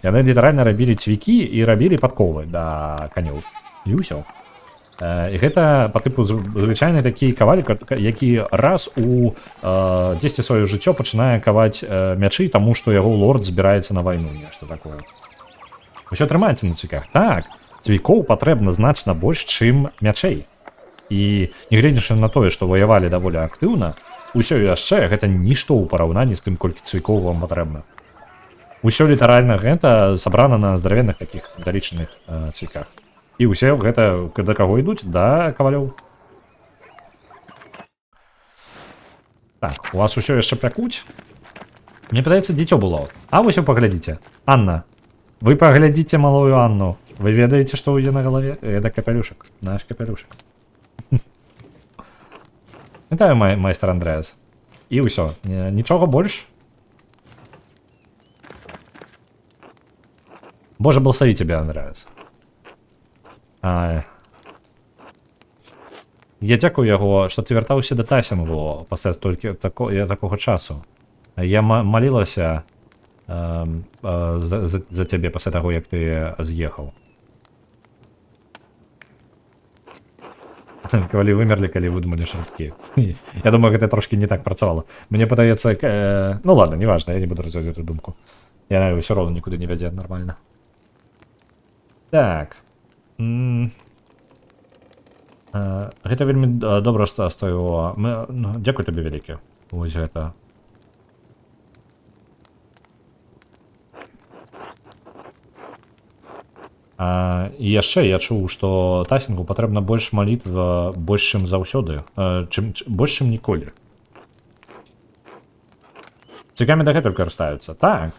Яны літаральна рабілі цвікі і рабілі падковы да канёў. І ўсё. І гэта па тыпу звычайны такі каваль, які раз у 10 сваё жыццё пачынае каваць мячы, таму што яго лорд збіраецца на вайну, нешта такое. Усё трымаецца на цвіках. Так, цвікоў патрэбна значна больш, чым мячэй. І нягледзячы на тое, што ваявалі даволі актыўна, усё яшчэ гэта нішто ў параўнанні з тым, колькі цвікоў вам патрэбна. Усё літаральна гэта сабрана на здаравенных такіх металічных цвіках. І ўсе гэта да каго ідуць? Да кавалёў. Так, у вас усё яшчэ пякуць? Мне падаецца, дзіцё было. А вось вы паглядзіце. Анна, вы паглядзіце малую Анну. Вы ведаеце, што ў яе на галаве? Это капялюшак. Наш капялюшак. Вітаю, майстер Андрэас. І ўсё. Нічога больш? Боже, благослови тебя, Андрэас. Я дзякую яго, што ты вяртаўся да тайсінгу пасля толькі такога часу. Я малілася за цябе пасля таго, як ты з'ехаў. Калі вымерлі, калі выдумалі шуткі. Я думаю, гэта трошки не так працавала. Мне падаецца... Ну ладно, неважно, я не буду развивать эту думку. Яна ўсё роўна нікуды не вядзе нормально. Так. Гэта вельмі добра з твайго... Дзякуй табе вялікі. Вось гэта. І яшчэ я чуў, што тайсінгу патрэбна больш малітв больш, чым заўсёды. Больш, чым ніколі. Цікамі дагэтуль карыстаюцца. Так.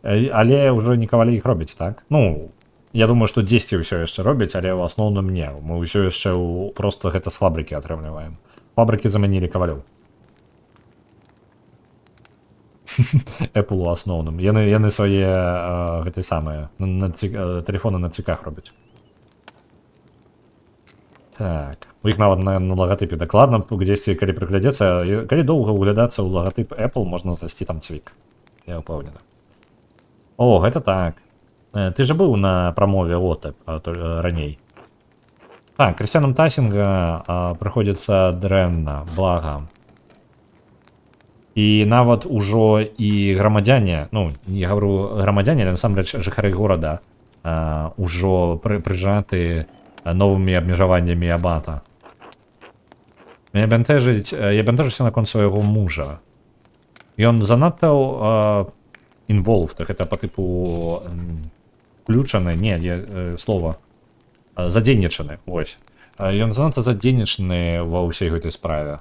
Але ўжо не кавалі іх робяць, так? Ну, я думаю, што 10 ўсё яшчэ робяць, але ў асноўным не. Мы ўсё яшчэ проста гэта з фабрыкі атрымліваем. Фабрыкі замянілі кавалёў. Apple у асноўным. Яны свае гэты самыя тэлефоны на ціках робяць. Так. У іх нават на лагатыпе дакладна, дзесьці, калі прыглядзецца, калі доўга ўглядацца ў лагатып Apple, можна знайсці там цвік. Я ўпэўнены. О, гэта так. Ты же быў на прамове ОТЭП раней. Так, крысцянам тайсінга прыходзіцца дрэнна, блага. І нават ужо і грамадзяне, ну, не гавару грамадзяне, але насамрэч жыхары горада ужо прыжаты новымі абмежаваннямі абата. Я бянтэжуся наконт свайго мужа. Ён занадта involved, гэта па тыпу включаны, не, слова, задзейнічаны, вось. Ён занадта задзейнічаны ва ўсей гэтай справе.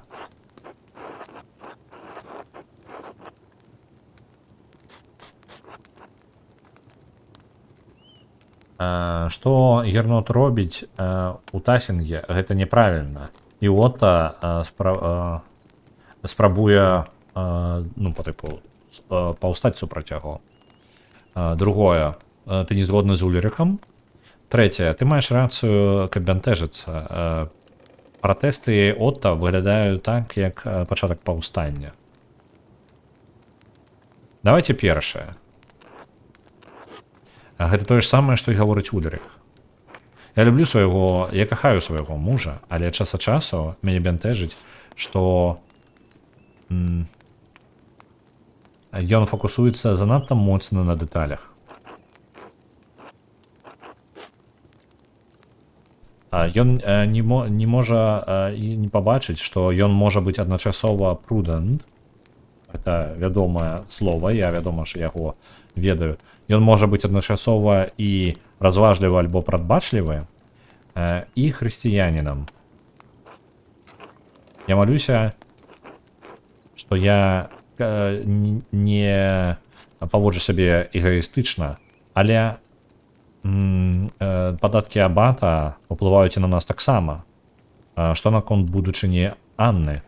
Што Гернот робіць у тайсінге, гэта няправільна. І Ота спрабуе, ну, па тыпу, паўстаць супраць яго. Другое, ты не згодны з Ульрыхам. Трэцяе, ты маеш рацыю, каб бянтэжыцца. Пратэсты Ота выглядаюць так, як пачатак паўстання. Давайте першае. Гэта тое ж самае, што і гаворыць Ульрых. Я люблю свайго, я кахаю свайго мужа, але час ад часу мяне бянтэжыць, што ён фокусуецца занадта моцна на дэталях. Ён не можа не пабачыць, што ён можа быць адначасова prudent. Гэта вядомае слова, я, вядома ж, яго ведаю. Ён можа быць адначасова і разважлівы альбо прадбачлівы, і хрысціянінам. Я малюся, што я не паводжу сябе эгоістычна, але падаткі абата ўплываюць і на нас таксама. Што наконт будучыні Анны?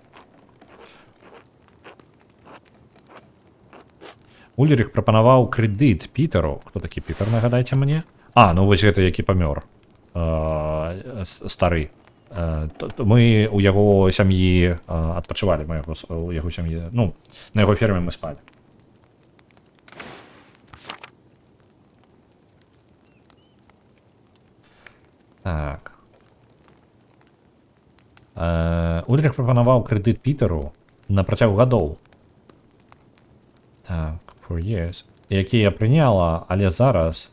Ульрых прапанаваў крэдыт Пітеру. Хто такі Пітер, нагадайце мне? Ну вось гэта які памёр. Стары. Мы у яго сям'і адпачывалі, мы у яго сям'і, ну, на яго ферме мы спалі. Так. Ульрых прапанаваў крэдыт Пітеру на працягу гадоў. Так. For years. Які я прыняла, але зараз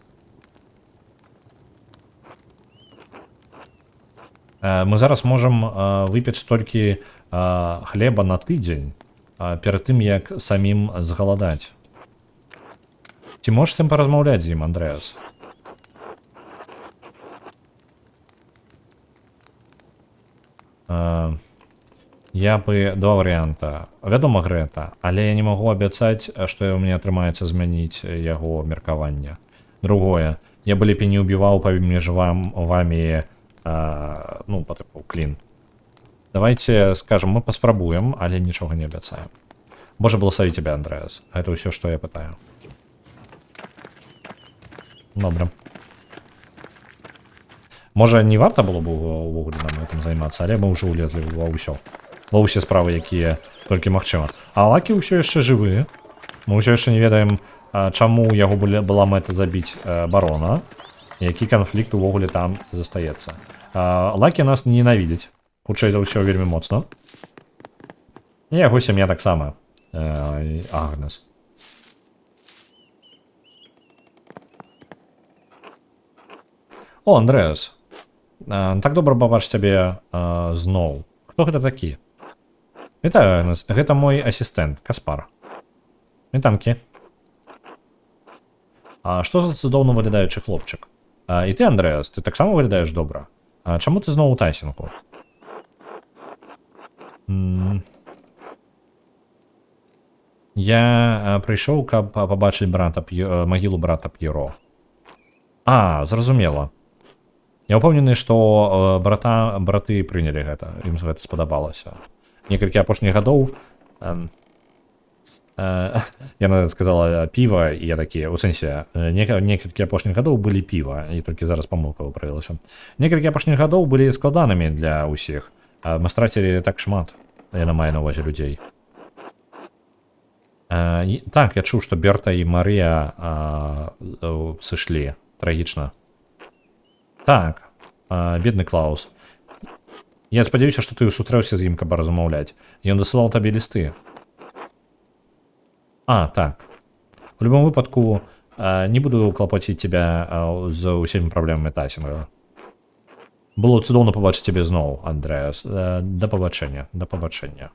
мы зараз можам выпіць столькі хлеба на тыдзень перад тым, як самім згаладаць. Ці можаш з ім паразмаўляць з ім, Андрэас? Я бы два варыянта. Вядома гэта, але я не магу абяцаць, што ў мяне атрымаецца змяніць яго меркаванне. Другое, я бы лепей не убіваў паміж вамі, ну, па тыпу, клін. Давайте скажем, мы паспрабуем, але нічога не абяцаем. Боже благослови тебя, Андреас. Это ўсё, што я пытаю. Добра. Можа, не варта было б увогуле нам гэтым займацца, але мы ўжо ўлезлі ва ўсё. Ва ўсе справы, якія толькі магчыма. А Лакі ўсё яшчэ жывы. Мы ўсё яшчэ не ведаем, чаму ў яго была мэта забіць барона, які канфлікт увогуле там застаецца. Лакі нас ненавідзіць. Хутчэй за ўсё вельмі моцна. І яго сям'я таксама. Агнес. О, Андреас. Так добра пабачыць цябе зноў. Хто гэта такі? Вітаю, Агнес. Гэта мой асістэнт, Каспар. Вітанкі. Што за цудоўна выглядаючы хлопчык? І ты, Андреас, ты таксама выглядаеш добра. Чаму ты зноў у Тайсінгу? Я прыйшоў, каб пабачыць магілу брата П'еро. Зразумела. Я ўпэўнены, што браты прынялі гэта. Ім гэта спадабалася. Некалькі апошніх гадоў яна сказала піва, і я такі, у сэнсе, некалькі апошніх гадоў былі піва, і толькі зараз памылка выправілася. Некалькі апошніх гадоў былі складанымі для ўсіх. Мы страцілі так шмат, яна мае на ўвазе людзей. Так, я чуў, што Берта і Марыя сышлі. Трагічна. Так, бедны Клаус. Я спадзяюся, што ты сустрэўся з ім, каб размаўляць. Ён дасылаў табе лісты. Так. У любом выпадку, не буду клапаціць тебя з усімі праблемамі Тайсінга. Было цудоўна пабачыць цябе зноў, Андреас. Да пабачэння, да пабачэння.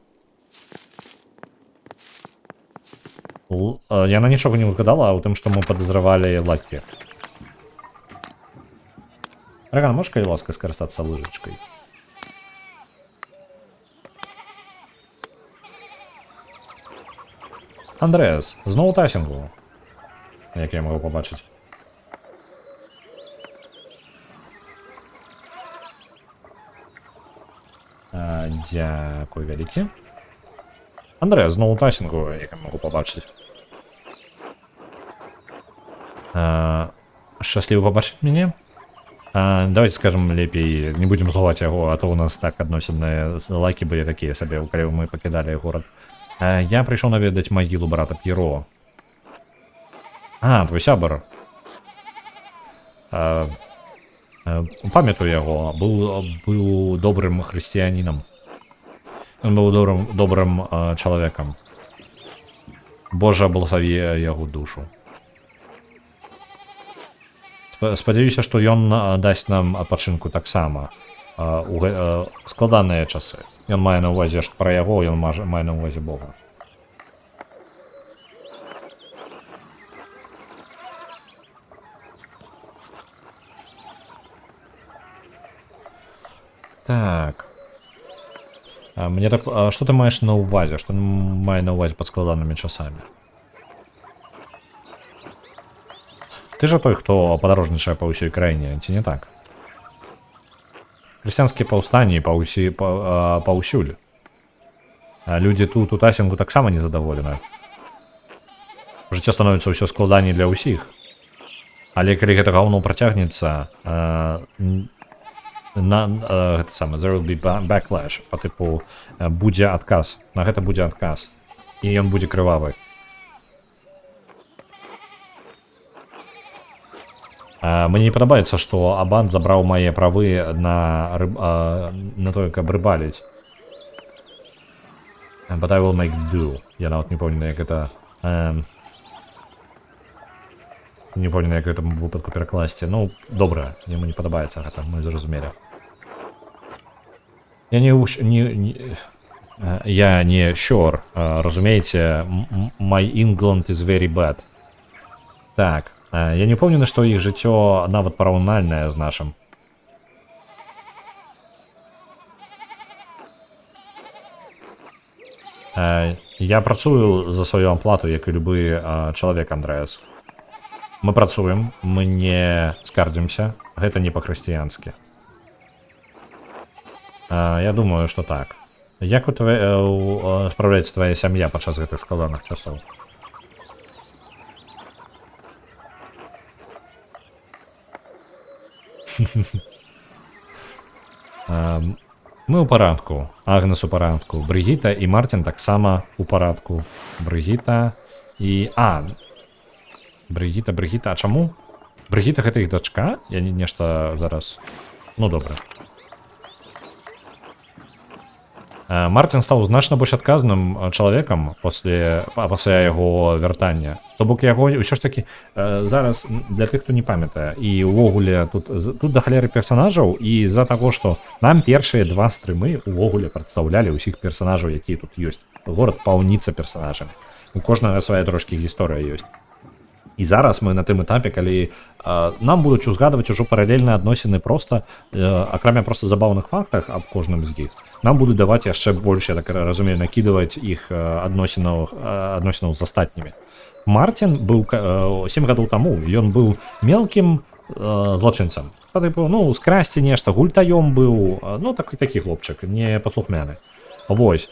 Яна нічога не выгадала ў тым, што мы падазравалі Лакі. Раган, можеш, калі ласка, скарыстацца лыжачкай? Андреас, зноў у Тайсінгу. Як я магу пабачыць? Дзякуй вялікі. Андреас, зноў у Тайсінгу, як я магу пабачыць? Шчаслівы пабачыць мяне? Давайте скажем лепей, не будем зловаць яго, а то у нас так адносіны з Лакі былі такія сабе, калі мы пакідалі горад. Я прыйшоў наведаць магілу брата П'еро. Твой сябар. Памятаю яго, быў добрым хрысціянінам. Ён быў добрым чалавекам. Божа благослови яго душу. Спадзяюся, што ён дасць нам адпачынку таксама у складаныя часы. Ён мае на ўвазе пра яго, ён мае на ўвазе Бога. Так. Мне так... Што ты маеш на ўвазе? Што мае на ўвазе пад складанымі часамі? Ты же той, хто падарожнічае па ўсёй краіне, ці не так? Хрысціянскія паўстанні паўсюль. Людзі тут у Тайсінгу таксама незадаволены. Жыццё становіцца ўсё складаней для ўсіх. Але калі гэта гаўно працягнецца, гэта самае, there will be backlash, па тыпу будзе адказ. На гэта будзе адказ. І ён будзе крывавы. Мне не падабаецца, што Абан забраў мае правы на тое, каб рыбаліць. But I will make do. Я нават не помню, як гэта... Не помню, як гэта в выпадку перакласці. Ну, добра, яму не падабаецца гэта, мы зразумелі. Я не sure, разумееце, my England is very bad. Так. Я не ўпэўнены, што іх жыццё нават параўнальнае з нашым. Я працую за сваю аплату, як і любы чалавек, Андрэас. Мы працуем, мы не скардзімся, гэта не па-хрысціянскі. Я думаю, што так. Як спраўляецца твая сям'я падчас гэтых складаных часоў? Мы ў парадку. Агнес у парадку. Брыгіта і Мартин таксама у парадку. Брыгіта і... Брыгіта, а чаму? Брыгіта гэта іх дачка? Я нешта зараз... Ну, добра. Мартин стаў значна больш адказным чалавекам пасля яго вяртання. То бок яго ўсё ж такі зараз для тых, хто не памятае, і ўвогуле тут да халеры персанажаў, і з-за таго, што нам першыя два стрымы ўвогуле прадстаўлялі ўсіх персанажаў, якія тут ёсць. Горад паўніца персанажамі. У кожнага свая трошкі гісторыя ёсць. І зараз мы на тым этапе, калі нам будуць узгадваць ужо паралельныя адносіны проста, акрамя проста забаўных фактах аб кожным з іх, нам будуць даваць яшчэ больш, я так разумею, накідаваць іх адносінаў з астатнімі. Мартин быў 7 гадоў таму, ён быў мелкім злачынцам. Па тыпу, ну, скрасці нешта, гультаём быў, ну, такі хлопчык, не паслухмяны. Вось.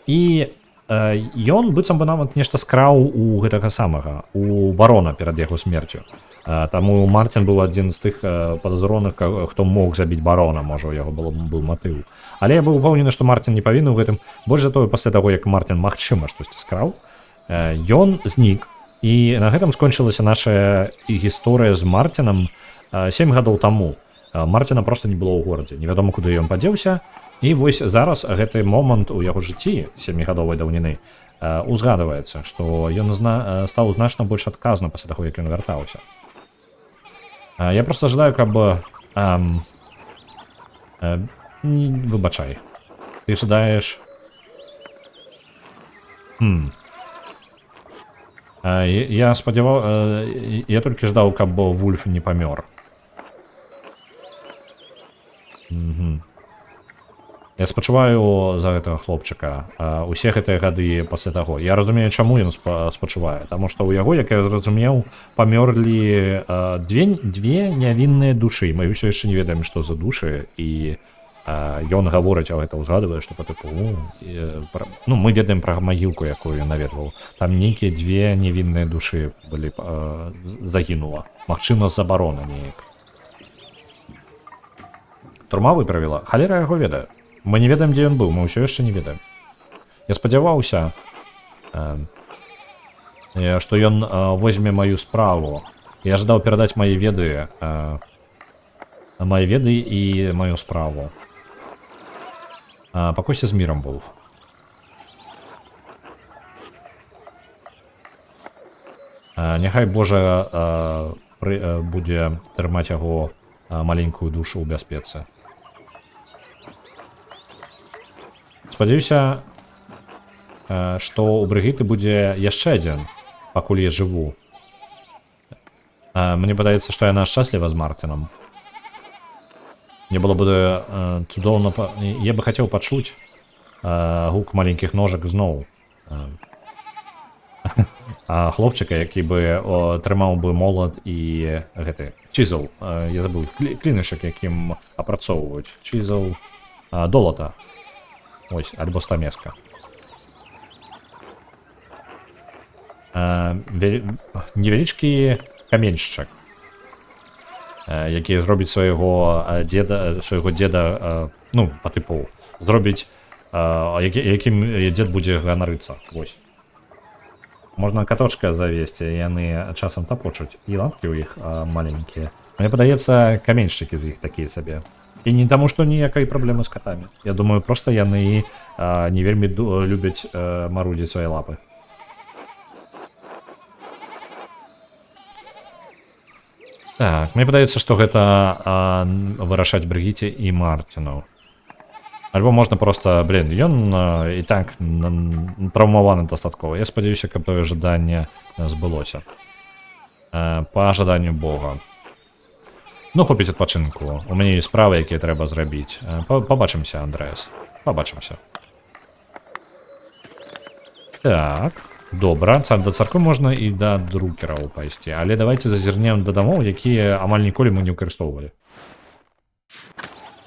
І ён быццам бы нават нешта скраў у гэтага самага, у барона перад яго смерцю. Таму Мартин быў адзін з тых падазроных, хто мог забіць барона, можа, у яго быў матыў. Але я быў упэўнены, што Мартин не павінны ў гэтым. Больш за тое, пасля таго, як Мартин магчыма штосьці скраў, ён знік. І на гэтым скончылася наша гісторыя з Мартинам 7 гадоў таму. Мартина проста не было ў горадзе. Невядома, куды ён падзеўся. І вось зараз гэты момант у яго жыцці 7гадовай даўніны узгадваецца, што ён стаў значна больш адказным пасля таго, як ён вяртаўся. Я просто жадаю, каб... Выбачай. Ты жадаеш... Я спадзяваў... Я толькі ждаў, каб Вульф не памёр. Я спачуваю за гэтага хлопчыка усе гэтыя гады пасля таго. Я разумею, чаму ён спачувае. Таму што ў яго, як я зразумеў, памёрлі дзве нявінныя душы. Мы ўсё яшчэ не ведаем, што за душы. І ён гаворыць, а гэта ўзгадвае, што па тыпу... Ну, мы ведаем пра магілку, якую ён наведваў. Там нейкія дзве нявінныя душы загінула. Магчыма, з-за барона неяк. Турма выправіла. Халера яго ведае. Мы не ведаем, дзе ён быў, мы ўсё яшчэ не ведаем. Я спадзяваўся, што ён возьме маю справу. Я жадаў перадаць мае веды і маю справу. Пакойся з мірам, Вулф. Няхай Божа будзе трымаць яго маленькую душу ў бяспецы. Спадзяюся, што ў Брыгіты будзе яшчэ адзін, пакуль я жыву. Мне падаецца, што яна шчасліва з Мартинам. Мне было бы цудоўна... Я бы хацеў пачуць гук маленькіх ножак зноў. Хлопчыка, які бы трымаў бы молат і гэты чызл. Я забыў, клінышак, якім апрацоўваюць. Чызл долата. Ось, альбо стамеска. Невялічкі каменьшчык, які зробіць свайго дзеда, ну, па тыпу, зробіць, якім дзед будзе ганарыцца. Вось. Можна каточка завесці, яны часам тапочуць, і лапкі ў іх маленькія. Мне падаецца, каменьшчыкі з іх такія сабе. І не таму, што ніякай праблемы з катамі. Я думаю, проста яны не вельмі любяць марудзіць свае лапы. Так, мне падаецца, што гэта вырашаць Брыгіце і Мартину. Альбо можна проста, ён і так траўмаваны дастаткова. Я спадзяюся, каб тое жаданне збылося. Па жаданню Бога. Ну, хопіць адпачынку. У мяне ёсць справы, якія трэба зрабіць. Пабачымся, Андрэас. Пабачымся. Так, добра. Да царквы можна і да друкераў пайсці. Але давайте зазірнем да дамоў, якія амаль ніколі мы не выкарыстоўвалі.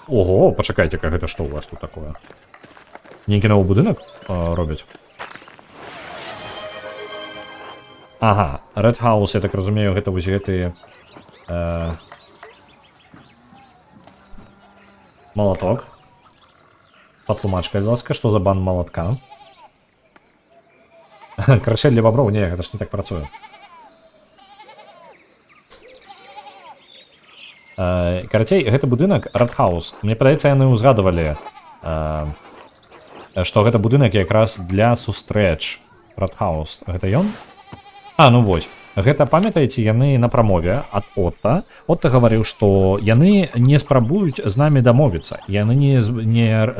Ого, пачакайце-ка, гэта што у вас тут такое? Нейкі новы будынак робяць? Ага, Red House, я так разумею, гэта вось гэты... Молоток. Патлумач, калі ласка, што за бан молотка? Карачэй для боброў? Не, гэта ж не так працуе. Карацей, гэты будынак Red House. Мне падаецца, яны ўзгадывалі, што гэта будынак якраз для сустрэч. Red House. Гэта ён? А, ну вось. Гэта, памятаеце, яны на прамове ад Отта. Отта гаварыў, што яны не спрабуюць з намі дамовіцца. Яны не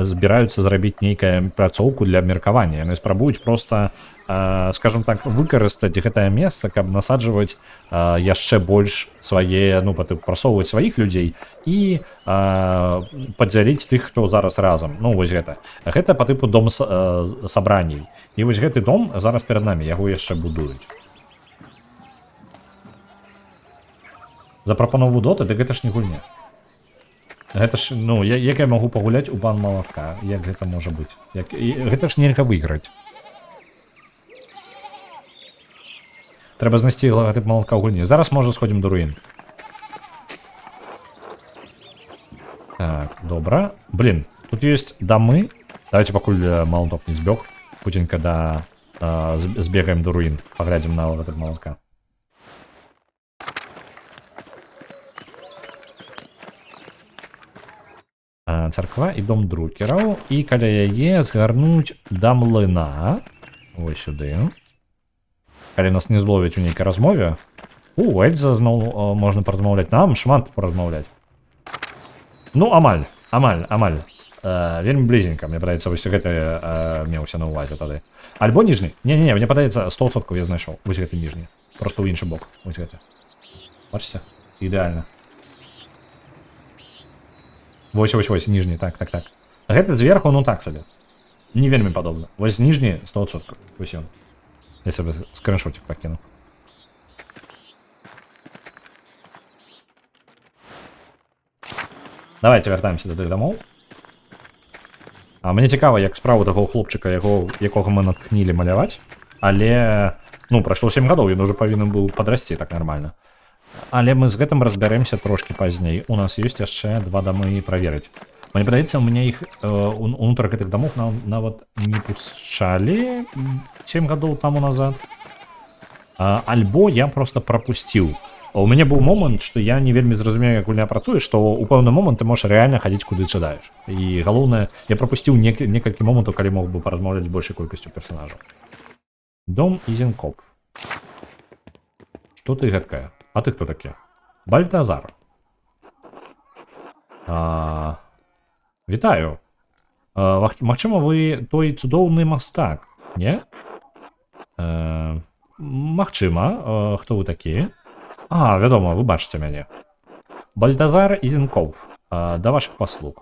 збіраюцца зрабіць нейкую працоўку для абмеркавання. Яны спрабуюць проста, скажем так, выкарыстаць гэтае месца, каб насаджваць яшчэ больш свае, ну, прасоўваць сваіх людзей і падзяліць тых, хто зараз разам. Ну, вось гэта. Гэта па тыпу дом сабраній. І вось гэты дом зараз перад намі, яго яшчэ будуюць. За прапанову доты, дык гэта ж не гульня. Гэта ж, ну, як я магу пагуляць у бан малатка? Як гэта можа быць? Гэта ж нельга выйграць. Трэба знайсці лагатып малатка ў гульні. Зараз, можа, сходзім до руін. Так, добра. Блин, тут ёсць дамы. Давайте пакуль малаток не збег. Хутенька збегаем до руін. Паглядзім на лагатып малатка. Царква і дом друкераў, і каля яе згарнуць да млына. Вось сюды. Калі нас не зловяць у нейкай размове. Эльза зноў можна паразмаўляць. Нам шмат паразмаўляць. Ну, амаль. Вельмі блізенька, мне падаецца, вось гэта меўся на ўвазе тады. Альбо ніжні. Не, мне падаецца, 100% я знайшоў. Вось гэты ніжні. Просто ў іншы бок. Вось гэта. Бачыце? Ідэальна. Вось, ніжні, так. Гэта зверху, ну так сабе. Не вельмі падобна. Вось ніжні 100%. Вось ён. Я сабе скриншотик пакіну. Давайте вяртаемся да тых дамоў. Мне цікава, як справу таго хлопчыка, якога мы натхнілі маляваць. Але, ну, прайшло 7 гадоў, ён уже павінен быў падрасці так нармальна. Але мы з гэтым разбяремся трошки пазней. У нас ёсць яшчэ 2 дамы праверыць. Мне падаецца, у мяне іх унутр гэтых дамоў нават не пушчалі 7 гадоў таму назад. Альбо я просто прапусціў. У мяне быў момант, што я не вельмі зразумею, як гульня працуе, што ў пэўны момант ты можаш рэальна хадзіць куды жадаеш. І галоўнае, я прапусціў некалькі момантаў, калі мог бы паразмаўляць з большай колькасцю персонажаў. Дом Ізенкоп. Што ты гэткая? А ты хто такі? Бальтазар. Вітаю. Магчыма, вы той цудоўны мастак, не? Магчыма. Хто вы такі? Вядома, вы бачыце мяне. Бальтазар Ізенкоп. Да вашых паслуг.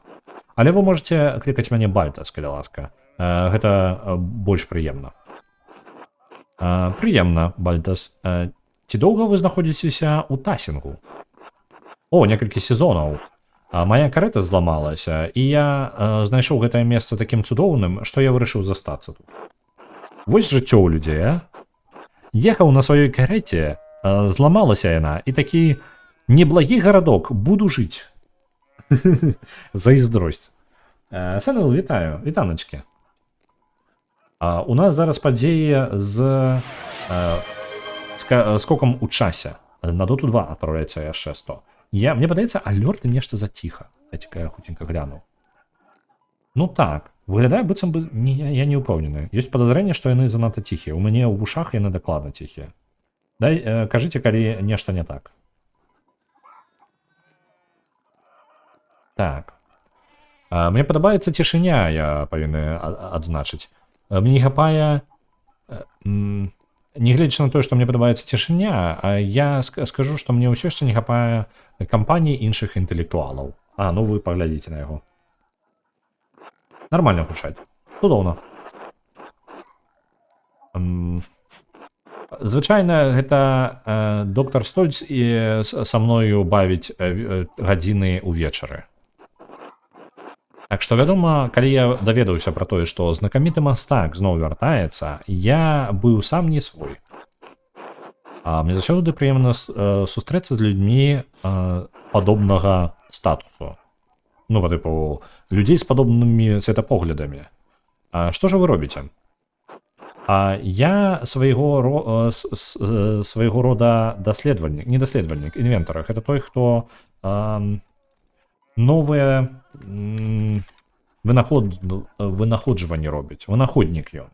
Але вы можете клікаць мяне Бальтас, калі ласка. Гэта больш прыемна. Прыемна, Бальтас. Ці доўга вы знаходзіцеся ў Тасінгу? Некалькі сезонаў. Мая карэта зламалася, і я знайшоў гэтае месца такім цудоўным, што я вырашыў застацца тут. Вось жыццё ў людзей, Ехаў на сваёй карэце, зламалася яна, і такі неблагі гарадок, буду жыць. Зайздросць. Сэнэл, вітаю, вітаначкі. У нас зараз падзеі з скокам у часе. На доту 2 адпраўляецца яшчэ 100. Мне падаецца, алёрты нешта заціха. Я хутенька гляну. Ну так, выглядае быццам бы... Я не ўпэўнены. Ёсць падазрэнне, што яны занадта ціхія. У мяне ў вушах яны дакладна ціхія. Кажыце, калі нешта не так. Так. Мне падабаецца цішыня, я павінны адзначыць. Мне не хапае... Нягледзячы на тое, што мне падабаецца цішыня, я скажу, што мне ўсё яшчэ не хапае кампаній іншых інтэлектуалаў. Ну вы паглядзіце на яго. Нармальна гучаць. Цудоўна. Звычайна гэта доктар Стольц і са мною бавіць гадзіны ўвечары. Так што, вядома, калі я даведаўся пра тое, што знакаміты мастак зноў вяртаецца, я быў сам не свой. Мне заўсёды прыемна сустрэцца з людзьмі падобнага статусу. Ну, па тыпу, людзей з падобнымі светапоглядамі. Што ж вы робіце? Я свайго рода даследавальнік, не даследавальнік, інвентар. Гэта той, хто новыя вынаходжванні робіць. Вынаходнік ён.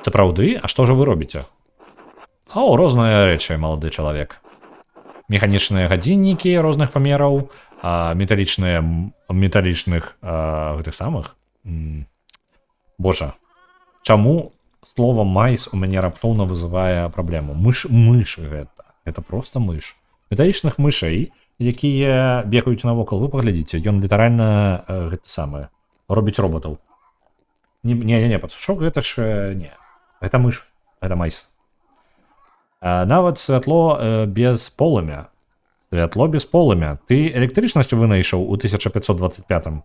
Сапраўды? А што ж вы робіце? Розныя рэчы, малады чалавек. Механічныя гадзіннікі розных памераў, металічных гэтых самых. Божа, чаму слова майс у мяне раптоўна вызывае праблему? Мыш гэта проста мыш. Металічных мышэй, якія бегаюць навокал, вы паглядзіце, ён літаральна гэта самае робіць роботаў. Не, пацушок, гэта ж не. Гэта мыш, гэта майс. Нават святло без полымя. Святло без полымя. Ты электрычнасць вынайшаў у 1525-м.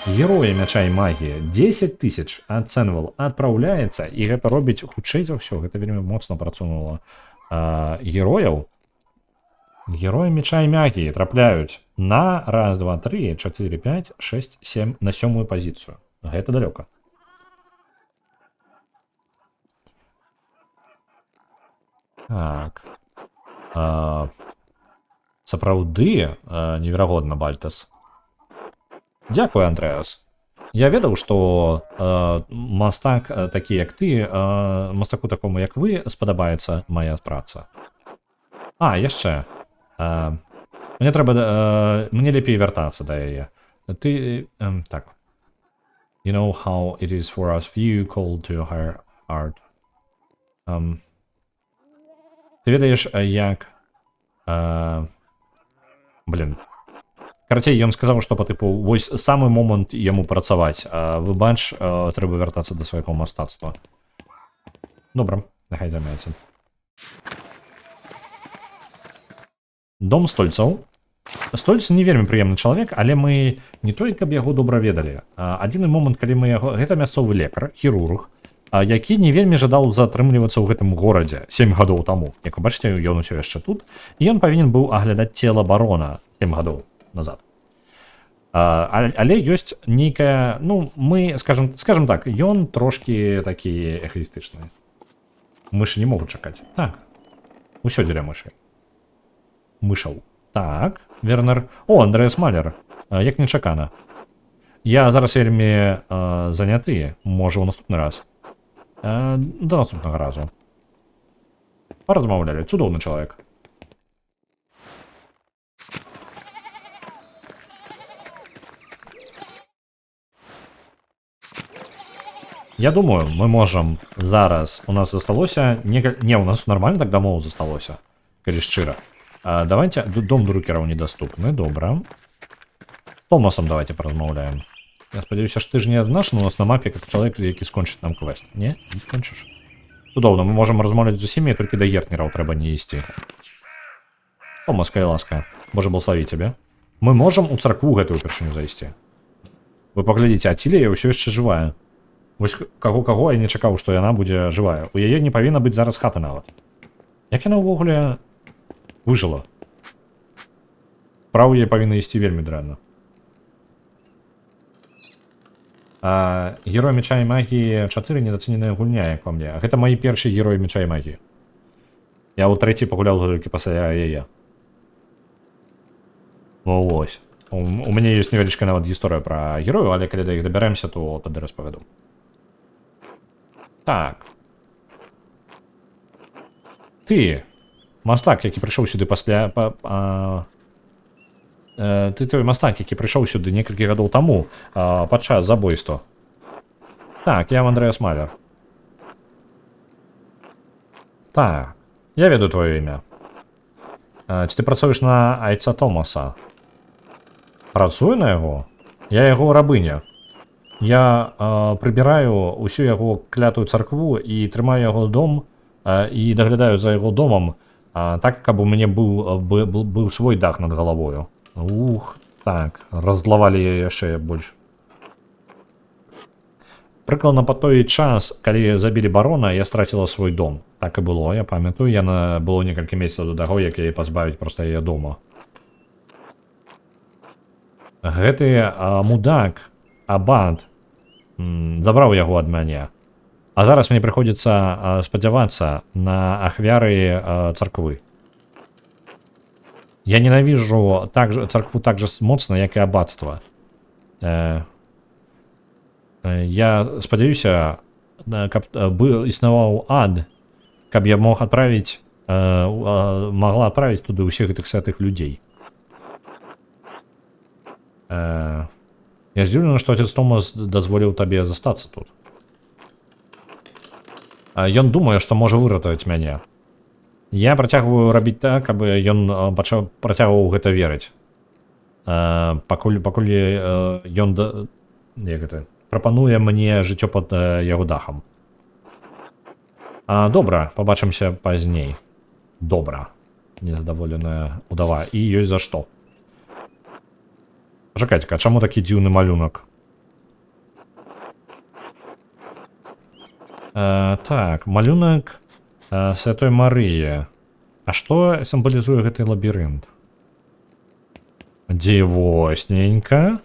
Героя мяча і магіі 10 000 ацэнвал адпраўляецца, і гэта робіць хутчэй за ўсё. Гэта вельмі моцна працунула герояў. Героі мяча і магіі трапляюць на 1, 2, 3, 4, 5, 6, 7 на 7-ую пазіцыю. Гэта далёка. Так. Сапраўды неверагодна, Бальтас. Дзякуй, Андрэас. Я ведаў, што мастак такі, як ты, мастаку такому, як вы, спадабаецца мая праца. Яшчэ. Мне лепей вяртацца да яе. Ты... Так. You know how it is for us few called to higher art. Ты ведаеш, як... Карацей, ён сказаў, што па тыпу, вось самы момант яму працаваць. Выбач, трэба вяртацца да свайго мастацтва. Добра, няхай займаецца. Дом Стольцаў. Стольц не вельмі прыемны чалавек, але мы не той, каб яго добра ведалі. Адзіны момант, калі мы яго... Гэта мясцовы лекар, хірург, які не вельмі жадаў затрымлівацца ў гэтым горадзе 7 гадоў таму. Як вы бачыце, ён усё яшчэ тут. І ён павінен быў аглядаць цела барона 7 гадоў назад. Але ёсць нейкая... Ну, мы, скажем так, ён трошкі такі эгоістычны. Мышы не могуць чакаць. Так. Усё дзеля мышай. Мышаў. Так, Вернер. Андрэас Малер. Як нечакана. Я зараз вельмі заняты. Можа, ў наступны раз. До наступнага разу. Паразмаўлялі. Цудоўны чалавек. Я думаю, мы можам зараз... У нас засталося... Не, у нас нормально так дамоў засталося. Калі шчыра. Давайте... Дом друкераў недоступны. Добра. С Томасом давайте паразмаўляем. Я спадзяюся, што ты ж не аднаш у нас на мапе, как чалавек, які скончыць нам квест. Не? Не скончыш. Цудоўна, мы можам размаўляць з усімі, толькі да гертнераў трэба не ісці. Томас, кай ласка. Боже, благослови тебе. Мы можам у царкву гэтую першыню зайсці. Вы паглядзіце, Ацілія ўсё яшчэ жывая. Вось каго-каго я не чакаў, што яна будзе жывая. У яе не павінна быць зараз хата нават. Як яна ўвогуле выжыла? Праў яе павінна ісці вельмі дрэнна. Герой меча і магіі 4 недацэненая гульня, як па мне. Гэта маі першыя героі меча і магіі. Я ў трэці пагуляў толькі пасля яе. Вось. У мяне ёсць невялічкая нават гісторыя пра герою, але калі да іх дабярэмся, то тады распавяду. Так. Ты, мастак, які прыйшоў сюды пасля... Ты той мастак, які прыйшоў сюды некалькі гадоў таму падчас забойства. Так, я Андрэас Малер. Так, я ведаю твоё імя. Ці ты працуеш на айца Томаса? Працую на яго? Я яго рабыня. Я прыбіраю ўсю яго клятую царкву і трымаю яго дом і даглядаю за яго домам, так, каб у мяне быў свой дах над галавою. Ух, так, раззлавалі яшчэ больш. Прыкладна па той час, калі забілі барона, я страціла свой дом. Так і было, я памятаю, было некалькі месяцаў да таго, як яе пазбавіць проста яе дома. Гэты мудак, абат, забраў яго ад мяне. А зараз мне прыходзіцца спадзявацца на ахвяры царквы. Я ненавижу царкву так же моцна, як і аббатства. Я спадзяюся, каб існаваў ад, каб я могла адправіць туды ўсіх гэтых святых людзей. Я здзіўлены, што отец Томас дазволіў табе застацца тут. Ён думае, што можа выратаваць мяне. Я працягваю рабіць так, каб ён працягваў гэта верыць. Пакуль ён прапануе мне жыццё пад яго дахам. Добра, пабачымся пазней. Добра. Незадаволеная удава. І ёсць за што. Чакайце-ка, чаму такі дзіўны малюнак? Так, малюнак Святой Марыі. А што сімвалізуе гэты лабірынт? Дзівосненька.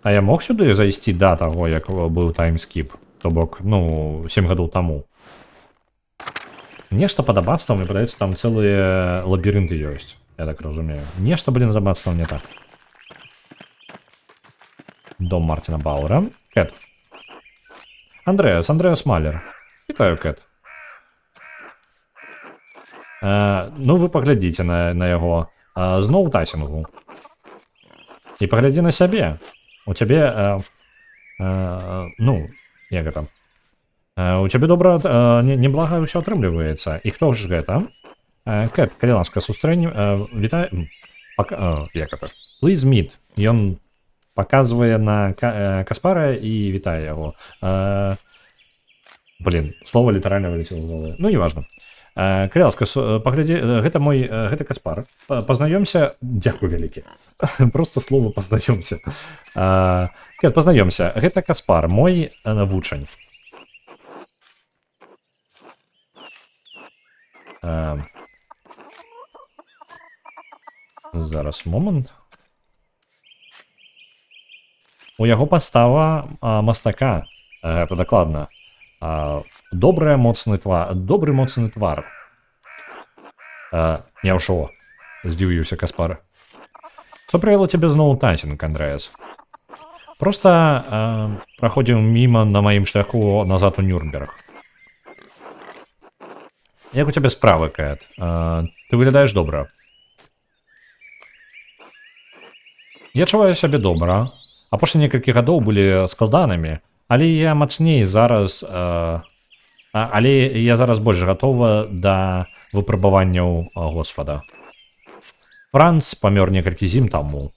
А я мог сюды зайсці да таго, як быў таймскіп? То бок, 7 гадоў таму. Нешта пад аббатствам, мне падаецца, там цэлыя лабірынты ёсць. Я так разумею. Нешта, з аббатствам не так. Дом Мартина Бауэра. Кэт. Андреас Малер. Вітаю, Кэт. Вы паглядзіце на яго. Зноў тайсінгу. І паглядзі на сябе. У цябе... як гэта? У цябе добра, неблага ўсё атрымліваецца. І хто ж гэта? Кэт, калі ласка, сустрэнем... Вітаю... Як гэта? Please meet. Ён паказвае на Каспара і вітае яго. Слова літаральна вылецела з головы. Неважна. Калі ласка, паглядзі... Гэта Каспар. Пазнаёмся... Дзякуй вялікі. Просто слова пазнаёмся. Кэт, пазнаёмся. Гэта Каспар, мой вучань. Зараз, момант. У яго пастава мастака. Гэта дакладна. Добры моцны твар. Няўшо, здзівіўся Каспар. Што прывяло цябе зноў тайсінг, Андрэас? Проста праходзіў міма на маім шляху назад у Нюрнберг. Як у цябе справы, Кэт? Ты выглядаеш добра. Я чуваю сябе добра. Апошнія некалькі гадоў былі складанымі, але я мацней зараз... Але я зараз больш гатова да выпрабаванняў Господа. Франц памёр некалькі зім таму.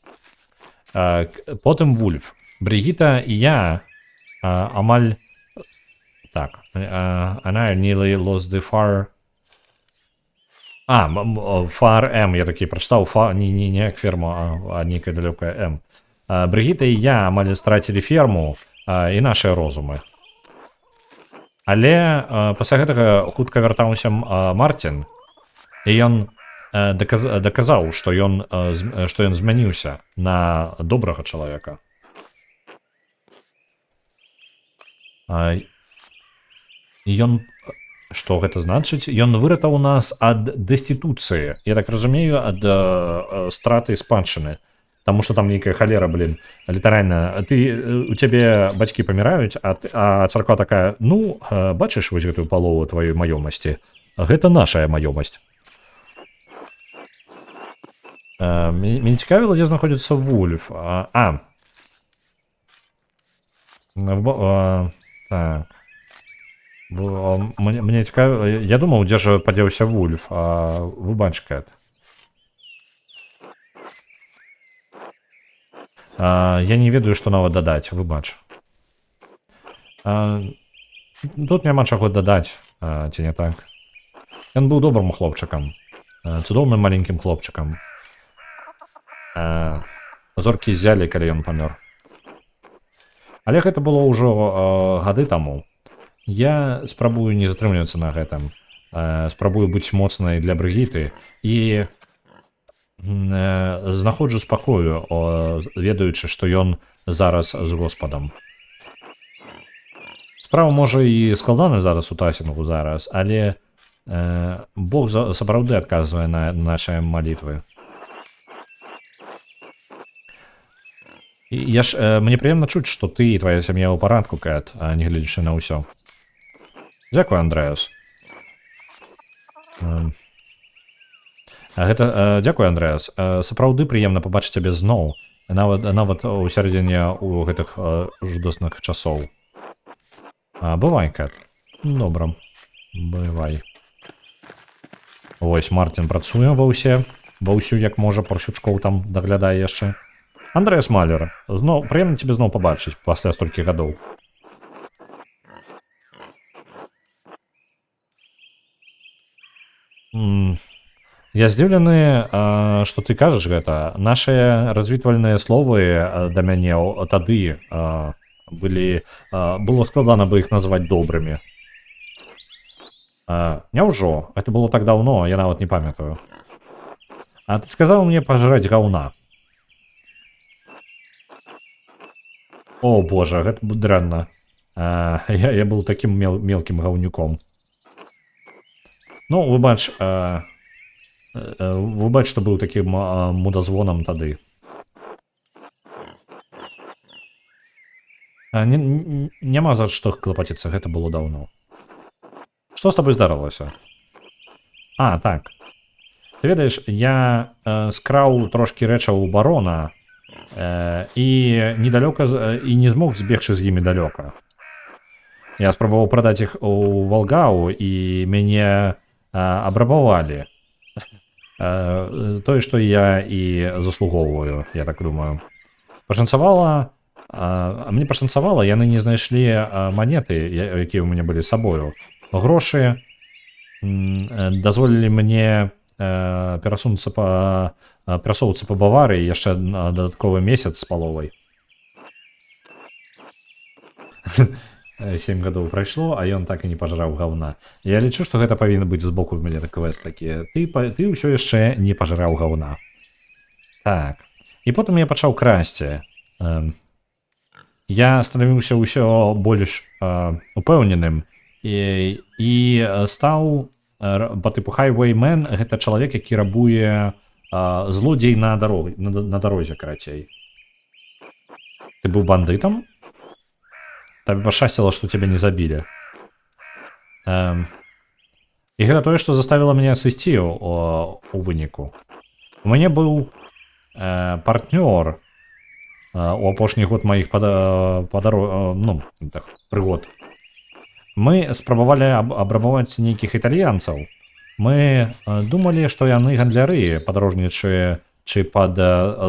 Потым Вульф. Бригіта і я амаль... Так. Она nearly lost the far... Far M, я такі прачытаў. Не як ферма, а нейкая далёкая М. Бригіта і я амаль страцілі ферму і нашыя розумы. Але пасля гэтага хутка вяртаўся Мартин, і ён даказаў, што ён змяніўся на добрага чалавека. Ён... Што гэта значыць? Ён выратаў нас ад дэстытуцыі. Я так разумею, ад страты спадчыны. Таму што там нейкая халера, літаральна. У цябе бацькі паміраюць, а царква такая, бачыш вось гэтую палову тваёй маёмасці? Гэта нашая маёмасць. Мяне цікавіла, дзе знаходзіцца Вульф. Так. Мне цікава, я думаў, дзе ж падзеўся Вульф, выбач, Кэт. Я не ведаю, што нават дадаць, выбач. Тут няма чаго дадаць, ці не так. Ён быў добрым хлопчыкам, цудоўным маленькім хлопчыкам. Зоркі ззялі, калі ён памёр. Але гэта было ўжо гады таму. Я спрабую не затрымлівацца на гэтым. Спрабую быць моцнай для Брыгіты і знаходжу спакою, ведаючы, што ён зараз з Господам. Справа можа і складана зараз у тасінгу зараз, але Бог сапраўды адказвае на нашыя малітвы. Мне прыемна чуць, што ты і твая сям'я ў парадку, Кэт, не гледзячы на ўсё. Дзякуй, Андрэас. Дзякуй, Андрэас. Сапраўды прыемна пабачыць цябе зноў, нават у сярэдзіне ў гэтых жудасных часоў. Бывай, Кэт. Добра. Бывай. Вось, Мартин працуе ва ўсю, як можа, парсючкоў там даглядае яшчэ. Андрэас Малер, прыемна цябе зноў пабачыць пасля столькі гадоў. Я здзіўлены, што ты кажаш гэта. Нашыя развітвальныя словы да мяне тады было складана бы іх назваць добрымі. Няўжо? Гэта было так даўно, я нават не памятаю. А ты сказаў мне пажраць гаўна. О, божа, гэта дрэнна. Я быў такім мелкім гаўнюком. Ну, выбач, што быў такім мудазвонам тады. Няма за што клапаціцца, гэта было даўно. Што з табой здарылася? Так. Ты ведаеш, я скраў трошкі рэчаў у барона і недалёка і не змог збегчы з імі далёка. Я спрабаваў прадаць іх у Валгау і мяне абрабавалі. Тое, што я і заслугоўваю, я так думаю. Мне пашанцавала, яны не знайшлі манеты, якія ў мяне былі з сабою. Грошы дазволілі мне перасоўвацца па Баварыі яшчэ дадатковы месяц з паловай. 7 гадоў прайшло, а ён так і не пажраў гаўна. Я лічу, што гэта павінна быць з боку ў мяне квест такі. Ты ўсё яшчэ не пажраў гаўна. Так. І потым я пачаў красці. Я станавіўся ўсё больш упэўненым і стаў па тыпу Highwayman, гэта чалавек, які рабуе злодзей на дарозе, карацей. Ты быў бандытам? Табе пашчасціла, што цябе не забілі. І гэта тое, што заставіла мяне сысці у выніку. У мяне быў партнёр у апошні год маіх прыгод. Мы спрабавалі абрабаваць нейкіх італьянцаў. Мы думалі, што яны гандляры, падарожнічаючы пад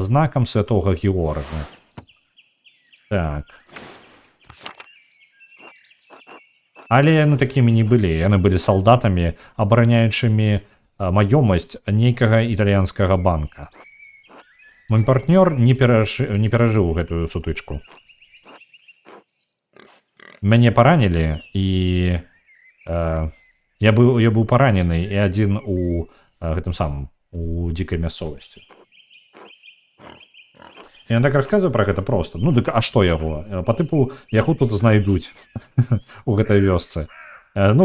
знакам святога Георга. Так. Але яны такімі не былі. Яны былі салдатамі, абараняючымі маёмасць нейкага італьянскага банка. Мой партнёр не перажыў гэтую сутычку. Мяне паранілі, і я быў паранены і адзін у гэтым самым, у дзікай мясцовасці. Ён так расказвае пра гэта проста. Ну, дык, а што яго? Па тыпу, яго тут знайдуць у гэтай вёсцы. Ну,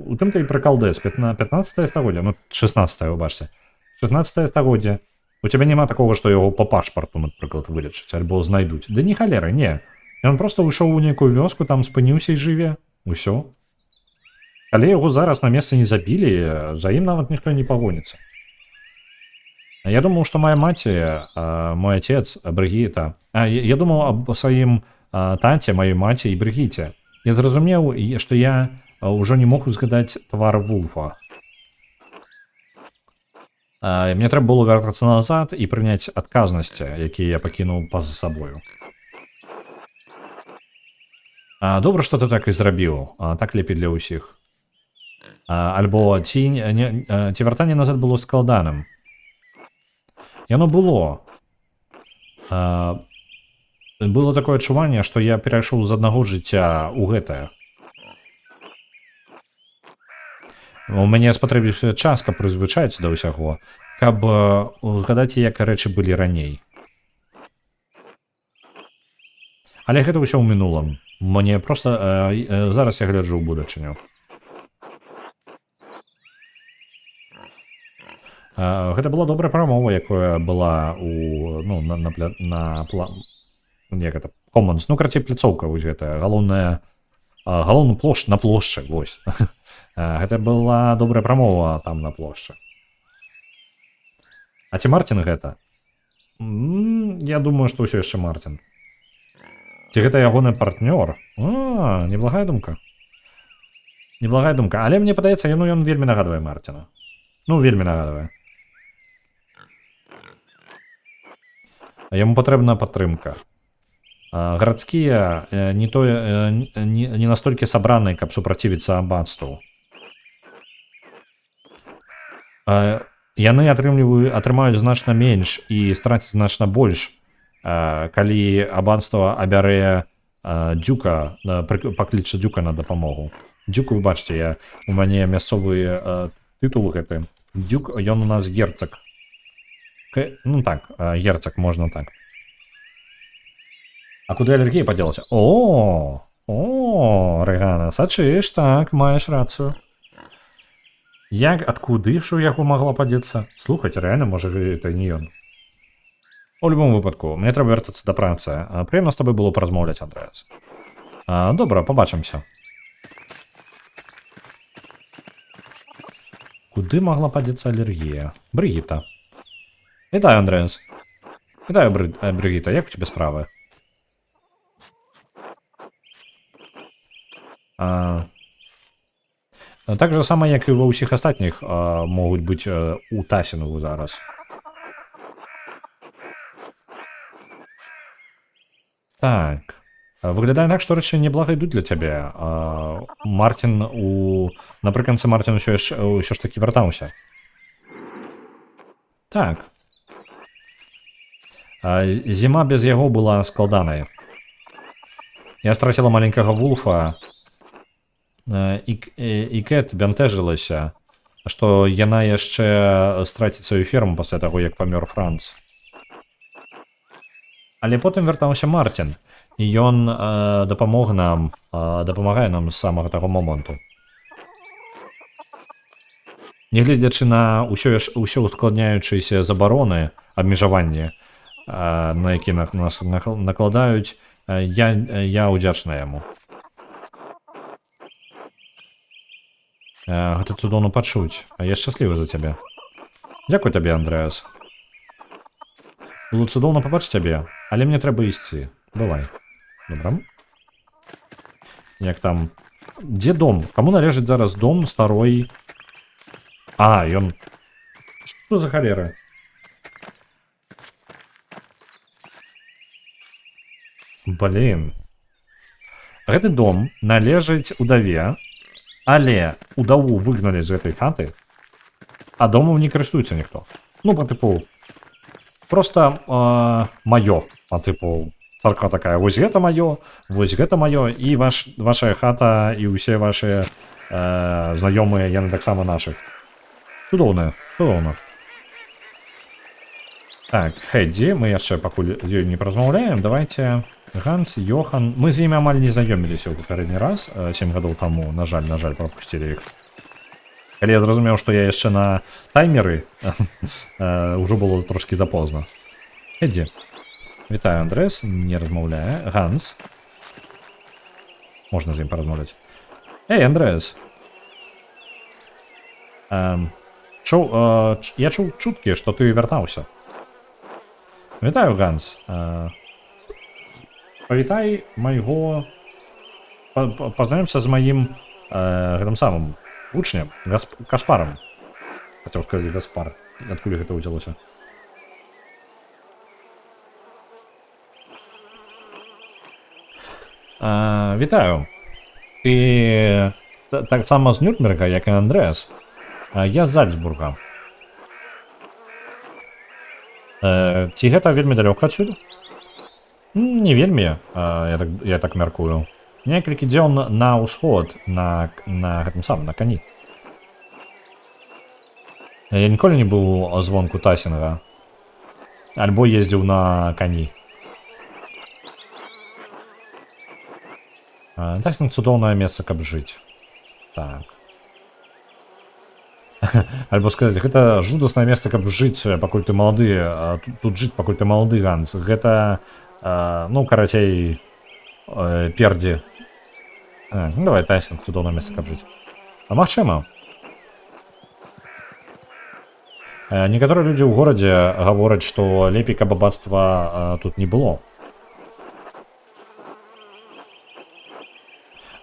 у тым-то і прыкалдэс. 15 стагоддзя, ну, 16, выбачце. 16 стагоддзя. У цябе няма такога, што яго па пашпарту, напрыклад, вылечаць, альбо знайдуць. Ды не халеры, не. Ён проста выйшоў у нейкую вёску, там спыніўся і жыве. Усё. Калі яго зараз на месцы не забілі, за ім нават ніхто не пагоніцца. Я думаў, што моя маці, мой отец, Брыгіта... Я думаў аб сваім таце, маёй маці і Брыгіце. Я зразумеў, што я ўжо не мог узгадаць твар Вулфа. Мне трэба было вяртацца назад і прыняць адказнасці, якія я пакінуў па-за сабою. Добра, што ты так і зрабіў, так лепей для ўсіх. Альбо ці вяртанне назад было складаным. Яно было. Было такое адчуванне, што я перайшоў з аднаго жыцця ў гэтае. У мяне спатрэбіўся час, каб прызвычаіцца да ўсяго, каб згадаць, як рэчы былі раней. Але гэта ўсё ў мінулым. Мне проста зараз я гляджу ў будучыню. Гэта была добрая прамова, якая была на Commons. Карацей, пляцоўка вось гэтая, галоўную плошчу на плошчы, вось. Гэта была добрая прамова там на плошчы. А ці Мартин гэта? Я думаю, што ўсё яшчэ Мартин. Ці гэта ягоны партнёр? Неблагая думка. Неблагая думка. Але мне падаецца, ён вельмі нагадвае Мартина. Вельмі нагадвае. Яму патрэбна падтрымка. Гарадскія не настолькі сабраныя, каб супрацівіцца абацтву. Яны атрымаюць значна менш і страцяць значна больш, калі абацтва абярэ дзюка, пакліча дзюка на дапамогу. Дзюк, вы бачыце, у мяне мясцовы тытул гэты. Дзюк, ён у нас герцаг. Герцаг, можна так. А куды алергія падзелася? Рэгана, сачыш, так, маеш рацыю. Адкуды ж у яго магла падзецца? Слухайце, рэальна, можа, гэта не ён. У любым выпадку, мне трэба вяртацца да працы. Прыемна з табой было паразмаўляць, Андрэас. Добра, пабачымся. Куды магла падзецца алергія? Брыгіта. Вітаю, Андрэас. Вітаю, Брыгіта, як у тебе справы? Так же сама, як і ва ўсіх астатніх могуць быць у Тасінгу зараз. Так. Выглядае так, што рэчы неблага ідуць для цябе. Мартин напрыканцы Мартин ўсё ж такі вяртаўся. Так. Зіма без яго была складанай. Я страціла маленькага Вулфа, і Кэт бянтэжылася, што яна яшчэ страціць сваю ферму пасля таго, як памёр Франц. Але потым вяртаўся Мартин, і ён дапамагае нам з самага таго моманту. Нягледзячы на ўсё ускладняючыся забароны, абмежаванні, на які нас накладаюць, я ўдзячна яму. Гэта цудоўна пачуць, а я шчаслівы за цябе. Дзякуй табе, Андрэас. Было цудоўна пабачыць цябе, але мне трэба ісці. Бывай. Добра. Як там? Дзе дом? Каму належыць зараз дом старой? Ён... Што за халера? Блін. Гэты дом належыць удаве, але удаву выгналі з гэтай хаты, а домом не карыстуецца ніхто. Па тыпу, просто маё, па тыпу, царква такая, вось гэта маё, і ваша хата, і ўсе ваши знаёмыя, яны таксама нашых. Цудоўна, цудоўна. Так, Хэдді, мы яшчэ пакуль ёй не празмаўляем, давайте... Ганс, Йохан... Мы з імі амаль не знаёміліся ў папярэдні раз, 7 гадоў таму, на жаль, прапусцілі іх. Калі я зразумеў, што я яшчэ на таймеры, ўжо было трошкі запозна. Хэдді. Вітаю, Андрэс, не размаўляе. Ганс. Можна з ім паразмаўляць. Андрэс. Я чуў чуткі, што ты вяртаўся. Вітаю, Ганс. Павітай майго... Пазнаёмся з маім гэтым самым вучнем, Каспарам. Хацеў сказаць Гаспар. Адкуль гэта ўзялося? Вітаю. Ты таксама з Нюрнберга, як і Андрэас. Я з Зальцбурга. Ці гэта вельмі далёка адсюль? Не вельмі, я так мяркую. Некалькі дзён на ўсход, на гэтым самым, на кані. Я ніколі не быў звонку Тасінга. Альбо ездзіў на кані. Тасінг цудоўнае месца, каб жыць. Так. Альбо сказаць, гэта жудаснае месца, каб жыць, пакуль ты малады, тут жыць, пакуль ты малады, Ганс. Гэта, ну, карацей, пердзі. Ну, давай, Тасінг, цудоўнае месца, каб жыць. А магчыма. Некаторыя людзі ў горадзе гавораць, што лепей, каб абацтва тут не было.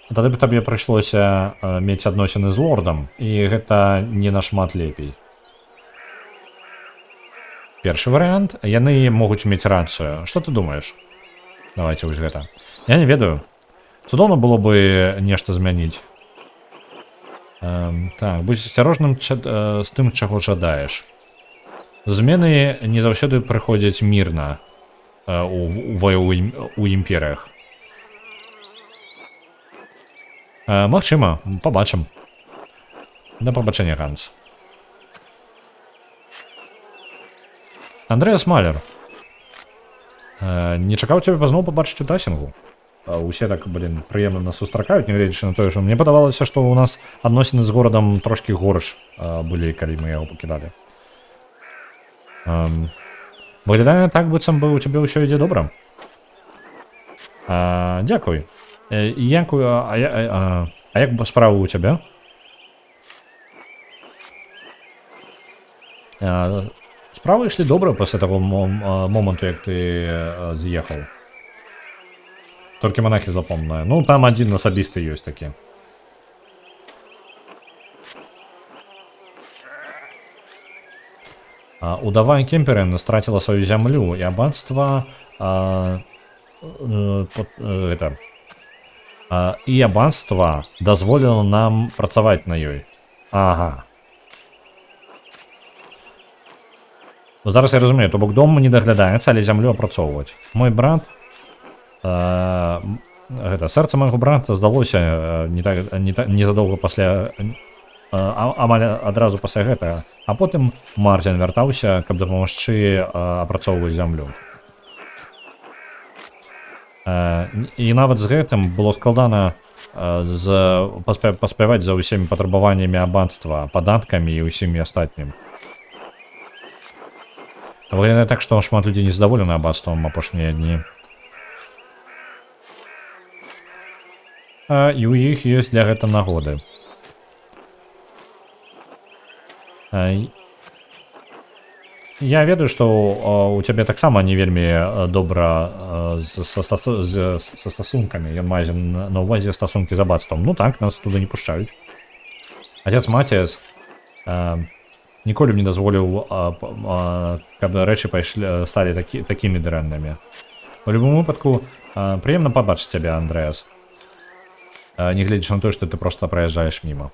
Тады б табе прыйшлося мець адносіны з лордам, і гэта не нашмат лепей. Першы варыянт, яны могуць мець рацыю. Што ты думаеш? Давайте вось гэта. Я не ведаю. Цудоўна было бы нешта змяніць. Так, будзь асцярожным з тым, чаго жадаеш. Змены не заўсёды прыходзяць мірна у імперыях. Магчыма, пабачым. Да пабачэння, Ганс. Андрэас Малер. Не чакаў цябе пазноў пабачыць у Тасінгу. Усе так, прыемна нас сустракаюць, нягледзячы на тое, што мне падавалася, што ў нас адносіны з горадам трошкі горш былі, калі мы яго пакідалі. Выглядае так, быццам бы у цябе ўсё ідзе добра. Дзякуй. Дзякуй, а як справы у цябе? Справы ішлі добра пасля таго моманту, як ты з'ехаў. Толькі монахі запомныя. Ну, там адзін асабісты ёсць такі. Удава Кемперен страціла сваю зямлю, і абацтва дазволіла нам працаваць на ёй. Ага. Зараз я разумею, то бок дом не даглядаецца, але зямлю апрацоўваць. Мой брат... Сэрца майго брата здалося незадоўга пасля... амаль адразу пасля гэтага. А потым Мартин вяртаўся, каб дапамагчы апрацоўваць зямлю. І нават з гэтым было складана паспяваць за ўсімі патрабаваннямі абацтва, падаткамі і ўсімі астатнім. Выглядае так, што шмат людзей незадаволены абацтвам апошнія дні. І ў іх ёсць для гэта нагоды. Я ведаю, што у цябе таксама не вельмі добра са стасункамі. Ён мае на ўвазе стасункі з абацтвам. Ну так, нас туды не пушчаюць. Отец Матіас ніколі б не дазволіў, каб рэчы сталі такімі дрэннымі. У любым выпадку, прыемна пабачыць цябе, Андрэас. Нягледзячы на тое, што ты проста праязджаеш міма.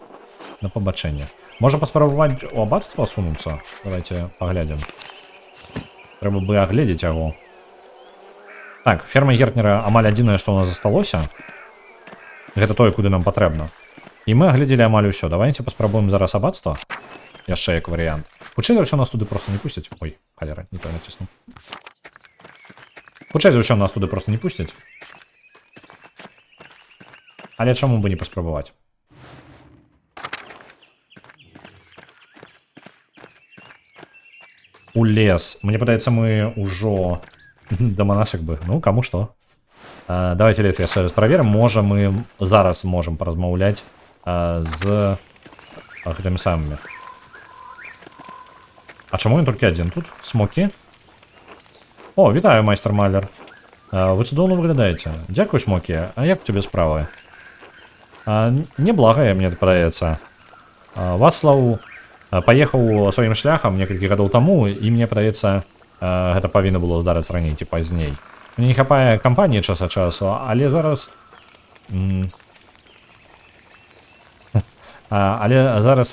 На пабачэнне. Можа паспрабаваць у абацтва сунуцца? Давайте паглядзім. Трэба бы агледзець яго. Так, ферма Гертнера амаль адзінае, што ў нас засталося. Гэта тое, куды нам патрэбна. І мы агледзелі амаль усё. Давайте паспрабуем зараз абацтва. Яшчэ як варыянт. Хутчэй за ўсё нас туды проста не пусцяць. Ой, халера, не той націснуў. Хутчэй за ўсё нас туды проста не пусцяць. Але чаму бы не паспрабаваць? У лес. Мне падаецца, мы ўжо да монашак бы. Ну, каму што. Давайте лес яшчэ раз праверым. Можа, мы зараз можам паразмаўляць з гэтымі самымі. А чаму ён толькі адзін тут? Смокі? О, вітаю, майстер Малер. Вы цудоўна выглядаеце. Дзякуй, Смокі. А як у цябе справы? Неблагая, мне падаецца. Вацлаў паехаў сваім шляхам некалькі гадоў таму, і мне падаецца, гэта павінна было здарыцца раней ці пазней. Мне не хапае кампаніі час ад часу, але зараз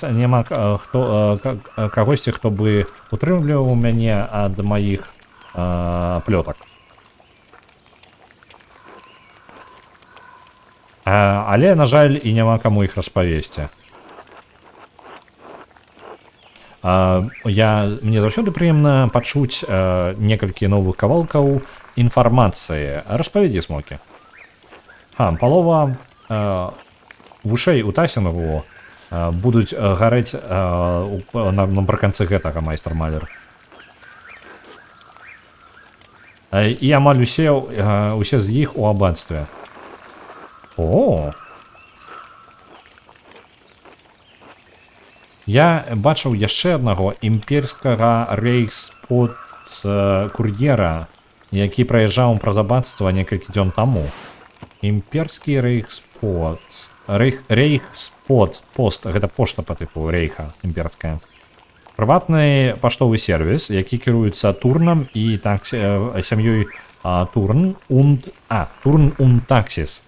няма кагосьці, хто бы утрымліваў мяне ад маіх плётак. Але, на жаль, і няма каму іх распавесці. Мне заўсёды прыемна пачуць некалькі новых кавалкаў інфармацыі. Распавядзі, Смокі. Палова вушэй у Тасінгу будуць гарэць напрыканцы гэтага, майстар-малер. І амаль усе з іх у аббацтве. О! Я бачыў яшчэ аднаго імперскага рейхспост-кур'ера, які праязджаў праз аббацтва некалькі дзён таму. Імперскі рейхспост, гэта пошта па тыпу рейха імперская. Прыватны паштовы сервіс, які кіруецца Турнам і сям'ёй Турн und Taxis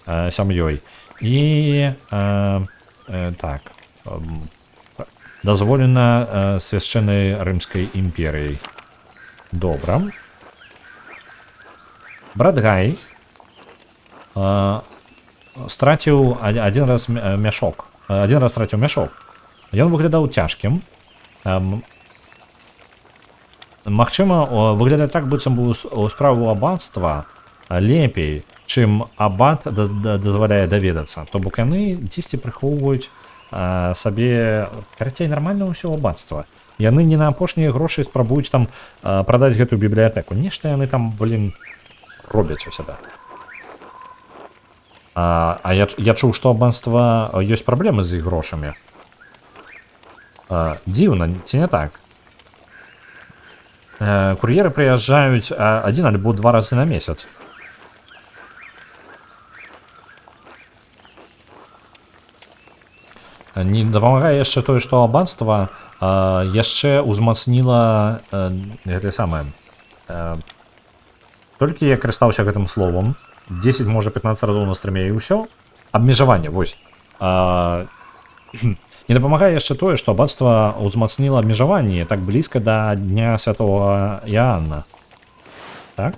сям'ёй. І дазволена свяшчэннай рымскай імперыяй. Добра. Брат Гай страціў адзін раз мяшок. Ён выглядаў цяжкім. Магчыма, выглядае так, быццам бы у справу аббацтва лепей, чым аббат дазваляе даведацца. То бок яны дзесьці прыхоўваюць сабе карацей нармальна ўсё аббацтва. Яны не на апошнія грошы спрабуюць там прадаць гэтую бібліятэку. Нешта яны там, робяць у сябе. Я чуў, што аббацтва ёсць праблемы з іх грошамі. Дзіўна, ці не так? Кур'еры прыязджаюць 1 альбо 2 разы на месяц. Не дапамагае яшчэ тое, што аббацтва яшчэ ўзмацніла гэтае самае. Толькі я карыстаўся гэтым словам 10, можа 15 разоў на стрыме і ўсё. Абмежаванне, вось. Не дапамагае яшчэ тое, што аббацтва ўзмацніла абмежаванне так блізка да Дня Святого Іоанна. Так?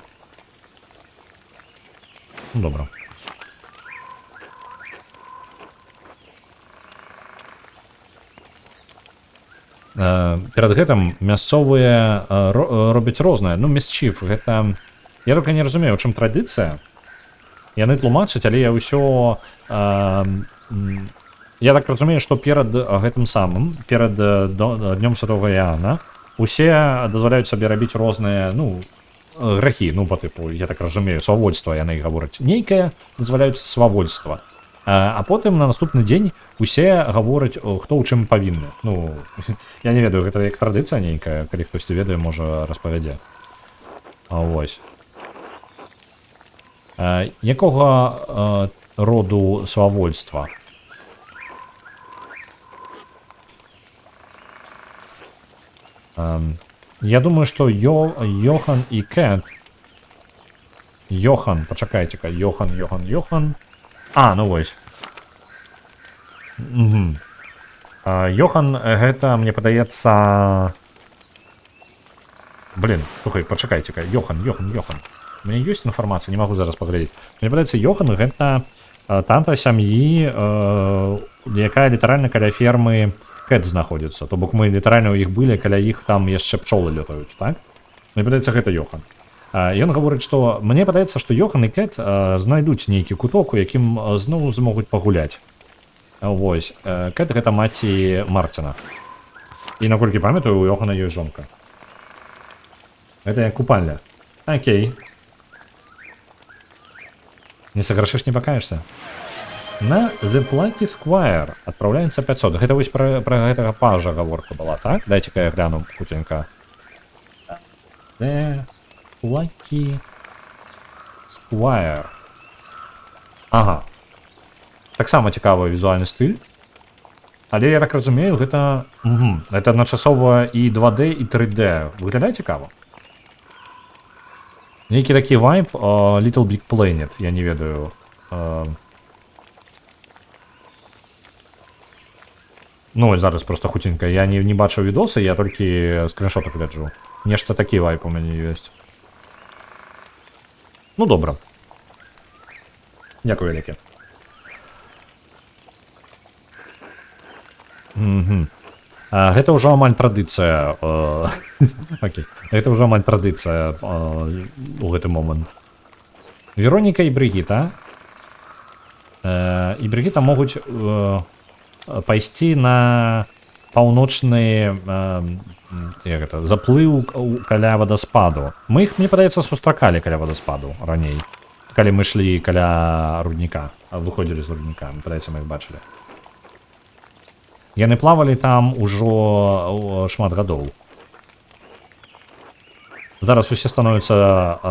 Добра. Перад гэтым мясцовыя робяць рознае. Месчыф, гэта... Я только не разумею, у чым традыцыя. Яны тлумачаць, але я ўсё... Я так разумею, што перад гэтым самым, перад Днём Святого Іоанна, усе дазваляюць сабе рабіць розныя, грахі, па тыпу, я так разумею, свавольства яны гавораць. Нейкае дазваляюць свавольства. А потым на наступны дзень усе гавораць, хто ў чым павінны. Я не ведаю, гэта як традыцыя нейкая, калі хтосьці ведае, можа распавядзе. Вось. Якога роду свавольства? Я думаю, што Йохан і Кэт... Йохан, пачакайце-ка, Йохан. Вось. Йохан, гэта, мне падаецца... Слухай, пачакайце-ка, Йохан. У мяне ёсць інфармацыя, не магу зараз паглядзець. Мне падаецца, Йохан, гэта танта сям'і, якая літаральна каля фермы Кэт знаходзіцца. То бок мы літаральна ў іх былі, каля іх там яшчэ пчолы лётаюць, так? Мне падаецца, гэта Йохан. Ён гаворыць, што мне падаецца, што Йохан і Кэт знайдуць нейкі куток, у якім зноў змогуць пагуляць. Вось. Кэт гэта маці Марціна. І наколькі памятаю, у Йохана ёсць жонка. Гэта купальня. Окей. Не саграшыш, не пакаешся? На The Plucky Squire адпраўляецца 500. Гэта вось пра гэтага пажа гаворка была, так? Дайце-ка я гляну хутенька. The Plucky Squire. Ага. Таксама цікавы візуальны стыль. Але я так разумею, гэта... Гэта адначасова і 2D, і 3D. Выглядае цікава. Нейкі такі вайб Little Big Planet, я не ведаю. Ну, зараз просто хутенька. Я не бачыў відосы, я толькі скриншотак гляджу. Нешта такі вайб у мяне ёсць. Ну, добра. Дякую вялікі. Гэта ўжо амаль традыцыя. Окей. Гэта ўжо амаль традыцыя у гэты момант. Вероніка і Брыгіта. І Брыгіта могуць пайсці на паўночны заплыў каля вадаспаду. Мы іх, мне падаецца, сустракалі каля вадаспаду раней. Калі мы ішлі каля рудніка. Выходзілі з рудніка. Падаецца, мы іх бачылі. Яны плавалі там ужо шмат гадоў. Зараз усе становяцца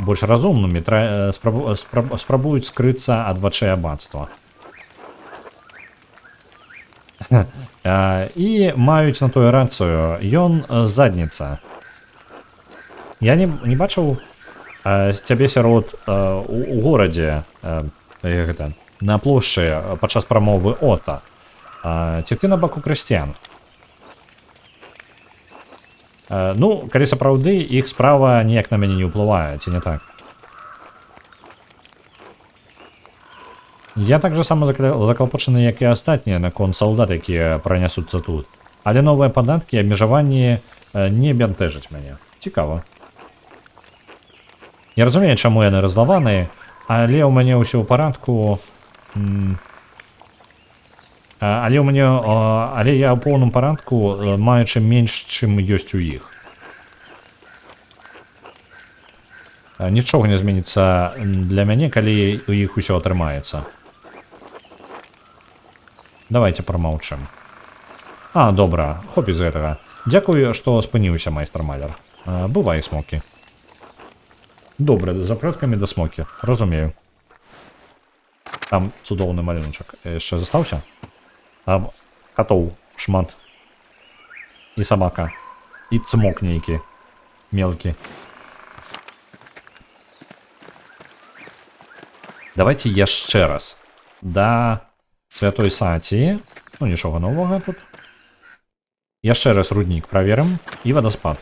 больш разумнымі, спрабуюць скрыцца ад вачэй абацтва. І маюць на тое рацыю. Ён задніца. Я не бачыў цябе сярод у горадзе на плошчы падчас прамовы Ота. Ці ты на баку крысціян? Ну, калі сапраўды, іх справа ніяк на мяне не ўплывае, ці не так? Я так же само заклапочаны, як і астатнія наконт салдат, якія пранясуцца тут. Але новыя падаткі і абмежаванні не бянтэжаць мяне. Цікава. Я разумею, чаму яны разлаваныя, але ў мяне ўсё ў парадку... Але я ў поўным парадку, маючы менш, чым ёсць у іх. Нічога не зменіцца для мяне, калі у іх усё атрымаецца. Давайте прамаўчым. Добра, хопіць з гэтага. Дзякую, што спыніўся, майстар-маляр. Бывай, смокі. Добра, з аплёткамі да смокі. Разумею. Там цудоўны малюначак. Яшчэ застаўся? Катоў шмат. І сабака. І цмок нейкі. Мелкі. Давайте яшчэ раз. Да святой Саціі. Ну, нічога новага тут. Яшчэ раз руднік праверым. І вадаспад.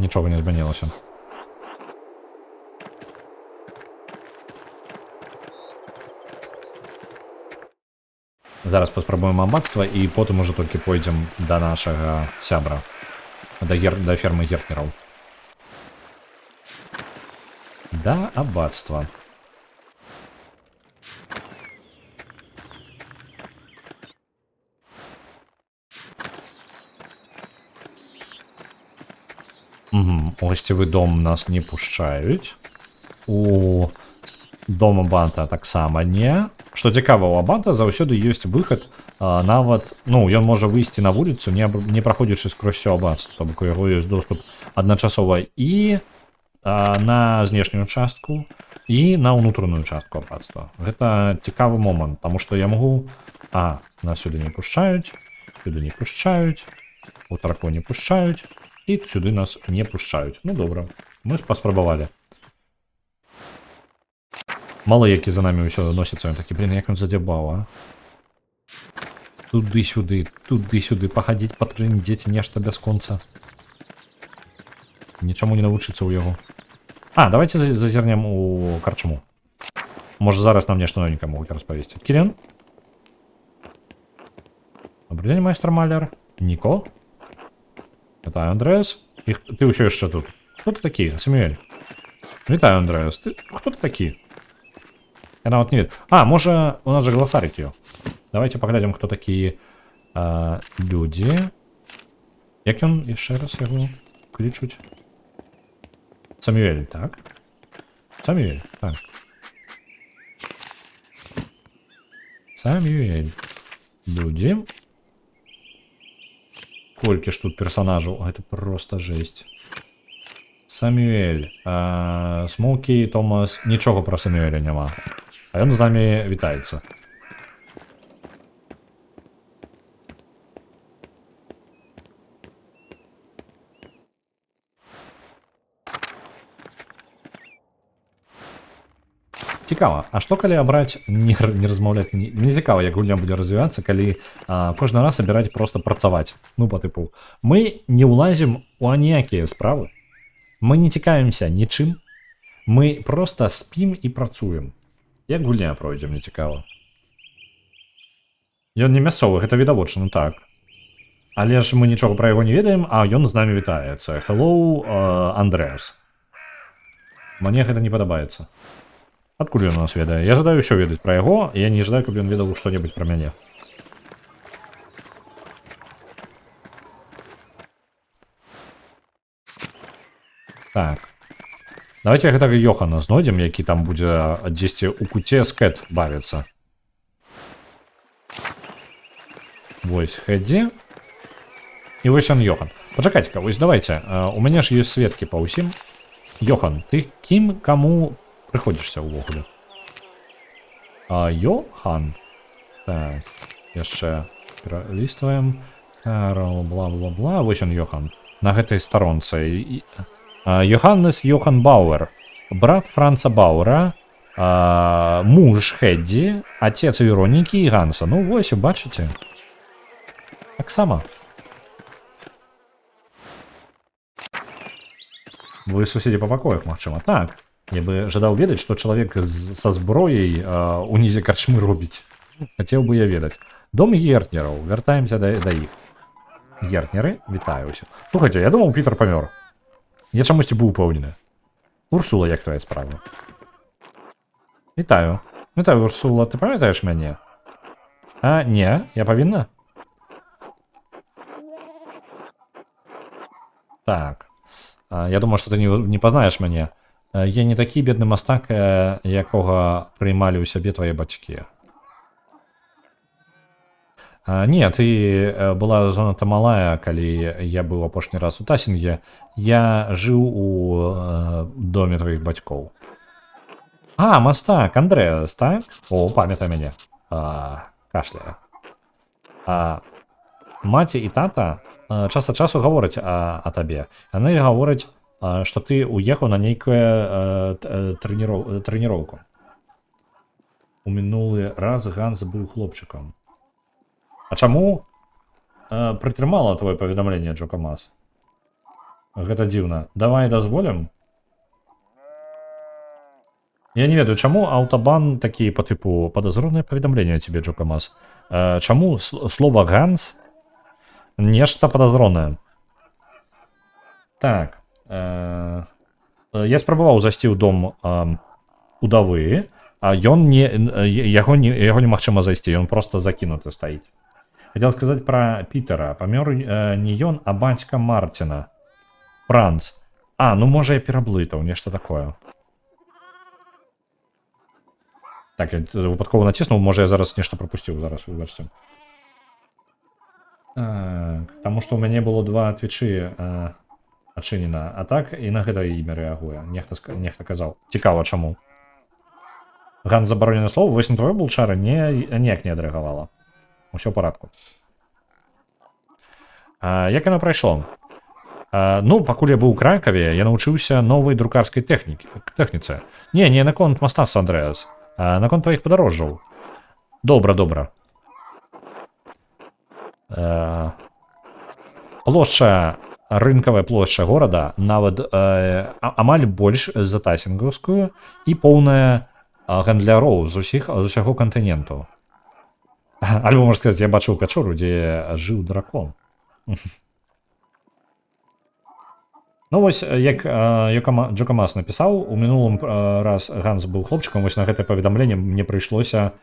Нічого не змянілася. Зараз паспрабуем абацтва і потым уже толькі пойдзем да нашага сябра. Да фермы геркераў. Да абацтва. Госцевы дом нас не пушчаюць. У дом абанта таксама не. Што цікава, у абанта заўсёды ёсць выхад, нават, ну, ён можа выйсці на вуліцу, не праходзячы скрозь усё абанства, то бок у яго ёсць доступ адначасова і на знешнюю частку, і на ўнутраную частку абанства. Гэта цікавы момант, таму што я магу... Нас сюды не пушчаюць, у тарко не пушчаюць, і сюды нас не пушчаюць. Ну, добра, мы паспрабавалі. Мало які за намі ўсё носіцца, ён такі, блин, як ён задзябаў, Туды-сюды, пахадзіць, патрындзець нешта бясконца. Нічаму не навучыцца ў яго. Давайте зазірнем у карчму. Можа, зараз нам нешта новенькае могуць распавесці. Кірен? Добрый день, майстар-маляр. Ніко? Вітаю, Андрэас. Ты ўсё яшчэ тут. Хто ты такі, Самюэль? Вітаю, Андрэас. Хто ты такі? Я нават не ведаю. Можа, у нас же гласарик ёсць. Давайте паглядзім, хто такія людзі. Як ён яшчэ раз яго клічуць? Самюэль, так? Самюэль, так. Самюэль. Людзі. Колькі ж тут персонажаў, гэта просто жесть. Самюэль, Смокі, Томас, нічога пра Самюэля няма. А ён з намі вітаецца. Цікава, а што калі абраць не размаўляць, не цікава, як гульня будзе развівацца, калі кожны раз абіраць просто працаваць. Ну, па тыпу, мы не ўлазім у аніякія справы, мы не цікавімся нічым, мы просто спім і працуем. Як гульня пройдзе, мне цікава. Ён не мясцовы, гэта відавочна, так. Але ж мы нічога пра яго не ведаем, а ён з намі вітаецца. Hello, Андрэас. Мне гэта не падабаецца. Адкуль ён нас ведае? Я жадаю ўсё ведаць пра яго, я не жадаю, каб ён ведаў што-небудзь пра мяне. Так. Давайте гэтага Йохана знойдзем, які там будзе дзесьці ў куце з Кэт бавіцца. Вось Хэдді. І вось ён Йохан. Пачакайце-ка, вось давайте. У мяне ж ёсць сведкі па ўсім. Йохан, ты кім, каму прыходзішся ўвогуле? Йохан. Так, яшчэ пералістваем. Карл, бла-бла-бла. Вось ён Йохан. На гэтай старонцы. Йоханнес Йохан Бауэр. Брат Франца Бауэра. Муж Хэдді. Отец Веронікі і Ганса. Ну вось, бачыце. Таксама. Вы суседзі па пакоях, магчыма. Так. Я бы жадаў ведаць, што чалавек са зброяй унізе карчмы робіць. Хацеў бы я ведаць. Дом Гертнераў. Вяртаемся да іх. Гертнеры, вітаюся. Слухайце, я думаў, Пітер памёр. Я чамусьці быў упэўнены. Урсула, як твоя справа? Вітаю. Вітаю, Урсула, ты памятаеш мяне? Не, я павінна? Так. Я думаю, што ты не пазнаеш мяне. Я не такі бедны мастак, якога прыймалі ў сябе твае бацькі. Не, ты была занадта малая, калі я быў апошні раз у Тасінге. Я жыў у доме тваіх бацькоў. Мастак, Андрэас, так? О, памятай мяне. Кашляе. Маці і тата час ад часу гавораць о табе. Яны гавораць, што ты уехаў на нейкую трэніроўку. У мінулы раз Ганс быў хлопчыкам. А чаму прытрымала твоё паведамленне, Джокамас? Гэта дзіўна. Давай дазволім? Я не ведаю, чаму аўтабан такі па тыпу падазронае паведамленне цябе, Джокамас. Чаму слова Ганс нешта падазронае? Так. Я спрабаваў зайсці ў дом удавы, а яго немагчыма зайсці, ён проста закінуты стаіць. Хацеў сказаць пра Пітера. Памёр не ён, а бацька Марціна. Франц. Ну можа я пераблытаў, нешта такое. Так, я выпадкова націснуў, можа я зараз нешта прапусціў, зараз выбачце. Таму што ў мяне было 2 твічы адчынена, а так і на гэта імя рэагуе. Нехта казаў. Цікава, чаму. Ганс забаронены слово, вось на твоё булчара ніяк не адрэагавала. Усё ў парадку. Як яно прайшло? Пакуль я быў у Кракаве, я навучыўся новай друкарскай тэхніцы. Не наконт мастацтва, Андрэас. Наконт тваіх падарожжаў. Добра. Рынкавая плошча горада нават амаль больш за тасінгаўскую і поўная гандляроў з усяго кантыненту. Альбо, можна сказаць, я бачыў пячору, дзе жыў дракон. Ну вось, як Джокамас напісаў, у мінулым раз Ганс быў хлопчыкам, вось на гэтае паведамленне мне прыйшлося...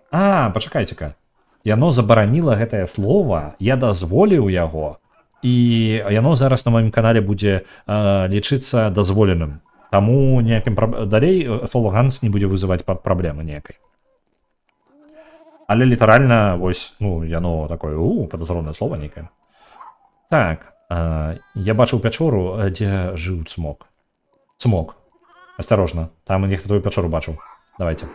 Пачакайце-ка. Яно забараніла гэтае слова, я дазволіў яго, і яно зараз на маім канале будзе лічыцца дазволеным. Таму далей слова Ганс не будзе вызываць праблемы ніякай. Але літаральна вось ну яно такое падазронае слова нейкае. Так я бачыў пячору, дзе жыў цмок. Цмок, асцярожна, там нехта твою пячору бачыў. Давайте.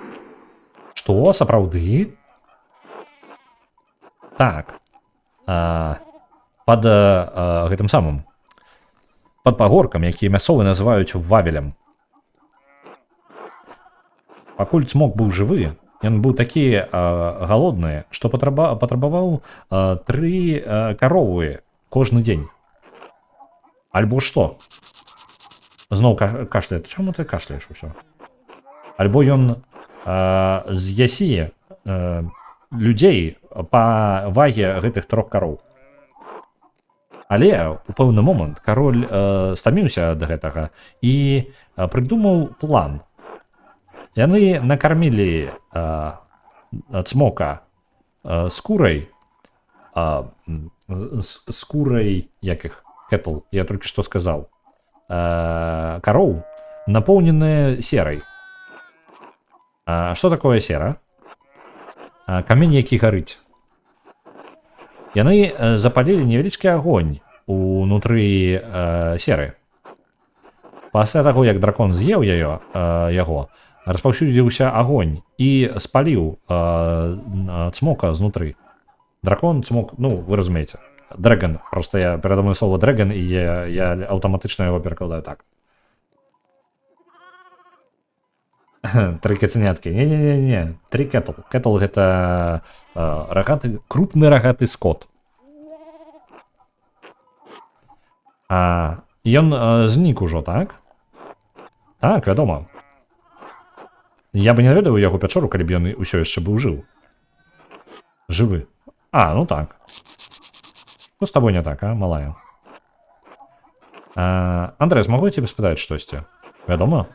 Што, сапраўды? Так пад гэтым самым пад пагоркам, якія мясцовы называюць вавелем. Пакуль цмок быў жывы, ён быў такі галодны, што патрабаваў 3 каровы кожны дзень. Альбо што? Зноў кашляе. Чаму ты кашляеш усё? Альбо ён з'ясе людзей па ваге гэтых 3 кароў. Але у пэўны момант кароль стаміўся ад гэтага і прыдумаў план. Яны накармілі цмока скурай, як іх, кэтл, я толькі што сказаў, кароў, напоўненыя серай. Што такое сера? Камень, які гарыць. Яны запалілі невялічкі агонь унутры серы. Пасля таго, як дракон з'еў яго, распаўсюдзіўся агонь і спаліў цмока знутры. Дракон, цмок, ну, вы разумееце. Дрэган, просто я перада мною слово дрэган, і я аўтаматычна яго перакладаю так. 3 кацяняткі. Не. 3 кэтл. Кэтл гэта крупны рагаты скот. Ён знік ужо, так? Так, вядома. Я бы не наведаў яго пячору, калі б ён усё яшчэ быў жывы. Ну так. Што з табой не так, малая? Андрэс, магу я тебе спытаць штосьці? Вядома?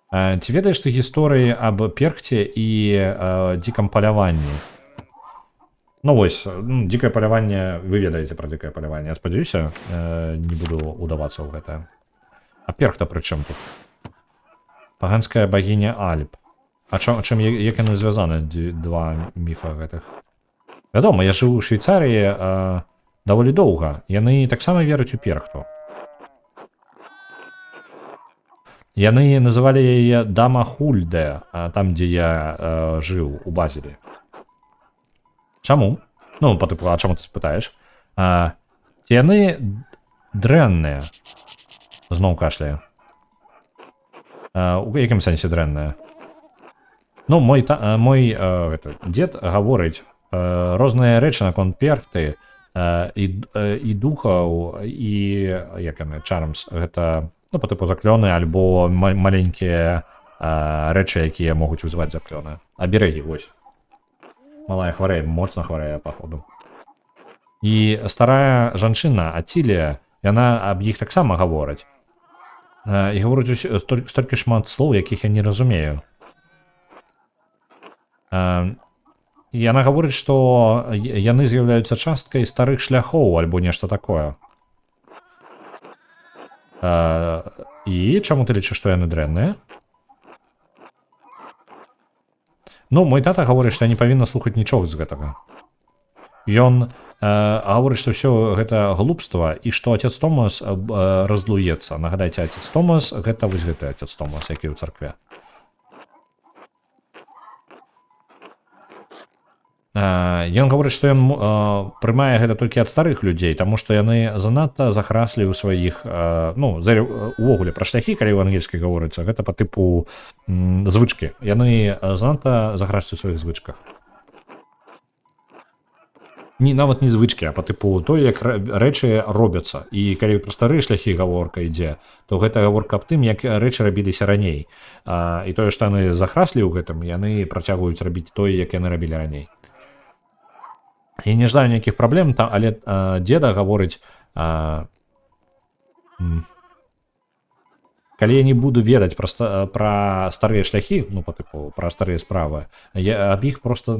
Ці ведаеш ты гісторыі аб перхце і дзікам паляванні? Ну вось, дзікае паляванне, вы ведаеце пра дзікае паляванне. Я спадзяюся, не буду удавацца ў гэта. А перхта пры чым тут? Паганская багіня Альп. Чым, як яны звязаны, 2 міфа гэтых? Вядома, я жыву ў Швейцарыі даволі доўга. Яны таксама вераць у перхту. Яны называлі яе Дама Хульде, там, дзе я жыў, у Базелі. Чаму? Ну, а чаму ты спытаеш? Ці яны дрэнныя? Зноў кашляе. У якім сэнсе дрэнныя? Ну, мой дзед гаворыць розныя рэчы наконт перхты і духаў, і як яны, чармс, гэта... Ну, по типу заклёны, альбо маленькія рэчы, якія могуць вызваць заклёны. Аберэгі, вось. Малая хварэе, моцна хварэе, паходу. І старая жанчына, Ацілія, яна аб іх таксама гаворыць. І гаворыць столькі шмат слоў, якіх я не разумею. Яна гаворыць, што яны з'яўляюцца часткай старых шляхоў, альбо нешта такое. І чаму ты лічыш, што яны дрэнныя? Ну, мой тата гаворыць, што я не павінна слухаць нічога з гэтага. Ён гаворыць, што ўсё гэта глупства, і што отец Томас разлуецца. Нагадайце, отец Томас, гэта вось гэты отец Томас, які ў царкве. Ён гаворыць, што ён прымае гэта толькі ад старых людзей, таму што яны занадта захраслі ў сваіх, ну, увогуле пра шляхі, калі ў ангельскай гаворыцца, гэта па тыпу звычкі. Яны занадта захраслі ў сваіх звычках. Нават не звычкі, а па тыпу той, як рэчы робяцца. І калі пра старыя шляхі гаворка ідзе, то гэта гаворка аб тым, як рэчы рабіліся раней. І тое, што яны захраслі ў гэтым, яны працягваюць рабіць тое, як яны рабілі раней. Я не ждаю ніякіх праблем, але дзеда гаворыць, Калі я не буду ведаць пра старыя шляхі, ну, па тыпу, пра старыя справы, аб іх просто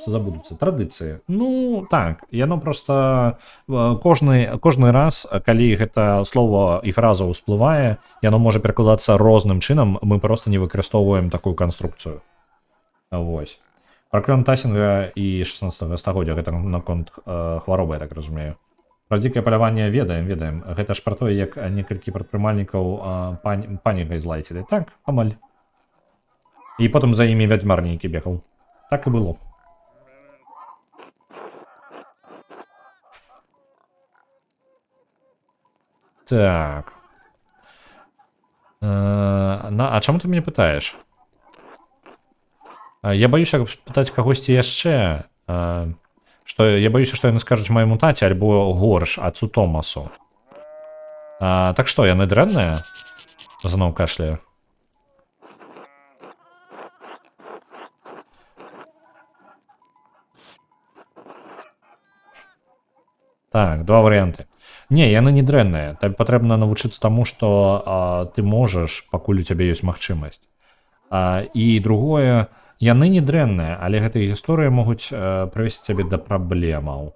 забудуцца. Традыцыі. Ну, так, яно просто кожны раз, калі гэта слово і фраза ўсплывае, яно можа перакладацца розным чынам, мы просто не выкарыстоўваем такую канструкцыю. Вось. Праклён Тасінга і 16 стагоддзя, гэта наконт хваробы, я так разумею. Пра дзікае паляванне ведаем. Гэта ж пра тое, як некалькі прадпрымальнікаў панігай злайцілі. Так, амаль. І потым за імі вядзьмар нейкі бегаў. Так і было. Так. А чаму ты мяне пытаеш? Я баюся пытаць кагосьці яшчэ. Я баюся, што яны скажуць майму таце альбо горш адцу Томасу. Так што, яны дрэнныя? Зноў кашляю. Так, два варыянты. Не, яны не дрэнныя. Табе патрэбна навучыцца таму, што ты можаш, пакуль у цябе ёсць магчымасць. І другое, яны не дрэнныя, але гэтыя гісторыі могуць прывесці цябе да праблемаў.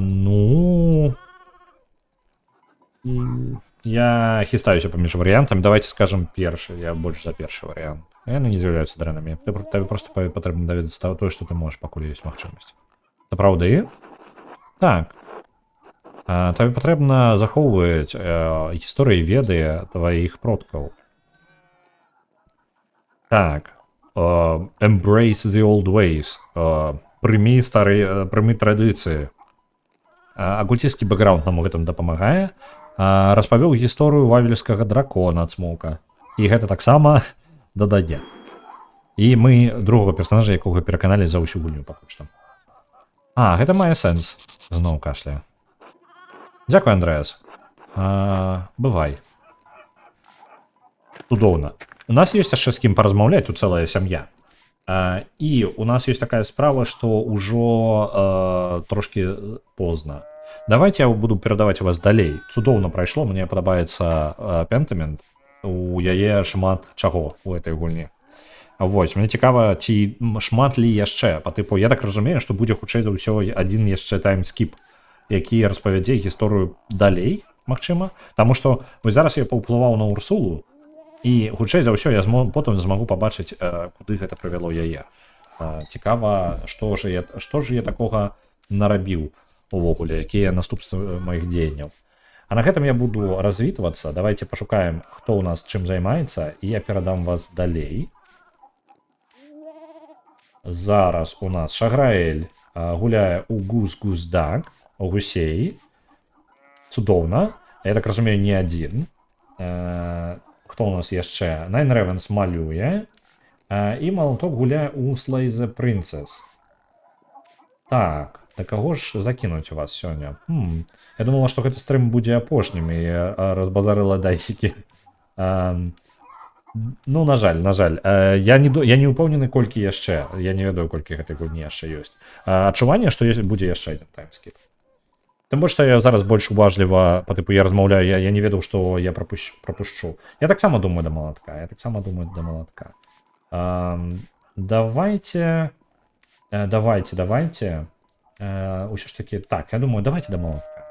Ну... Я хістаюся паміж варыянтамі. Давайте скажам першы. Я больш за першы варыянт. Яны не з'яўляюцца дрэннымі. Табе проста патрэбна даведацца тое, што ты можаш, пакуль ёсць магчымасць. Сапраўды? Так. Табе патрэбна захоўваць гісторыі веды тваіх продкаў. Так. Embrace the old ways. Прымі традыцыі. Акульцісцкі бэкграунд нам у гэтым дапамагае. Распавёў гісторыю вавельскага дракона ад Смоўка. І гэта таксама дадае. І мы другога персонажа, якога пераканалі за ўсю гульню пакуль што. Гэта мае сэнс. Зноў кашляю. Дзякуй, Андрэас. Бывай. Цудоўна. У нас ёсць яшчэ з кім паразмаўляць, тут цэлая сям'я. І у нас ёсць такая справа, што ўжо трошкі позна. Давайте я буду перадаваць вас далей. Цудоўна прайшло, мне падабаецца Pentiment. У яе шмат чаго у этой гульні. Вось, мне цікава, ці шмат ли яшчэ. Па тыпу, я так разумею, што будзе хутчэй за ўсё адзін яшчэ таймскіп, які распавядзе гісторыю далей, магчыма. Таму што вось зараз я паўплываў на Урсулу, і хутчэй за ўсё я потым змагу пабачыць, куды гэта прывяло яе. Цікава, што ж я такога нарабіў увогуле, якія наступствы маіх дзеянняў. А на гэтым я буду развітвацца. Давайте пашукаем, хто ў нас чым займаецца, і я перадам вас далей. Зараз у нас Шаграэль гуляе у Гус-Гус-Дак, у гусей. Цудоўна. Я так разумею, не адзін. Хто у нас яшчэ? Найн Рэвенс малюе. І Малаток гуляе у Slay the Princess. Так, да каго ж закінуць у вас сёння? Я думала, што гэты стрым будзе апошнім, і разбазарыла дайсікі. Ну, на жаль. Я не ўпэўнены, колькі яшчэ. Я не ведаю, колькі гэтай гульні яшчэ ёсць. Адчуванне, што будзе яшчэ адзін таймскіп. Тым больш, што я зараз больш уважліва, па тыпу, я размаўляю, я не ведаў, што я прапушчу. Я таксама думаю да Малатка. Давайте. Усё ж такі, так, я думаю, давайте да Малатка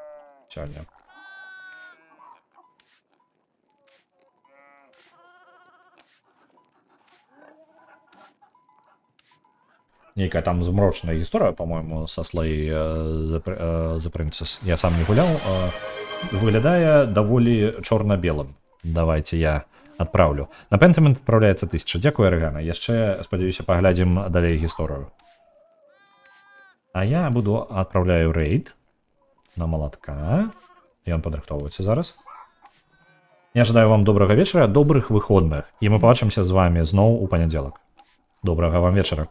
сёння. Нейкая там змрочная гісторыя, по-моему, са Slay the Princess. Я сам не гуляў. Выглядае даволі чорна-белым. Давайте я адпраўлю. На Pentiment адпраўляецца 1000. Дзякуй, Арыгана. Яшчэ, спадзяюся, паглядзім далей гісторыю. А я адпраўляю рейд на Малатка. Ён падрыхтоўваецца зараз. Я жадаю вам добрага вечара, добрых выходных. І мы пабачымся з вами зноў у панядзелак. Добрага вам вечара.